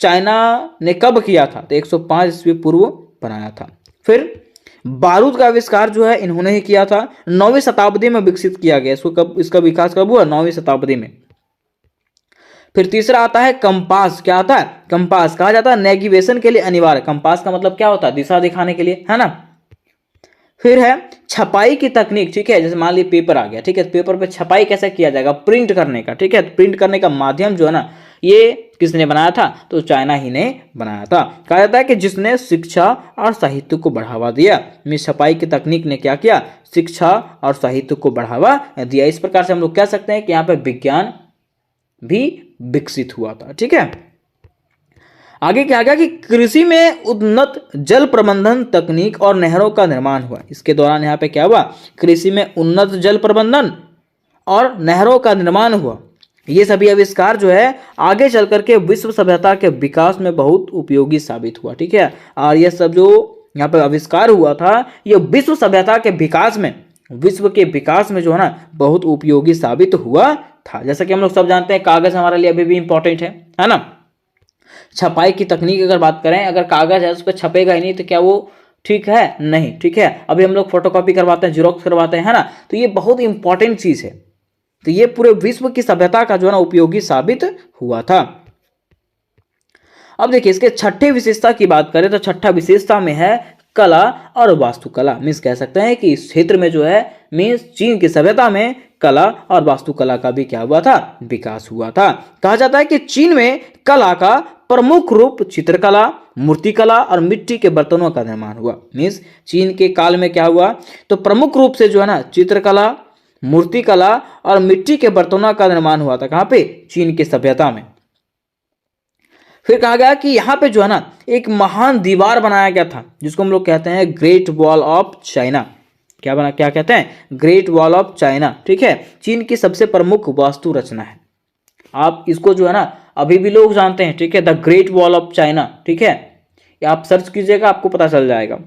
चाइना ने कब किया था, तो 105 ईस्वी पूर्व बनाया था। फिर बारूद का आविष्कार जो है इन्होंने ही किया था, 9वीं शताब्दी में विकसित किया गया। इसका विकास कब हुआ, 9वीं शताब्दी में। फिर तीसरा आता है कंपास। क्या आता है, कंपास। कहा जाता है नेविगेशन के लिए अनिवार्य। कंपास का मतलब क्या होता है, दिशा दिखाने के लिए, है ना। फिर है छपाई की तकनीक, ठीक है, जैसे मान लीजिए पेपर आ गया, ठीक है, पेपर पे छपाई कैसे किया जाएगा, प्रिंट करने का, ठीक है, प्रिंट करने का माध्यम जो है ना ये किसने बनाया था, तो चाइना ही ने बनाया था। कहा जाता है कि जिसने शिक्षा और साहित्य को बढ़ावा दिया। मिस छपाई की तकनीक ने क्या किया, शिक्षा और साहित्य को बढ़ावा दिया। इस प्रकार से हम लोग कह सकते हैं कि यहाँ पे विज्ञान भी विकसित हुआ था, ठीक है। आगे क्या गया कि कृषि में उन्नत जल प्रबंधन तकनीक और नहरों का निर्माण हुआ। इसके दौरान यहाँ पे क्या हुआ, कृषि में उन्नत जल प्रबंधन और नहरों का निर्माण हुआ। ये सभी आविष्कार जो है आगे चल करके विश्व सभ्यता के विकास में बहुत उपयोगी साबित हुआ। ठीक है, और ये सब जो यहाँ पे आविष्कार हुआ था ये विश्व सभ्यता के विकास में, विश्व के विकास में जो है ना बहुत उपयोगी साबित हुआ था। जैसा कि हम लोग सब जानते हैं कागज हमारे लिए अभी भी इंपॉर्टेंट है ना। छपाई की तकनीक अगर बात करें, अगर कागज है उस पर छपेगा ही नहीं तो क्या वो ठीक है, नहीं। ठीक है, अभी हम लोग फोटोकॉपी करवाते हैं, जेरोक्स करवाते हैं, है ना, तो ये बहुत इंपॉर्टेंट चीज है। तो ये पूरे विश्व की सभ्यता का जो है ना उपयोगी साबित हुआ था। अब देखिए इसके छठे विशेषता की बात करें तो छठा विशेषता में है कला और वास्तुकला। मीन्स कह सकते हैं कि इस क्षेत्र में जो है मीन्स चीन की सभ्यता में कला और वास्तुकला का भी क्या हुआ था, विकास हुआ था। कहा जाता है कि चीन में कला का प्रमुख रूप चित्रकला, मूर्तिकला और मिट्टी के बर्तनों का निर्माण हुआ। मीन्स चीन के काल में क्या हुआ, तो प्रमुख रूप से जो है ना चित्रकला, मूर्तिकला और मिट्टी के बर्तनों का निर्माण हुआ था। कहाँ पे, चीन की सभ्यता में। फिर कहा गया कि यहाँ पे जो है ना एक महान दीवार बनाया गया था जिसको हम लोग कहते हैं ग्रेट वॉल ऑफ चाइना। क्या कहते हैं, ग्रेट वॉल ऑफ चाइना। ठीक है, चीन की सबसे प्रमुख वास्तु रचना है। आप इसको जो है ना अभी भी लोग जानते हैं। ठीक है, the great wall of China. ठीक है, आप सर्च कीजिएगा आपको पता चल जाएगा।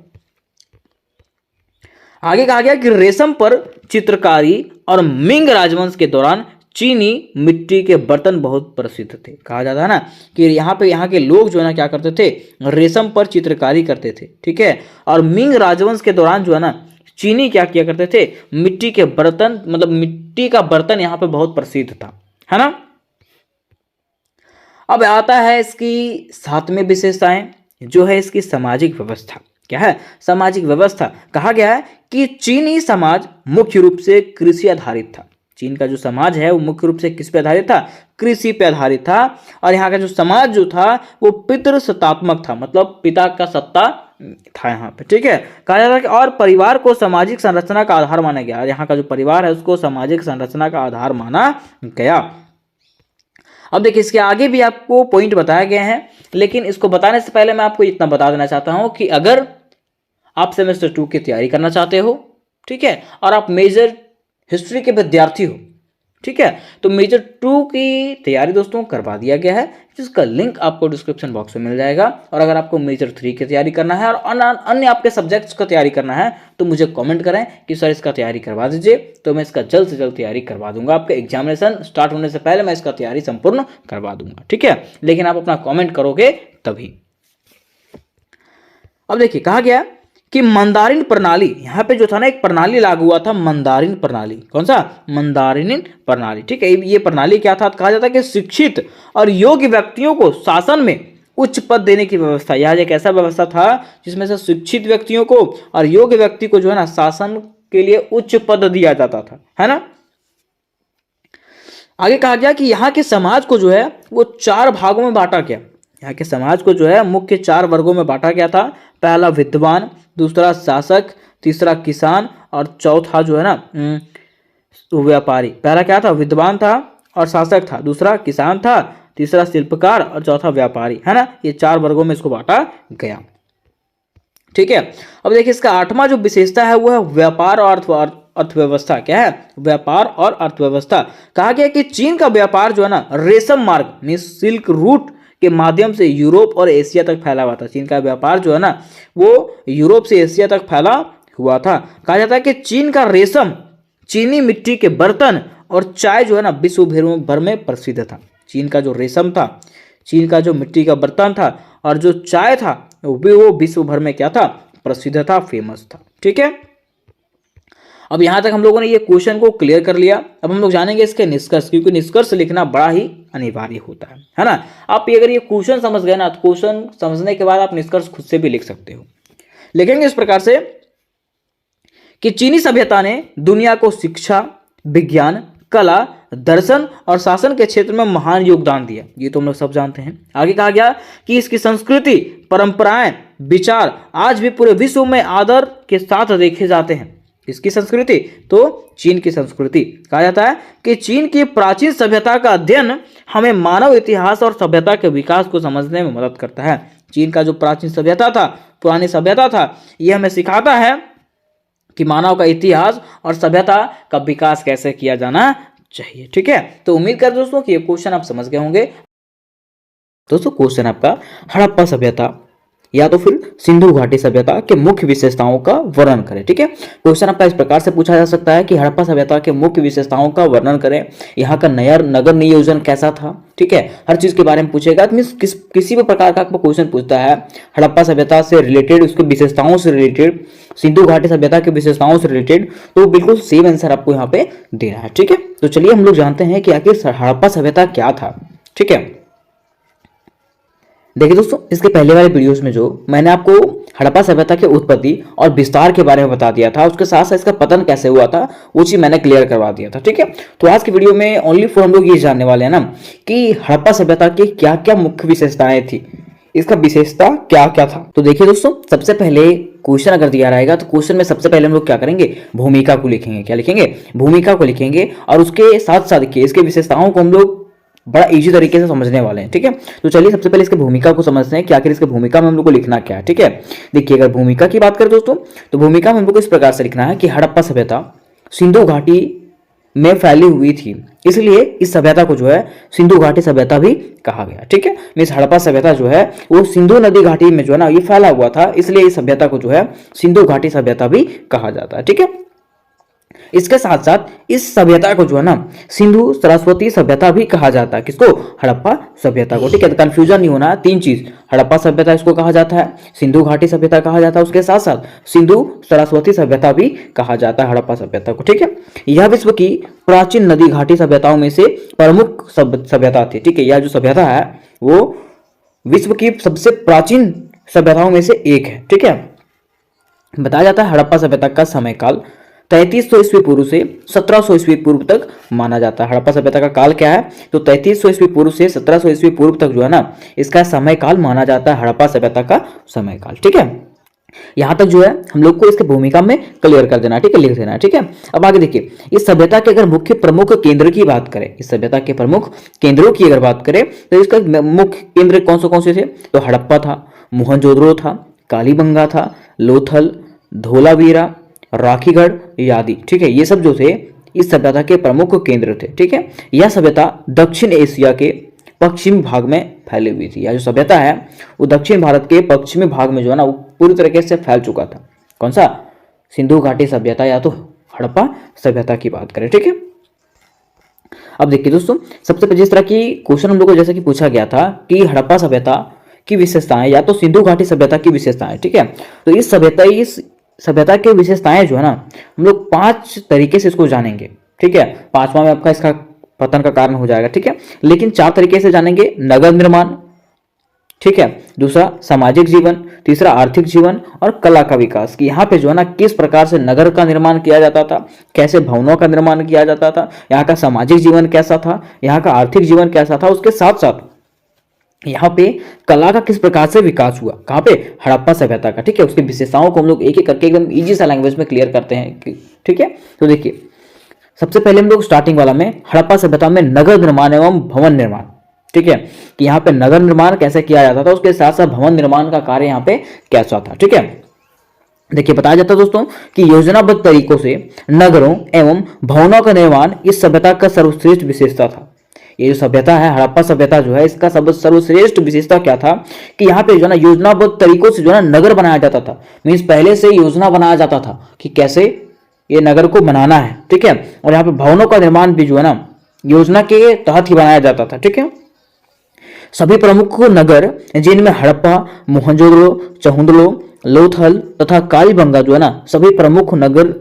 आगे कहा गया कि रेशम पर चित्रकारी और मिंग राजवंश के दौरान चीनी मिट्टी के बर्तन बहुत प्रसिद्ध थे। कहा जाता है ना कि यहाँ के लोग जो है ना क्या करते थे, रेशम पर चित्रकारी करते थे। ठीक है, और मिंग राजवंश के दौरान जो है ना चीनी क्या किया करते थे, मिट्टी के बर्तन, मतलब मिट्टी का बर्तन यहाँ पे बहुत प्रसिद्ध था, है ना। अब आता है इसकी सातवीं विशेषताएं जो है इसकी सामाजिक व्यवस्था। क्या है, सामाजिक व्यवस्था। कहा गया है कि चीनी समाज मुख्य रूप से कृषि आधारित था। चीन का जो समाज है वो मुख्य रूप से किस पे आधारित था, कृषि पे आधारित था। और यहाँ का जो समाज जो था वो पितृसत्तात्मक था, मतलब पिता का सत्ता था यहाँ पे। ठीक है, कहा जाता है कि और परिवार को सामाजिक संरचना का आधार माना गया। और यहाँ का जो परिवार है उसको सामाजिक संरचना का आधार माना गया। अब देखिए इसके आगे भी आपको पॉइंट बताए गए हैं, लेकिन इसको बताने से पहले मैं आपको इतना बता देना चाहता हूं कि अगर आप सेमेस्टर 2 की तैयारी करना चाहते हो, ठीक है, और आप मेजर हिस्ट्री के विद्यार्थी हो, ठीक है, तो मेजर 2 की तैयारी दोस्तों करवा दिया गया है, जिसका लिंक आपको डिस्क्रिप्शन बॉक्स में मिल जाएगा। और अगर आपको मेजर 3 की तैयारी करना है और अन्य आपके सब्जेक्ट्स का तैयारी करना है तो मुझे कमेंट करें कि सर इसका तैयारी करवा दीजिए, तो मैं इसका जल्द से जल्द तैयारी करवा दूंगा। आपके एग्जामिनेशन स्टार्ट होने से पहले मैं इसका तैयारी संपूर्ण करवा दूंगा। ठीक है, लेकिन आप अपना कॉमेंट करोगे तभी। अब देखिए कहा गया कि मंदारिन प्रणाली, यहाँ पे जो था ना एक प्रणाली लागू हुआ था, मंदारिन प्रणाली। कौन सा, मंदारिन प्रणाली। ठीक है, ये प्रणाली क्या था, कहा जाता है कि शिक्षित और योग्य व्यक्तियों को शासन में उच्च पद देने की व्यवस्था। यह एक ऐसा व्यवस्था था जिसमें से शिक्षित व्यक्तियों को और योग्य व्यक्ति को जो है ना शासन के लिए उच्च पद दिया जाता था, है ना। आगे कहा गया कि यहाँ के समाज को जो है वो 4 भागों में बांटा गया। यहाँ के समाज को जो है मुख्य 4 वर्गों में बांटा गया था। पहला विद्वान, दूसरा शासक, तीसरा किसान और चौथा जो है ना व्यापारी। पहला क्या था, विद्वान था और शासक था, दूसरा किसान था, तीसरा शिल्पकार और चौथा व्यापारी, है ना। ये 4 वर्गों में इसको बांटा गया। ठीक है, अब देखिए इसका 8वां जो विशेषता है वो है व्यापार और अर्थव्यवस्था। क्या है, व्यापार और अर्थव्यवस्था। कहा गया कि चीन का व्यापार जो है ना रेशम मार्ग मीन सिल्क रूट के माध्यम से यूरोप और एशिया तक फैला हुआ था। चीन का व्यापार जो है ना वो यूरोप से एशिया तक फैला हुआ था। कहा जाता है कि चीन का रेशम, चीनी मिट्टी के बर्तन और चाय जो है ना विश्व भर में प्रसिद्ध था। चीन का जो रेशम था, चीन का जो मिट्टी का बर्तन था और जो चाय था वो विश्व भर में क्या था, प्रसिद्ध था, फेमस था। ठीक है, अब यहां तक हम लोगों ने ये क्वेश्चन को क्लियर कर लिया। अब हम लोग जानेंगे इसके निष्कर्ष, क्योंकि निष्कर्ष लिखना बड़ा ही अनिवार्य होता है ना। आप अगर ये क्वेश्चन समझ गए ना तो क्वेश्चन समझने के बाद आप निष्कर्ष खुद से भी लिख सकते हो। लिखेंगे इस प्रकार से कि चीनी सभ्यता ने दुनिया को शिक्षा, विज्ञान, कला, दर्शन और शासन के क्षेत्र में महान योगदान दिया। ये तो हम लोग सब जानते हैं। आगे कहा गया कि इसकी संस्कृति, परंपराएं, विचार आज भी पूरे विश्व में आदर के साथ देखे जाते हैं। किसकी संस्कृति? तो चीन की संस्कृति। कहा जाता है कि चीन की प्राचीन सभ्यता का अध्ययन हमें मानव इतिहास और सभ्यता के विकास को समझने में मदद करता है। चीन का जो प्राचीन सभ्यता था, पुरानी सभ्यता था, यह हमें सिखाता है कि मानव का इतिहास और सभ्यता का विकास कैसे किया जाना चाहिए। ठीक है, तो उम्मीद कर दोस्तों कि ये क्वेश्चन आप समझ गए होंगे। दोस्तों क्वेश्चन आपका, हड़प्पा सभ्यता या तो फिर सिंधु घाटी सभ्यता के मुख्य विशेषताओं का वर्णन करें। ठीक है, क्वेश्चन आपका इस प्रकार से पूछा जा सकता है कि हड़प्पा सभ्यता के मुख्य विशेषताओं का वर्णन करें, यहाँ का नगर नियोजन कैसा था। ठीक है, हर चीज के बारे में पूछेगा। मीन्स किसी भी प्रकार का आपको क्वेश्चन पूछता है हड़प्पा सभ्यता से रिलेटेड, उसके विशेषताओं से रिलेटेड, सिंधु घाटी सभ्यता के विशेषताओं से रिलेटेड, तो बिल्कुल सेम आंसर आपको यहाँ पे देना है। ठीक है, तो चलिए हम लोग जानते हैं कि आखिर हड़प्पा सभ्यता क्या था। ठीक है, देखिए दोस्तों, इसके पहले वाले वीडियोस में जो मैंने आपको हड़प्पा सभ्यता के उत्पत्ति और विस्तार के बारे में बता दिया था, उसके साथ साथ इसका पतन कैसे हुआ था वो चीज मैंने क्लियर करवा दिया था। ठीक है, तो आज की वीडियो में ओनली फॉर हम लोग ये जानने वाले हैं ना कि हड़प्पा सभ्यता की क्या क्या मुख्य विशेषताएं थी, इसका विशेषता क्या क्या था। तो देखिए दोस्तों, सबसे पहले क्वेश्चन अगर दिया रहेगा तो क्वेश्चन में सबसे पहले हम लोग क्या करेंगे, भूमिका को लिखेंगे। क्या लिखेंगे? भूमिका को लिखेंगे, और उसके साथ साथ देखिए इसके विशेषताओं को हम लोग बड़ा इजी तरीके से समझने वाले हैं। ठीक है, तो चलिए सबसे पहले इसके भूमिका को समझते हैं कि आखिर इसके भूमिका में हम लोग को लिखना क्या है। ठीक है, देखिए अगर भूमिका की बात करें दोस्तों, तो भूमिका में हम लोग को इस प्रकार से लिखना है कि हड़प्पा सभ्यता सिंधु घाटी में फैली हुई थी, इसलिए इस सभ्यता को जो है सिंधु घाटी सभ्यता भी कहा गया। ठीक है, मीन्स हड़प्पा सभ्यता जो है वो सिंधु नदी घाटी में जो है ना ये फैला हुआ था, इसलिए इस सभ्यता को जो है सिंधु घाटी सभ्यता भी कहा जाता है। ठीक है, इसके साथ साथ इस सभ्यता को जो है ना सिंधु सरस्वती सभ्यता भी कहा जाता है। किसको? हड़प्पा सभ्यता को। ठीक है, तो कंफ्यूजन नहीं होना, तीन चीज, हड़प्पा सभ्यता इसको कहा जाता है, सिंधु घाटी सभ्यता कहा जाता है, उसके साथ साथ सिंधु सरस्वती सभ्यता भी कहा जाता है हड़प्पा सभ्यता को। ठीक है, यह विश्व की प्राचीन नदी घाटी सभ्यताओं में से प्रमुख सभ्यता थी। ठीक है, यह जो सभ्यता है वो विश्व की सबसे प्राचीन सभ्यताओं में से एक है। ठीक है, बताया जाता है हड़प्पा सभ्यता का समय काल 3300 ईस्वी पूर्व से 1700 ईस्वी पूर्व तक माना जाता है। हड़प्पा सभ्यता का काल क्या है? तो 3300 ईस्वी पूर्व से 1700 ईस्वी पूर्व तक जो है ना इसका समय काल माना जाता है, हड़प्पा सभ्यता का समय काल। ठीक है, यहां तक जो है हम लोग को इसके भूमिका में क्लियर कर देना। ठीक है, लिख देना। ठीक है, अब आगे देखिए, इस सभ्यता के अगर मुख्य प्रमुख केंद्र की बात करें, इस सभ्यता के प्रमुख केंद्रों की अगर बात करें तो इसका मुख्य केंद्र कौन से थे? तो हड़प्पा था, मोहनजोदड़ो था, कालीबंगा था, लोथल, धोलावीरा, राखीगढ़, यादी। ठीक है, ये सब जो थे इस सभ्यता के प्रमुख केंद्र थे। ठीक है, यह सभ्यता दक्षिण एशिया के पश्चिमी भाग में फैली हुई थी। यह जो सभ्यता है वो दक्षिण भारत के पश्चिमी भाग में जो है ना वो पूरी तरीके से फैल चुका था। कौन सा? सिंधु घाटी सभ्यता या तो हड़प्पा सभ्यता की बात करें। ठीक है, अब देखिए दोस्तों, सबसे पहले जिस तरह की क्वेश्चन हम लोग को जैसे कि पूछा गया था कि हड़प्पा सभ्यता की विशेषताएं या तो सिंधु घाटी सभ्यता की विशेषताएं। ठीक है, तो इस सभ्यता की विशेषताएं जो है ना हम लोग 5 तरीके से इसको जानेंगे। ठीक है, 5वां में आपका इसका पतन का कारण हो जाएगा। ठीक है, लेकिन 4 तरीके से जानेंगे। नगर निर्माण, ठीक है, दूसरा सामाजिक जीवन, तीसरा आर्थिक जीवन और कला का विकास, कि यहाँ पे जो है ना किस प्रकार से नगर का निर्माण किया जाता था, कैसे भवनों का निर्माण किया जाता था, यहाँ का सामाजिक जीवन कैसा था, यहाँ का आर्थिक जीवन कैसा था, उसके साथ साथ यहाँ पे कला का किस प्रकार से विकास हुआ, कहाँ पे? हड़प्पा सभ्यता का। ठीक है, उसकी विशेषताओं को हम लोग एक एक करके एकदम इजी सा लैंग्वेज में क्लियर करते हैं। ठीक है, तो देखिए सबसे पहले हम लोग स्टार्टिंग वाला में हड़प्पा सभ्यता में नगर निर्माण एवं भवन निर्माण। ठीक है, कि यहाँ पे नगर निर्माण कैसे किया जाता था, उसके साथ साथ भवन निर्माण का कार्य यहाँ पे कैसा था। ठीक है, देखिए बताया जाता है दोस्तों कि योजनाबद्ध तरीकों से नगरों एवं भवनों का निर्माण इस सभ्यता का सर्वश्रेष्ठ विशेषता था। ये जो सभ्यता है हड़प्पा सभ्यता जो है इसका सर्वश्रेष्ठ विशेषता क्या था कि यहाँ पे जो है ना योजनाबद्ध तरीकों से जो है ना नगर बनाया जाता था। मीन्स पहले से योजना बनाया जाता था कि कैसे ये नगर को बनाना है। ठीक है, और यहाँ पे भवनों का निर्माण भी जो है ना योजना के तहत ही बनाया जाता था। ठीक है, सभी प्रमुख नगर जिनमें हड़प्पा, मोहनजोदड़ो, चहुंदड़ो, लोथल तथा कालीबंगा जो है ना सभी प्रमुख नगर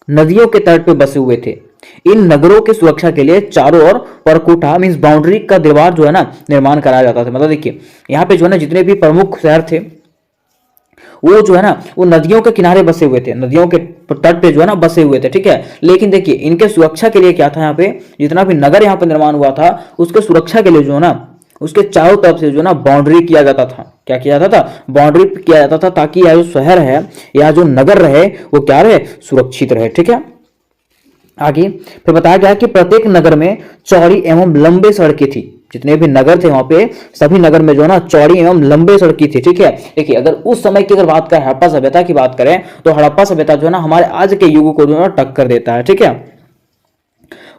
नदियों के तट पे बसे हुए थे। इन नगरों की सुरक्षा के लिए चारों ओर परकोटा मींस बाउंड्री का दीवार जो है ना निर्माण कराया जाता था। मतलब देखिए यहाँ पे जो है ना जितने भी प्रमुख शहर थे वो जो है ना वो नदियों के किनारे बसे हुए थे, नदियों के तट पे जो है ना बसे हुए थे। ठीक है, लेकिन देखिए इनके सुरक्षा के लिए क्या था, यहाँ पे जितना भी नगर यहाँ पे निर्माण हुआ था उसके सुरक्षा के लिए जो है ना उसके चारों तरफ से जो है ना बाउंड्री किया जाता था। क्या किया जाता था? बाउंड्री किया जाता था, ताकि यह जो शहर है या जो नगर रहे वो क्या रहे? सुरक्षित रहे। ठीक है, आगे फिर बताया गया कि प्रत्येक नगर में चौड़ी एवं लंबे सड़कें थी। जितने भी नगर थे वहां पे सभी नगर में जो है ना चौड़ी एवं लंबे सड़कें थी। ठीक है, देखिए अगर उस समय की अगर बात करें, हड़प्पा सभ्यता की बात करें, तो हड़प्पा सभ्यता जो है ना हमारे आज के युग को जो है ना टक्कर देता है। ठीक है,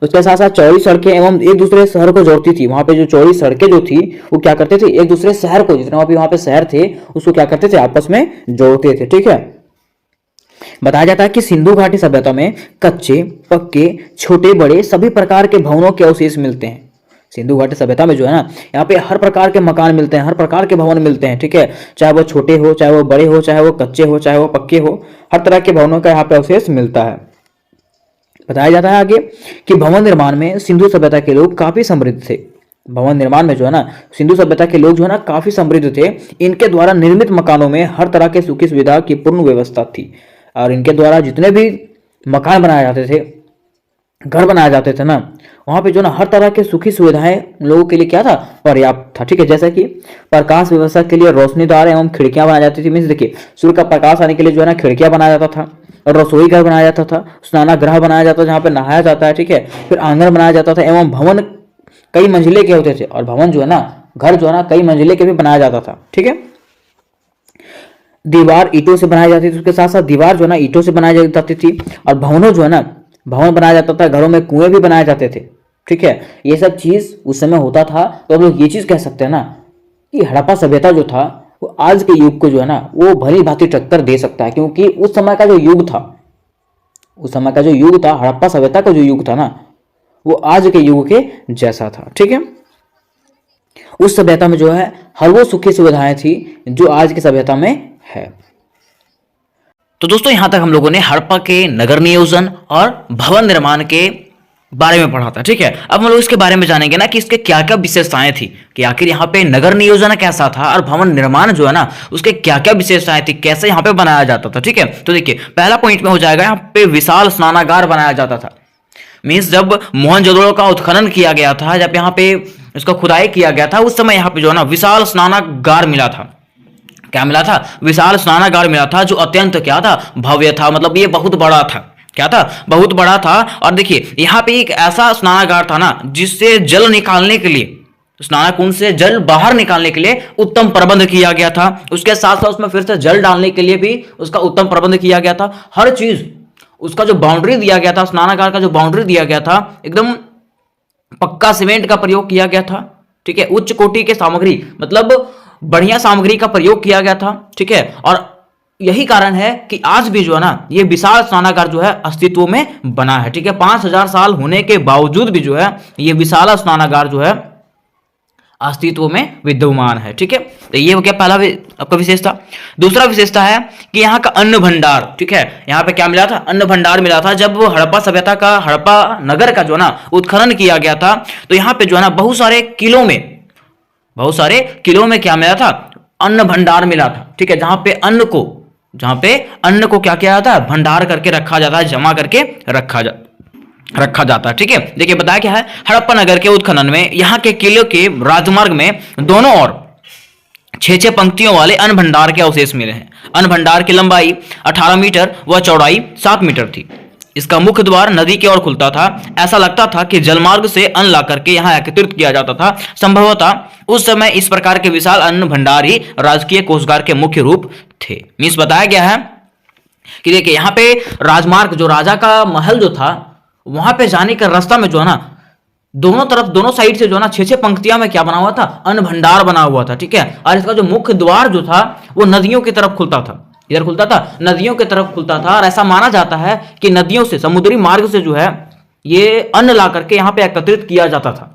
उसके साथ साथ चौड़ी सड़कें एवं एक दूसरे शहर को जोड़ती थी। वहां पे जो चौड़ी सड़कें जो थी वो क्या करते थे? एक दूसरे शहर को, जितने वहां पे शहर थे उसको क्या करते थे? आपस में जोड़ते थे। ठीक है, बताया जाता है कि सिंधु घाटी सभ्यता में कच्चे, पक्के, छोटे बड़े सभी प्रकार के भवनों के अवशेष मिलते हैं। सिंधु घाटी सभ्यता में जो है ना यहाँ पे हर प्रकार के मकान मिलते हैं, हर प्रकार के भवन मिलते हैं। ठीक है, चाहे वो छोटे हो, चाहे वो बड़े हो, चाहे वो कच्चे हो, चाहे वो पक्के हो, हर तरह के भवनों का यहाँ पे अवशेष मिलता है। बताया जाता है आगे कि भवन निर्माण में सिंधु सभ्यता के लोग काफी समृद्ध थे। भवन निर्माण में जो है ना सिंधु सभ्यता के लोग जो है ना काफी समृद्ध थे। इनके द्वारा निर्मित मकानों में हर तरह के सुखी सुविधा की पूर्ण व्यवस्था थी, और इनके द्वारा जितने भी मकान बनाए जाते थे, घर बनाए जाते थे ना, वहां पे जो ना हर तरह के सुखी सुविधाएं लोगों के लिए क्या था? पर्याप्त था। ठीक है, जैसे कि प्रकाश व्यवस्था के लिए रोशनीदार एवं खिड़कियां बनाई जाती थी। मीन्स देखिए सूर्य का प्रकाश आने के लिए जो है ना खिड़कियां बनाया जाता था, और रसोई घर बनाया जाता था, स्नानागृह बनाया जाता था जहाँ पे नहाया जाता है। ठीक है, फिर आंगन बनाया जाता था, एवं भवन कई मंजिले के होते थे, और भवन जो है ना घर जो है ना कई मंजिले के भी बनाया जाता था। ठीक है, दीवार ईंटों से बनाई जाती थी, उसके साथ साथ दीवार जो है ना ईंटों से बनाई जाती थी, और भवनों जो है ना भवन बनाया जाता था, घरों में कुएं भी बनाए जाते थे। ठीक है, ये सब चीज उस समय होता था। तो हम लोग ये चीज कह सकते हैं ना कि हड़प्पा सभ्यता जो था वो आज के युग को जो है ना वो भली भांति टक्कर दे सकता है, क्योंकि उस समय का जो युग था, उस समय का जो युग था, हड़प्पा सभ्यता का जो युग था ना, वो आज के युग के जैसा था। ठीक है, उस सभ्यता में जो है हर वो सुखी सुविधाएं थी जो आज की सभ्यता में है। तो दोस्तों यहाँ तक हम लोगों ने हड़प्पा के नगर नियोजन और भवन निर्माण के बारे में पढ़ा था। ठीक है, अब हम लोग इसके बारे में जानेंगे ना कि इसके क्या क्या विशेषताएं थी, कि आखिर यहाँ पे नगर नियोजन कैसा था और भवन निर्माण जो है ना उसके क्या क्या विशेषताएं थी, कैसे यहाँ पे बनाया जाता था। ठीक है, तो देखिए पहला पॉइंट में हो जाएगा यहाँ पे विशाल स्नानागार बनाया जाता था। मीन्स जब मोहनजोदड़ो का उत्खनन किया गया था, जब यहाँ पे उसका खुदाई किया गया था, उस समय यहाँ पे जो है ना विशाल स्नानागार मिला था। क्या मिला था? विशाल स्नानागार मिला था, जो अत्यंत क्या था? भव्य था। मतलब ये बहुत बड़ा था। क्या था? बहुत बड़ा था। और देखिए यहाँ पे एक ऐसा स्नानागार था ना जिससे जल निकालने के लिए, स्नान कुंड से जल बाहर निकालने के लिए उत्तम प्रबंध किया गया था। उसके साथ साथ उसमें फिर से जल डालने के लिए भी उसका उत्तम प्रबंध किया गया था। हर चीज उसका जो बाउंड्री दिया गया था, स्नानागार का जो बाउंड्री दिया गया था, एकदम पक्का सीमेंट का प्रयोग किया गया था। ठीक है, उच्च कोटि के सामग्री, मतलब बढ़िया सामग्री का प्रयोग किया गया था। ठीक है, और यही कारण है कि आज भी जो है ना ये विशाल स्नानागार जो है अस्तित्व में बना है। ठीक है, 5000 साल होने के बावजूद भी जो है ये विशाल स्नानागार जो है अस्तित्व में विद्यमान है। ठीक है, तो ये हो गया पहला आपका विशेषता। दूसरा विशेषता है कि यहाँ का अन्न भंडार। ठीक है, यहाँ पे क्या मिला था? अन्न भंडार मिला था। जब हड़प्पा सभ्यता का, हड़प्पा नगर का जो है ना उत्खनन किया गया था, तो यहाँ पे जो है ना बहुत सारे किलों में क्या मिला था? अन्न भंडार मिला था। ठीक है, जहां पे अन्न को क्या किया जाता है? भंडार करके रखा जाता है, जमा करके रखा जाता है। ठीक है, देखिए बताया क्या है, हड़प्पा नगर के उत्खनन में यहाँ के किले के राजमार्ग में दोनों ओर 6-6 पंक्तियों वाले अन्न भंडार के अवशेष मिले हैं। अन्न भंडार की लंबाई 18 मीटर व चौड़ाई 7 मीटर थी। इसका मुख्य द्वार नदी की ओर खुलता था। ऐसा लगता था कि जलमार्ग से अन्न ला करके यहाँ एकत्रित किया जाता था। संभवतः उस समय इस प्रकार के विशाल अन्न भंडार ही राजकीय कोषागार के मुख्य रूप थे। मीन्स बताया गया है कि देखिए यहाँ पे राजमार्ग, जो राजा का महल जो था, वहां पे जाने का रास्ता में जो है ना दोनों तरफ, दोनों साइड से जो है ना 6-6 पंक्तियां में क्या बना हुआ था? अन्न भंडार बना हुआ था। ठीक है, और इसका जो मुख्य द्वार जो था वो नदियों की तरफ खुलता था। इधर खुलता था, नदियों की तरफ खुलता था। और ऐसा माना जाता है कि नदियों से, समुद्री मार्ग से जो है ये अन्न ला करके यहाँ पे एकत्रित किया जाता था।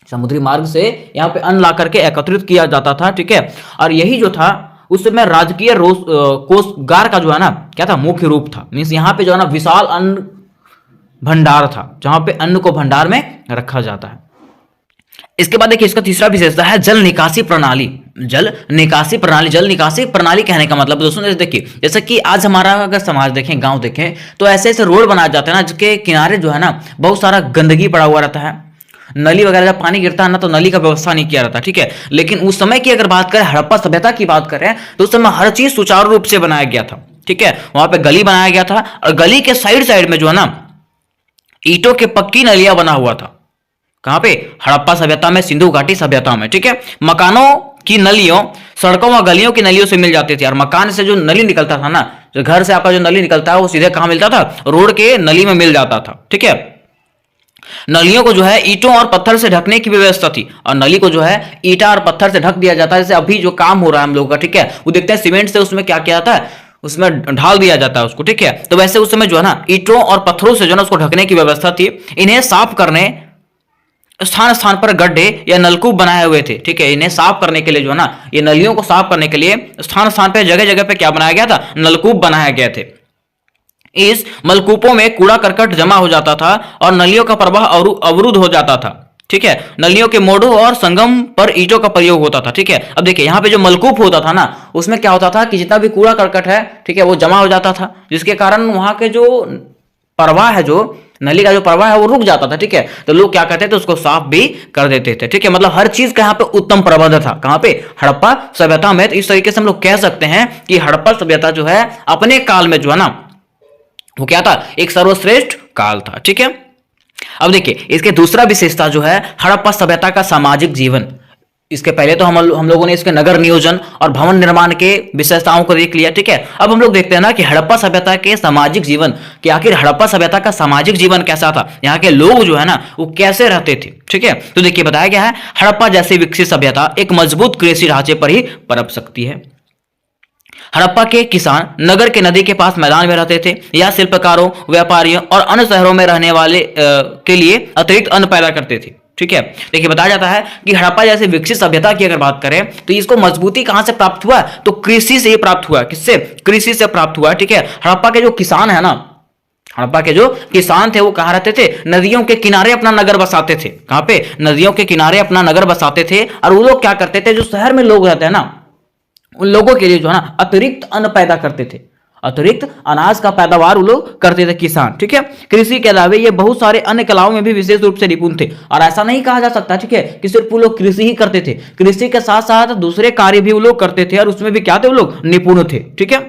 समुद्री मार्ग से यहाँ पे अन्न ला करके एकत्रित किया जाता था। ठीक है, और यही जो था उस समय राजकीय कोषागार का जो है ना क्या था? मुख्य रूप था। मीन्स यहाँ पे जो है ना विशाल अन्न भंडार था, जहां पे अन्न को भंडार में रखा जाता है। इसके बाद देखिए इसका तीसरा विशेषता है जल निकासी प्रणाली। जल निकासी प्रणाली कहने का मतलब दोस्तों देखिए, जैसे कि आज हमारा अगर समाज देखें, गांव देखें, तो ऐसे ऐसे रोड बनाए जाते हैं ना जिसके किनारे जो है ना बहुत सारा गंदगी पड़ा हुआ रहता है। नली वगैरह जब पानी गिरता है ना तो नली का व्यवस्था नहीं किया रहता, ठीक है। लेकिन उस समय की अगर बात करें, हड़प्पा सभ्यता की बात करें, तो उस समय हर चीज सुचारू रूप से बनाया गया था, ठीक है। वहां पे गली बनाया गया था और गली के साइड साइड में जो है ना ईंटों के पक्की नलियां बना हुआ था। कहां पे? हड़प्पा सभ्यता में, सिंधु घाटी सभ्यता में, ठीक है। मकानों की नलियों, सड़कों व गलियों की नलियों से मिल जाती थी, और मकान से जो नली निकलता था ना, जो घर से आपका जो नली निकलता है वो सीधे कहां मिलता था? रोड के नली में मिल जाता था, ठीक है। नलियों को जो है ईंटों और पत्थर से ढकने की व्यवस्था थी, और नली को जो है ईंटा और पत्थर से ढक दिया जाता है। जैसे अभी जो काम हो रहा है हम लोगों का, ठीक है, वो देखते हैं सीमेंट से उसमें क्या किया जाता है, उसमें ढाल दिया जाता है उसको, ठीक है। तो वैसे उस समय जो है ना ईंटों और पत्थरों से जो है ना उसको ढकने की व्यवस्था थी। इन्हें साफ करने स्थान स्थान पर गड्ढे या नलकूप बनाए हुए थे, ठीक है। इन्हें साफ करने के लिए जो है ना, ये नलियों को साफ करने के लिए स्थान स्थान पर, जगह जगह पे क्या बनाया गया था? नलकूप बनाए गए थे। इस नलकूपों में कूड़ा करकट जमा हो जाता था और नलियों का प्रवाह अवरुद्ध हो जाता था, ठीक है। नलियों के मोड़ों और संगम पर ईंटों का प्रयोग होता था, ठीक है। अब देखिए यहाँ पे जो नलकूप होता था ना, उसमें क्या होता था कि जितना भी कूड़ा करकट है, ठीक है, वो जमा हो जाता था, जिसके कारण वहां के जो प्रवाह है, जो नली का जो प्रवाह है वो रुक जाता था, ठीक है। तो लोग क्या करते थे? उसको साफ भी कर देते थे, ठीक है। मतलब हर चीज का यहाँ पे उत्तम प्रबंध था। कहां पे? हड़प्पा सभ्यता में। तो इस तरीके से हम लोग कह सकते हैं कि हड़प्पा सभ्यता जो है अपने काल में जो है ना, वो क्या था? एक सर्वश्रेष्ठ काल था, ठीक है। अब देखिए इसके दूसरा विशेषता जो है हड़प्पा सभ्यता का सामाजिक जीवन। इसके पहले तो हम लोगों ने इसके नगर नियोजन और भवन निर्माण के विशेषताओं को देख लिया, ठीक है। अब हम लोग देखते हैं ना कि हड़प्पा सभ्यता के सामाजिक जीवन, कि आखिर हड़प्पा सभ्यता का सामाजिक जीवन कैसा था, यहाँ के लोग जो है ना वो कैसे रहते थे, ठीक है। तो देखिए बताया गया है, हड़प्पा जैसी विकसित सभ्यता एक मजबूत कृषि ढांचे पर ही पनप सकती है। हड़प्पा के किसान नगर के नदी के पास मैदान में रहते थे, या शिल्पकारों, व्यापारियों और अन्य शहरों में रहने वाले के लिए अतिरिक्त अन्न पैदा करते थे, ठीक है। देखिए बताया जाता है कि हड़प्पा जैसे विकसित सभ्यता की अगर बात करें तो इसको मजबूती कहां से प्राप्त हुआ? तो कृषि से ही प्राप्त हुआ। किससे? कृषि से प्राप्त हुआ, ठीक है। हड़प्पा के जो किसान है ना, हड़प्पा के जो किसान थे वो कहां रहते थे? नदियों के किनारे अपना नगर बसाते थे। कहां पे? नदियों के किनारे अपना नगर बसाते थे। और वो लोग क्या करते थे? जो शहर में लोग रहते हैं ना, उन लोगों के लिए जो है ना अतिरिक्त अन्न पैदा करते थे, अतिरिक्त अनाज का पैदावार वो लोग करते थे किसान, ठीक है। कृषि के अलावा ये बहुत सारे अन्य कलाओं में भी विशेष रूप से निपुण थे। और ऐसा नहीं कहा जा सकता, ठीक है, कि सिर्फ वो लोग कृषि ही करते थे, कृषि के साथ साथ दूसरे कार्य भी वो लोग करते थे, और उसमें भी क्या थे? वो लोग निपुण थे, ठीक है।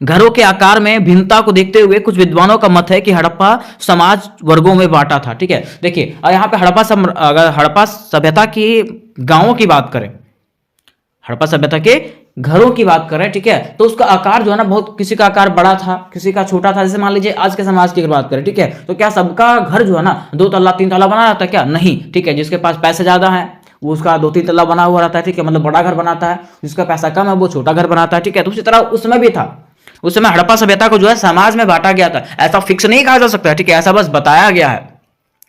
घरों के आकार में भिन्नता को देखते हुए कुछ विद्वानों का मत है कि हड़प्पा समाज वर्गों में बांटा था, ठीक है। देखिए यहाँ पे अगर हड़प्पा सभ्यता की गांवों की बात करें, हड़प्पा सभ्यता के घरों की बात करें, ठीक है, तो उसका आकार जो है ना बहुत, किसी का आकार बड़ा था, किसी का छोटा था। जैसे मान लीजिए आज के समाज की अगर बात करें, ठीक है, तो क्या सबका घर जो है ना 2 तल्ला 3 तल्ला बना रहता है? क्या नहीं, ठीक है। जिसके पास पैसे ज्यादा है वो उसका 2-3 तल्ला बना हुआ रहता है, ठीक है, मतलब बड़ा घर बनाता है। जिसका पैसा कम है वो छोटा घर बनाता है, ठीक है। तो उसी तरह उस समय भी था, उस समय हड़प्पा सभ्यता को जो है समाज में बांटा गया था। ऐसा फिक्स नहीं कहा जा सकता, ठीक है, ऐसा बस बताया गया है,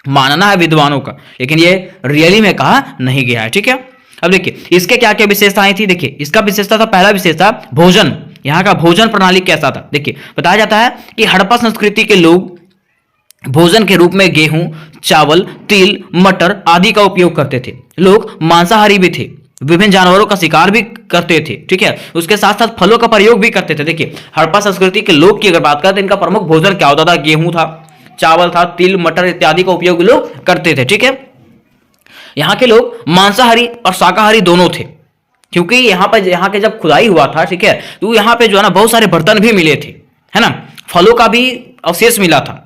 मानना है विद्वानों का, लेकिन ये रियली में कहा नहीं गया है, ठीक है। अब देखिए इसके क्या क्या विशेषताएं थी। देखिए इसका विशेषता था, पहला विशेषता भोजन। यहाँ का भोजन प्रणाली कैसा था? देखिए बताया जाता है कि हड़प्पा संस्कृति के लोग भोजन के रूप में गेहूं, चावल, तिल, मटर आदि का उपयोग करते थे। लोग मांसाहारी भी थे, विभिन्न जानवरों का शिकार भी करते थे, ठीक है। उसके साथ साथ फलों का प्रयोग भी करते थे। देखिए हड़प्पा संस्कृति के लोग की अगर बात करें तो इनका प्रमुख भोजन क्या होता था? गेहूं था, चावल था, तिल, मटर इत्यादि का उपयोग लोग करते थे, ठीक है। यहाँ के लोग मांसाहारी और शाकाहारी दोनों थे, क्योंकि यहाँ के जब खुदाई हुआ था, ठीक है, तो यहाँ पे जो है ना बहुत सारे बर्तन भी मिले थे, है ना, फलों का भी अवशेष मिला था।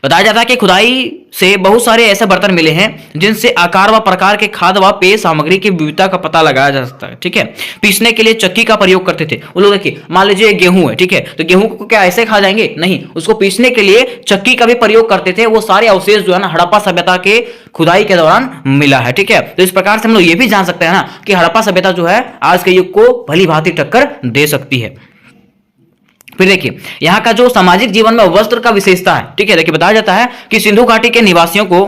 बताया जाता है कि खुदाई से बहुत सारे ऐसे बर्तन मिले हैं जिनसे आकार व प्रकार के खाद्य व पेय सामग्री की विविधता का पता लगाया जा सकता है, ठीक है। पीसने के लिए चक्की का प्रयोग करते थे वो लोग। देखिए मान लीजिए गेहूं है, ठीक है, तो गेहूं को क्या ऐसे खा जाएंगे? नहीं, उसको पीसने के लिए चक्की का भी प्रयोग करते थे। वो सारे अवशेष जो है ना हड़प्पा सभ्यता के खुदाई के दौरान मिला है, ठीक है। तो इस प्रकार से हम लोग ये भी जान सकते हैं ना कि हड़प्पा सभ्यता जो है आज के युग को भली भांति टक्कर दे सकती है। फिर देखिए यहाँ का जो सामाजिक जीवन में वस्त्र का विशेषता है, ठीक है। देखिए बताया जाता है कि सिंधु घाटी के निवासियों को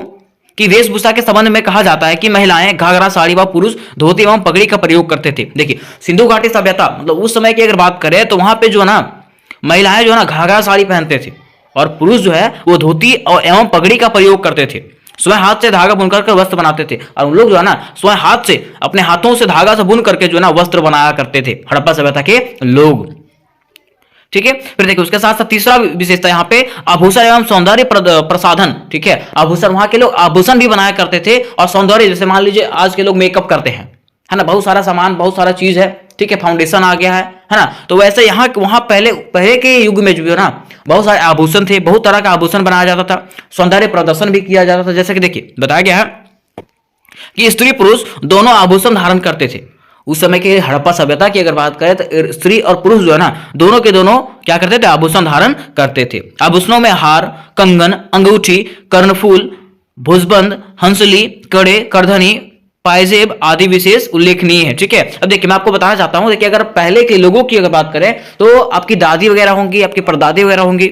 की वेशभूषा के संबंध में कहा जाता है कि महिलाएं घाघरा साड़ी व पुरुष धोती एवं पगड़ी का प्रयोग करते थे। देखिए सिंधु घाटी सभ्यता मतलब उस समय की अगर बात करें तो वहां पे जो है ना महिलाएं जो है ना घाघरा साड़ी पहनते थे, और पुरुष जो है वो धोती और एवं पगड़ी का प्रयोग करते थे। स्वयं हाथ से धागा बुनकर वस्त्र बनाते थे, और उन लोग जो है ना स्वयं हाथ से अपने हाथों से धागा से बुन करके जो है ना वस्त्र बनाया करते थे हड़प्पा सभ्यता के लोग। ठीक है। फिर देखिए उसके साथ साथ तीसरा विशेषता यहाँ पे आभूषण एवं सौंदर्य प्रसाधन, ठीक है। आभूषण, वहां के लोग आभूषण भी बनाया करते थे और सौंदर्य, जैसे मान लीजिए आज के लोग मेकअप करते हैं, है ना, बहुत सारा सामान, बहुत सारा चीज है, ठीक है, फाउंडेशन आ गया है ना। तो वैसे यहाँ वहां पहले के युग में जो है ना बहुत सारे आभूषण थे, बहुत तरह का आभूषण बनाया जाता था, सौंदर्य प्रदर्शन भी किया जाता था। जैसे कि देखिए बताया गया है कि स्त्री पुरुष दोनों आभूषण धारण करते थे। उस समय के हड़प्पा सभ्यता की अगर बात करें तो स्त्री और पुरुष जो है ना दोनों के दोनों क्या करते थे, आभूषण धारण करते थे। आभूषणों में हार, कंगन, अंगूठी, कर्णफूल, भुजबंद, हंसली, कड़े, करधनी, पायजेब आदि विशेष उल्लेखनीय है, ठीक है। अब देखिए मैं आपको बताना चाहता हूं, देखिए अगर पहले के लोगों की अगर बात करें तो आपकी दादी वगैरह होंगी, आपकी परदादी वगैरह होंगी,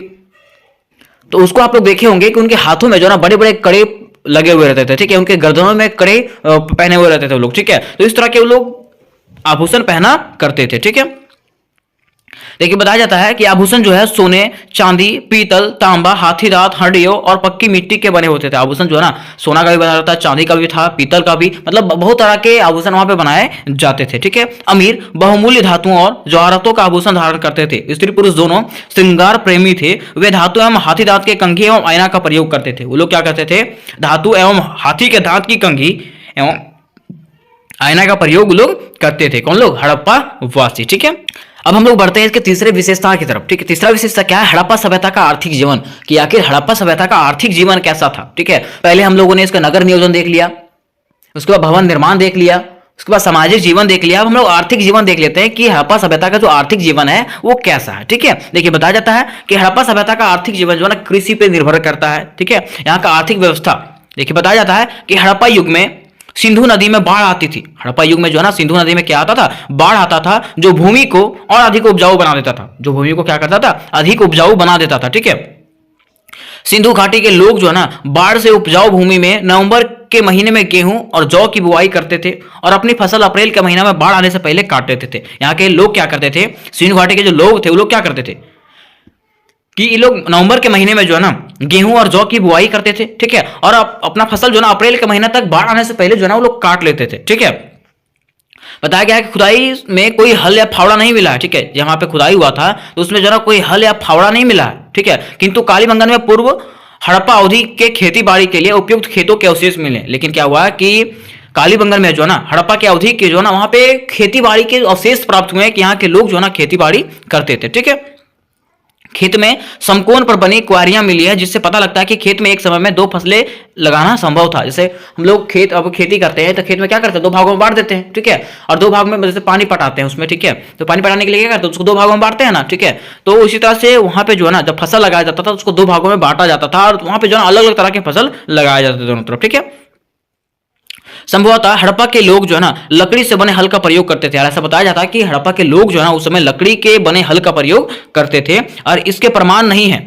तो उसको आप लोग देखे होंगे कि उनके हाथों में जो ना बड़े बड़े कड़े लगे हुए रहते थे, ठीक है, उनके गर्दनों में कड़े पहने हुए रहते थे लोग, ठीक है। तो इस तरह के लोग आभूषण पहना करते थे, ठीक है। देखिए बताया जाता है कि आभूषण जो है सोने, चांदी, पीतल, तांबा, हाथी दांत, हड्डियों और पक्की मिट्टी के बने होते थे। आभूषण जो है ना सोना का भी बना रहता है, चांदी का भी था, पीतल का भी, मतलब बहुत तरह के आभूषण वहां पे बनाए जाते थे, ठीक है। अमीर बहुमूल्य धातुओं और जवाहरातों का आभूषण धारण करते थे। स्त्री पुरुष दोनों श्रृंगार प्रेमी थे। वे धातु एवं हाथी दांत के कंघी एवं आईना का प्रयोग करते थे। वो लोग क्या करते थे, धातु एवं हाथी के दांत की कंघी एवं आईना का प्रयोग लोग करते थे। कौन लोग, हड़प्पा वासी, ठीक है। अब हम लोग बढ़ते हैं इसके तीसरे विशेषता की तरफ, ठीक है। तीसरा विशेषता क्या है, हड़प्पा सभ्यता का आर्थिक जीवन, कि आखिर हड़प्पा सभ्यता का आर्थिक जीवन कैसा था, ठीक है। पहले हम लोगों ने इसका नगर नियोजन देख लिया, उसके बाद भवन निर्माण देख लिया, उसके बाद सामाजिक जीवन देख लिया। अब हम लोग आर्थिक जीवन देख लेते हैं कि हड़प्पा सभ्यता का जो आर्थिक जीवन है वो कैसा है, ठीक है। देखिए बताया जाता है कि हड़प्पा सभ्यता का आर्थिक जीवन जो है ना कृषि पे निर्भर करता है, ठीक है। यहाँ का आर्थिक व्यवस्था, देखिए बताया जाता है कि हड़प्पा युग में सिंधु नदी में बाढ़ आती थी। हड़प्पा युग में जो है ना सिंधु नदी में क्या आता था, बाढ़ आता था, जो भूमि को और अधिक उपजाऊ बना देता था, जो भूमि को क्या करता था, अधिक उपजाऊ बना देता था, ठीक है। सिंधु घाटी के लोग जो है ना बाढ़ से उपजाऊ भूमि में नवंबर के महीने में गेहूं और जौ की बुआई करते थे और अपनी फसल अप्रैल के महीना में बाढ़ आने से पहले काट लेते थे। यहाँ के लोग क्या करते थे, सिंधु घाटी के जो लोग थे वो लोग क्या करते थे कि ये लोग नवंबर के महीने में जो है ना गेहूं और जौ की बुआई करते थे, ठीक है, और अपना फसल जो है ना अप्रैल के महीना तक बाढ़ आने से पहले जो है ना वो लोग काट लेते थे, ठीक है। बताया गया है कि खुदाई में कोई हल या फावड़ा नहीं मिला है, ठीक है। जहां पे खुदाई हुआ था तो उसमें जो है ना कोई हल या फावड़ा नहीं मिला है, ठीक है। किंतु कालीबंगन में पूर्व हड़प्पा अवधि के खेती बाड़ी के लिए उपयुक्त खेतों के अवशेष मिले। लेकिन क्या हुआ कि कालीबंगन में जो है ना हड़प्पा के अवधि के जो है ना वहां पे खेती बाड़ी के अवशेष प्राप्त हुए हैं कि यहाँ के लोग जो है ना खेती बाड़ी करते थे, ठीक है। खेत में समकोण पर बनी क्वारियां मिली है जिससे पता लगता है कि खेत में एक समय में दो फसलें लगाना संभव था। जैसे हम लोग खेती करते हैं तो खेत में क्या करते हैं, दो भागों में बांट देते हैं, ठीक है, और दो भाग में जैसे पानी पटाते हैं उसमें, ठीक है। तो पानी पटाने के लिए क्या करते हैं, उसको दो भागों में बांटते हैं ना, ठीक है। तो उसी तरह से वहां पे जो है ना जब फसल लगाया जाता था उसको दो भागों में बांटा जाता था और वहां पे जो है अलग अलग तरह के फसल लगाए जाते थे दोनों तरफ, ठीक है। संभवतः हड़प्पा के लोग जो है ना लकड़ी से बने हल का प्रयोग करते थे। ऐसा बताया जाता है कि हड़प्पा के लोग जो है ना उस समय लकड़ी के बने हल का प्रयोग करते थे और इसके प्रमाण नहीं है।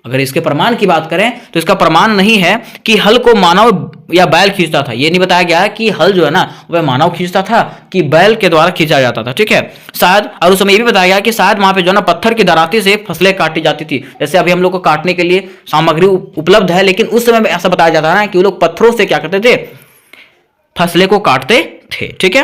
अगर इसके प्रमाण की बात करें तो इसका प्रमाण नहीं है कि हल को मानव या बैल खींचता था। यह नहीं बताया गया है कि हल जो है ना वह मानव खींचता था कि बैल के द्वारा खींचा जाता था, ठीक है। शायद, और उस समय यह भी बताया गया कि शायद वहां पे जो है ना पत्थर की दराती से फसलें काटी जाती थी। जैसे अभी हम लोग को काटने के लिए सामग्री उपलब्ध है, लेकिन उस समय ऐसा बताया जाता है कि वो लोग पत्थरों से क्या करते थे, फसलें को काटते थे, ठीक है।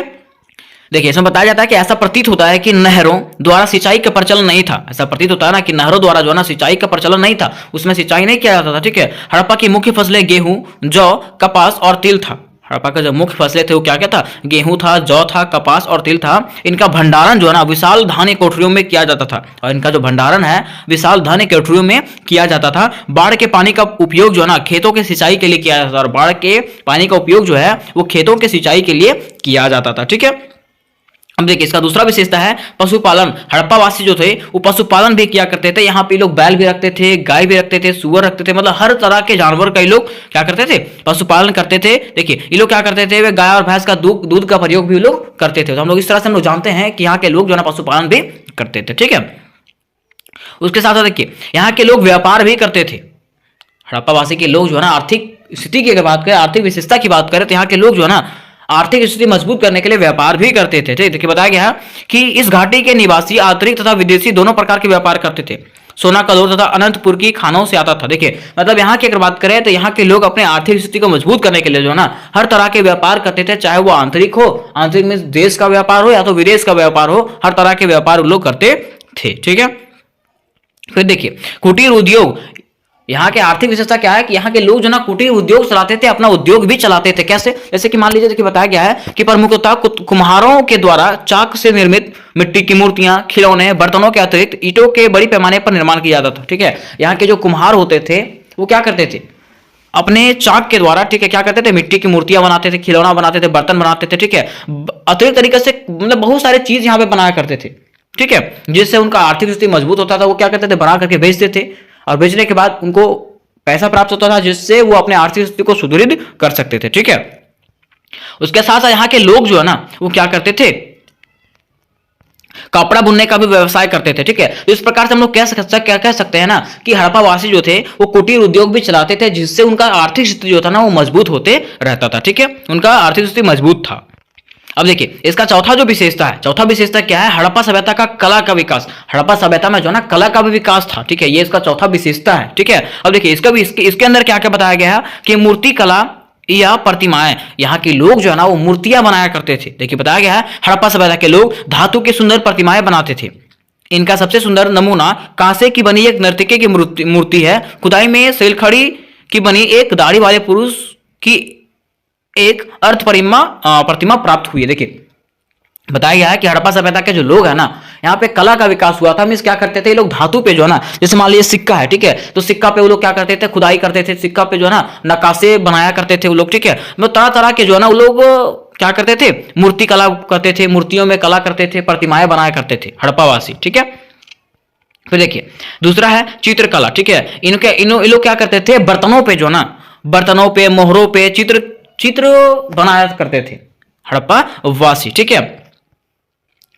देखिए इसमें बताया जाता है कि ऐसा प्रतीत होता है कि नहरों द्वारा सिंचाई का प्रचलन नहीं था। ऐसा प्रतीत होता है ना कि नहरों द्वारा जो है ना सिंचाई का प्रचलन नहीं था, उसमें सिंचाई नहीं किया जाता था, ठीक है। हड़प्पा की मुख्य फसलें गेहूं, जौ, कपास और तिल था। हड़प्पा का जो मुख्य फसलें थे वो क्या क्या था, गेहूं था, जौ था, कपास और तिल था। इनका भंडारण जो है ना विशाल धान्य कोठरियों में किया जाता था और इनका जो भंडारण है विशाल धान्य कोठरियों में किया जाता था। बाढ़ के पानी का उपयोग जो है ना खेतों के सिंचाई के लिए किया जाता था और बाढ़ के पानी का उपयोग जो है वो खेतों के सिंचाई के लिए किया जाता था, ठीक है। अब देखिए इसका दूसरा विशेषता है पशुपालन। हड़प्पा वासी जो थे वो पशुपालन भी किया करते थे। यहाँ पे लोग बैल भी रखते थे, गाय भी रखते थे, सुअर रखते थे, मतलब हर तरह के जानवर कई लोग क्या करते थे, पशुपालन करते थे। देखिए ये लोग क्या करते थे, वे गाय और भैंस का दूध का प्रयोग भी लोग करते थे। तो हम लोग इस तरह से हम लोग जानते हैं कि यहाँ के लोग जो है पशुपालन भी करते थे, ठीक है। उसके साथ साथ देखिए यहाँ के लोग व्यापार भी करते थे। हड़प्पा वासी के लोग जो है ना आर्थिक स्थिति की बात करें, आर्थिक विशेषता की बात करें तो यहाँ के लोग जो है ना आर्थिक स्थिति मजबूत करने के लिए व्यापार भी करते थे। देखिए बताया गया है कि इस घाटी के निवासी आंतरिक तथा विदेशी दोनों प्रकार के व्यापार करते थे। सोना, कलोर तथा अनंतपुर की खानों से आता था। देखिए मतलब यहाँ की अगर बात करें तो यहाँ के लोग अपने आर्थिक स्थिति को मजबूत करने के लिए जो है ना हर तरह के व्यापार करते थे, चाहे वो आंतरिक हो, आंतरिक में देश का व्यापार हो या तो विदेश का व्यापार हो, हर तरह के व्यापार लोग करते थे, ठीक है। फिर देखिए कुटीर उद्योग, यहाँ के आर्थिक विशेषता क्या है कि यहाँ के लोग जो ना कुटीर उद्योग चलाते थे, अपना उद्योग भी चलाते थे। कैसे? जैसे कि मान लीजिए कि बताया गया है कि प्रमुखतः कुम्हारों के द्वारा चाक से निर्मित मिट्टी की मूर्तियां, खिलौने, बर्तनों के अतिरिक्त ईंटों के बड़ी पैमाने पर निर्माण किया जाता था। ठीक है, यहाँ के जो कुम्हार होते थे वो क्या करते थे, अपने चाक के द्वारा, ठीक है, क्या करते थे, मिट्टी की मूर्तियां बनाते थे, खिलौना बनाते थे, बर्तन बनाते थे। ठीक है, अतिरिक्त तरीके से मतलब बहुत सारे चीज यहाँ पे बनाया करते थे। ठीक है, जिससे उनका आर्थिक स्थिति मजबूत होता था। वो क्या करते थे, बना करके बेचते थे और बेचने के बाद उनको पैसा प्राप्त होता था, जिससे वो अपने आर्थिक स्थिति को सुदृढ़ कर सकते थे। ठीक है, उसके साथ साथ यहाँ के लोग जो है ना वो क्या करते थे, कपड़ा बुनने का भी व्यवसाय करते थे। ठीक है, तो इस प्रकार से हम लोग कह सकते हैं ना कि हड़प्पा वासी जो थे वो कुटीर उद्योग भी चलाते थे, जिससे उनका आर्थिक स्थिति जो था ना वो मजबूत होते रहता था। ठीक है, उनका आर्थिक स्थिति मजबूत था। अब देखिए इसका चौथा जो विशेषता है, चौथा विशेषता क्या है, हड़प्पा सभ्यता का कला का विकास। हड़प्पा सभ्यता में जो ना कला का भी विकास था। ठीक है, ये इसका चौथा विशेषता है। ठीक है, अब देखिए इसका भी इसके अंदर क्या क्या बताया गया है कि मूर्ति कला या प्रतिमाएं, यहाँ के लोग जो है ना वो मूर्तियां बनाया करते थे। देखिए बताया गया है हड़प्पा सभ्यता के लोग धातु की सुंदर प्रतिमाएं बनाते थे। इनका सबसे सुंदर नमूना कांसे की बनी एक नर्तकी की मूर्ति है। खुदाई में सेलखड़ी की बनी एक दाढ़ी वाले पुरुष की एक अर्थ प्रतिमा प्राप्त हुई है। देखिए बताया गया है कि हड़प्पा सभ्यता के जो लोग हैं ना, यहाँ पे कला का विकास हुआ था। मीन्स क्या करते थे ये लोग, धातु पे जो है ना, जैसे मान लीजिए सिक्का है, ठीक है, तो सिक्का पे वो लोग क्या करते थे, खुदाई करते थे, सिक्का पे जो है ना नक्काशे बनाया करते थे वो लोग। ठीक है, मतलब तरह तरह के जो है ना वो लोग क्या करते थे, मूर्ति कला करते थे, मूर्तियों में कला करते थे, प्रतिमाएं बनाया करते थे हड़प्पावासी। ठीक है, फिर देखिए दूसरा है चित्रकला। ठीक है, इन लोग क्या करते थे, बर्तनों पे जो है ना, बर्तनों पे, मोहरों पे चित्र बनाया करते थे हड़प्पा वासी। ठीक है,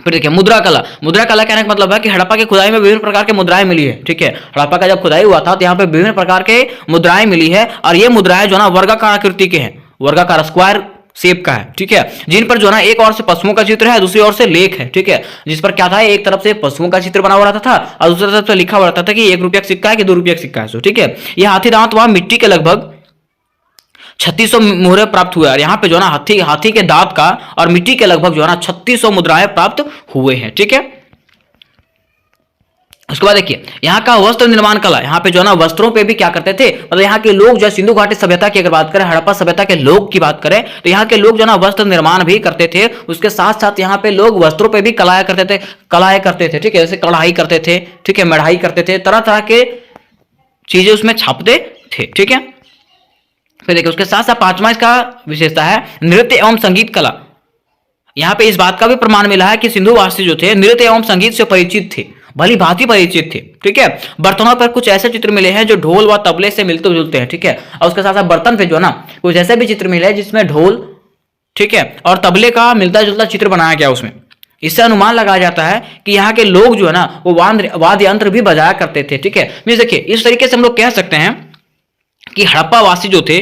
फिर देखिए मुद्रा कला। मुद्रा कला कहने का मतलब है कि हड़प्पा की खुदाई में विभिन्न प्रकार की मुद्राएं मिली है। ठीक है, हड़प्पा का जब खुदाई हुआ था तो यहाँ पे विभिन्न प्रकार के मुद्राएं मिली है और ये मुद्राएं जो ना वर्गाकार आकृति के हैं, वर्गाकार स्क्वायर शेप का है। ठीक है, जिन पर जो ना एक ओर से पशुओं का चित्र है, दूसरी ओर से लेख है। ठीक है, जिस पर क्या था, एक तरफ से पशुओं का चित्र बना हुआ रहता था और दूसरी तरफ से लिखा हुआ रहता था कि 1 रुपया का सिक्का है कि 2 रुपया का सिक्का है। ठीक है, यह हाथी दांत वहां मिट्टी के लगभग 3600 मोहरे प्राप्त हुए और यहाँ पे जो ना हाथी के दांत का और मिट्टी के लगभग जो है ना 3600 मुद्राएं प्राप्त हुए हैं। ठीक है, उसके बाद देखिए यहाँ का वस्त्र निर्माण कला। यहाँ पे जो है ना वस्त्रों पे भी क्या करते थे, मतलब यहाँ के लोग जो सिंधु घाटी सभ्यता की अगर बात करें, हड़प्पा सभ्यता के लोग की बात करें तो यहाँ के लोग जो ना वस्त्र निर्माण भी करते थे। उसके साथ साथ यहाँ पे लोग वस्त्रों पे भी कलाएं करते थे। ठीक है, जैसे कढ़ाई करते थे, ठीक है, मढ़ाई करते थे, तरह तरह के चीजें उसमें छापते थे। ठीक है, फिर देखिए उसके साथ साथ पांचवा इसका विशेषता है नृत्य एवं संगीत कला। यहाँ पे इस बात का भी प्रमाण मिला है कि सिंधुवासी जो थे नृत्य एवं संगीत से परिचित थे, भली भांति परिचित थे। ठीक है, बर्तनों पर कुछ ऐसे चित्र मिले हैं जो ढोल व तबले से मिलते जुलते हैं। ठीक है, और उसके साथ साथ बर्तन पे जो है ना कुछ ऐसे भी चित्र मिले हैं जिसमें ढोल, ठीक है, और तबले का मिलता जुलता चित्र बनाया गया उसमें। इससे अनुमान लगाया जाता है कि यहाँ के लोग जो है ना वो वाद्य यंत्र भी बजाया करते थे। ठीक है, देखिए इस तरीके से हम लोग कह सकते हैं कि हड़प्पा वासी जो थे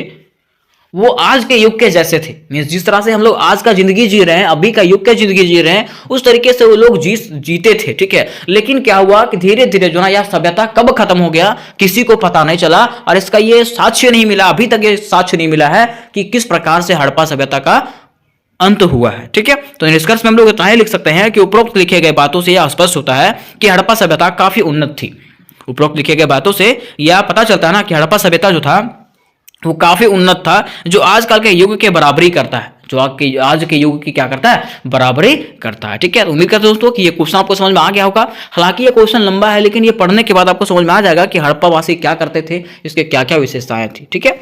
वो आज के युग के जैसे थे। मींस जिस तरह से हम लोग आज का जिंदगी जी रहे हैं, अभी का युग के जिंदगी जी रहे हैं, उस तरीके से वो लोग जीते थे। ठीक है, लेकिन क्या हुआ कि धीरे धीरे जो ना यह सभ्यता कब खत्म हो गया किसी को पता नहीं चला और इसका ये साक्ष्य नहीं मिला, अभी तक ये साक्ष्य नहीं मिला है कि किस प्रकार से हड़प्पा सभ्यता का अंत हुआ है। ठीक है, तो निष्कर्ष में हम लोग इतना ही लिख सकते हैं कि उपरोक्त लिखे गए बातों से यह स्पष्ट होता है कि हड़प्पा सभ्यता काफी उन्नत थी। उपरोक्त लिखे गए बातों से यह पता चलता है ना कि हड़प्पा सभ्यता जो था वो काफी उन्नत था, जो आजकल के युग के बराबरी करता है, जो आज के युग की क्या करता है, बराबरी करता है। ठीक है, तो उम्मीद करते हैं दोस्तों कि ये क्वेश्चन आपको समझ में आ गया होगा। हालांकि ये क्वेश्चन लंबा है लेकिन ये पढ़ने के बाद आपको समझ में आ जाएगा कि हड़प्पावासी क्या करते थे, इसके क्या क्या विशेषताएं थी। ठीक है,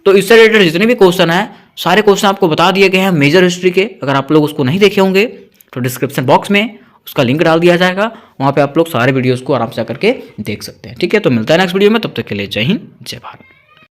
तो इससे रिलेटेड जितने भी क्वेश्चन है सारे क्वेश्चन आपको बता दिए गए हैं मेजर हिस्ट्री के। अगर आप लोग उसको नहीं देखे होंगे तो डिस्क्रिप्शन बॉक्स में उसका लिंक डाल दिया जाएगा, वहां पे आप लोग सारे वीडियोस को आराम से करके देख सकते हैं। ठीक है, तो मिलता है नेक्स्ट वीडियो में, तब तक के लिए जय हिंद जय भारत।